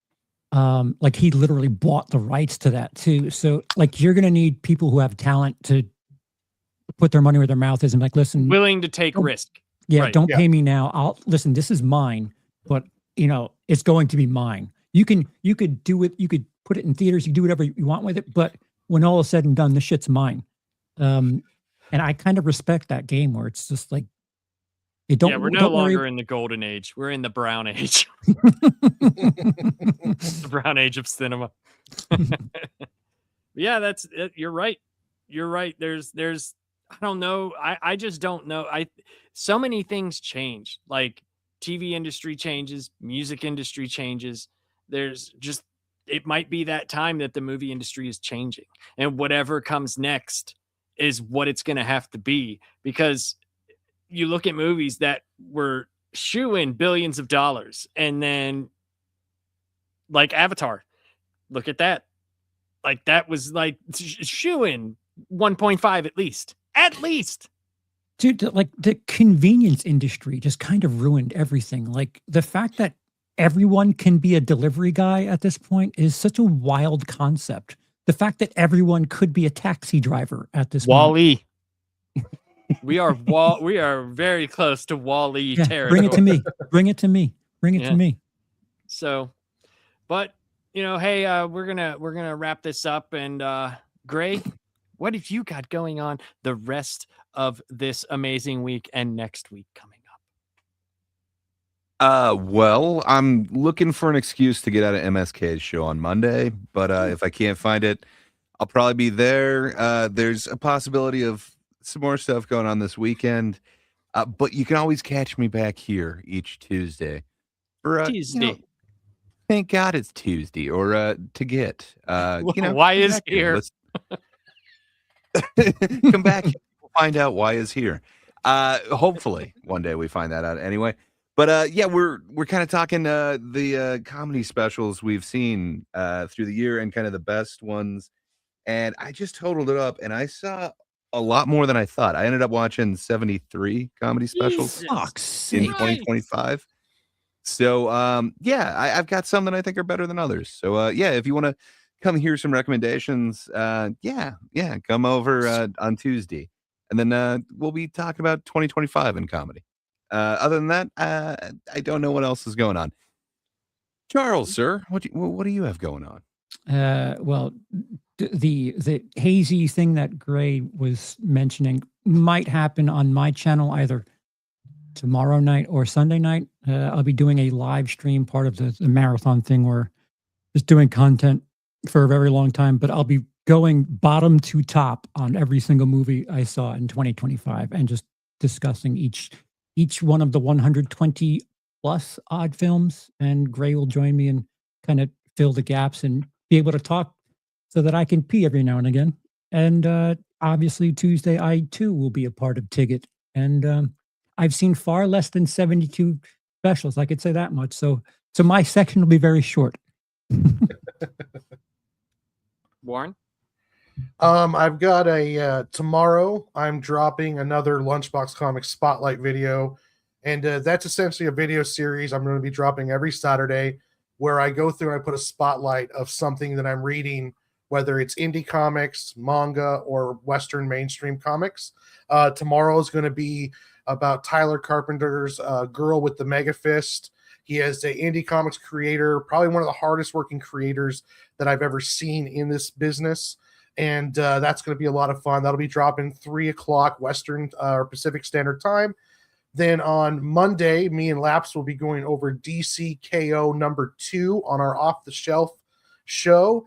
Like he literally bought the rights to that too. So like you're going to need people who have talent to put their money where their mouth is and like, listen, willing to take risk. Yeah. Right. Don't pay me now. Listen, this is mine, but you know, it's going to be mine. You could do it. You could put it in theaters. You can do whatever you want with it. But when all is said and done, this shit's mine. And I kind of respect that game where it's just like, we're no longer in the golden age. We're in the brown age. The brown age of cinema. Yeah, that's it. You're right. You're right. There's I don't know. I just don't know. So many things change. Like TV industry changes, music industry changes. It might be that time that the movie industry is changing, and whatever comes next is what it's going to have to be, because you look at movies that were shoo-in billions of dollars, and then like Avatar, look at that. Like that was like shoo-in 1.5 at least. Dude, like the convenience industry just kind of ruined everything. Like the fact that everyone can be a delivery guy at this point is such a wild concept. The fact that everyone could be a taxi driver at this point. Wall-E. We are very close to Wall-E territory. Bring it to me. Bring it to me. Bring it to me. So, but hey, we're gonna wrap this up. And Gray, what have you got going on the rest of this amazing week and next week coming up? Well, I'm looking for an excuse to get out of MSK's show on Monday, but if I can't find it, I'll probably be there. There's a possibility of some more stuff going on this weekend, but you can always catch me back here each Tuesday. For, Tuesday. Thank God it's Tuesday, or to get. Why is here? Come back. We'll find out why is here. Hopefully one day we find that out anyway. But yeah, we're kind of talking the comedy specials we've seen through the year and kind of the best ones. And I just totaled it up, and I saw a lot more than I thought. I ended up watching 73 comedy specials in 2025. So yeah, I've got some that I think are better than others. So yeah, if you want to come hear some recommendations, yeah, come over on Tuesday, and then we'll be talking about 2025 in comedy. Other than that, I don't know what else is going on. Charles, sir, what do you have going on? Well, the hazy thing that Gray was mentioning might happen on my channel either tomorrow night or Sunday night. I'll be doing a live stream, part of the marathon thing, where just doing content for a very long time, but I'll be going bottom to top on every single movie I saw in 2025 and just discussing each one of the 120 plus odd films. And Gray will join me and kind of fill the gaps and be able to talk so that I can pee every now and again. And obviously Tuesday, I too will be a part of Ticket. And I've seen far less than 72 specials. I could say that much. So my section will be very short. Warren? I've got a tomorrow I'm dropping another Lunchbox Comics Spotlight video, and that's essentially a video series I'm going to be dropping every Saturday, where I go through and I put a spotlight of something that I'm reading, whether it's indie comics, manga, or Western mainstream comics. Tomorrow is going to be about Tyler Carpenter's Girl with the Mega Fist. He is an indie comics creator, probably one of the hardest working creators that I've ever seen in this business. And that's going to be a lot of fun. That'll be dropping 3:00 Western or Pacific Standard Time. Then on Monday, me and Laps will be going over DCKO #2 on our Off the Shelf show.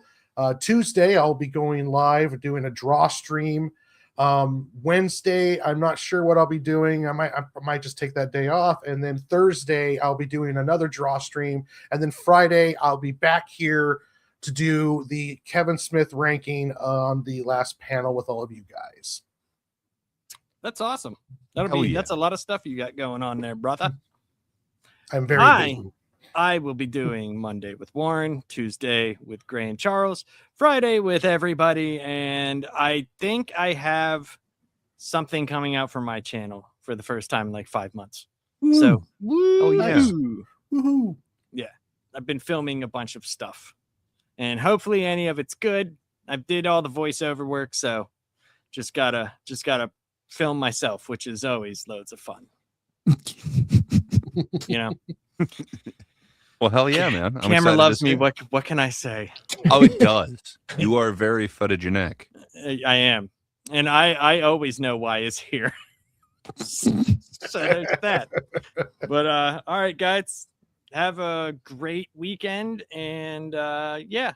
Tuesday, I'll be going live doing a draw stream. Wednesday, I'm not sure what I'll be doing. I might just take that day off. And then Thursday, I'll be doing another draw stream. And then Friday, I'll be back here to do the Kevin Smith ranking on the last panel with all of you guys. That's awesome. That's a lot of stuff you got going on there, brother. I'm very busy. I will be doing Monday with Warren, Tuesday with Gray and Charles, Friday with everybody, and I think I have something coming out for my channel for the first time in like 5 months. Ooh. So, Oh yeah, Woohoo. yeah, I've been filming a bunch of stuff, and hopefully any of it's good. I did all the voiceover work, so just gotta film myself, which is always loads of fun. Well, hell yeah, man! Camera loves me. What can I say? Oh, it does. You are very photogenic. I am, and I always know why is here. So there's that. But all right, guys, have a great weekend, and yeah,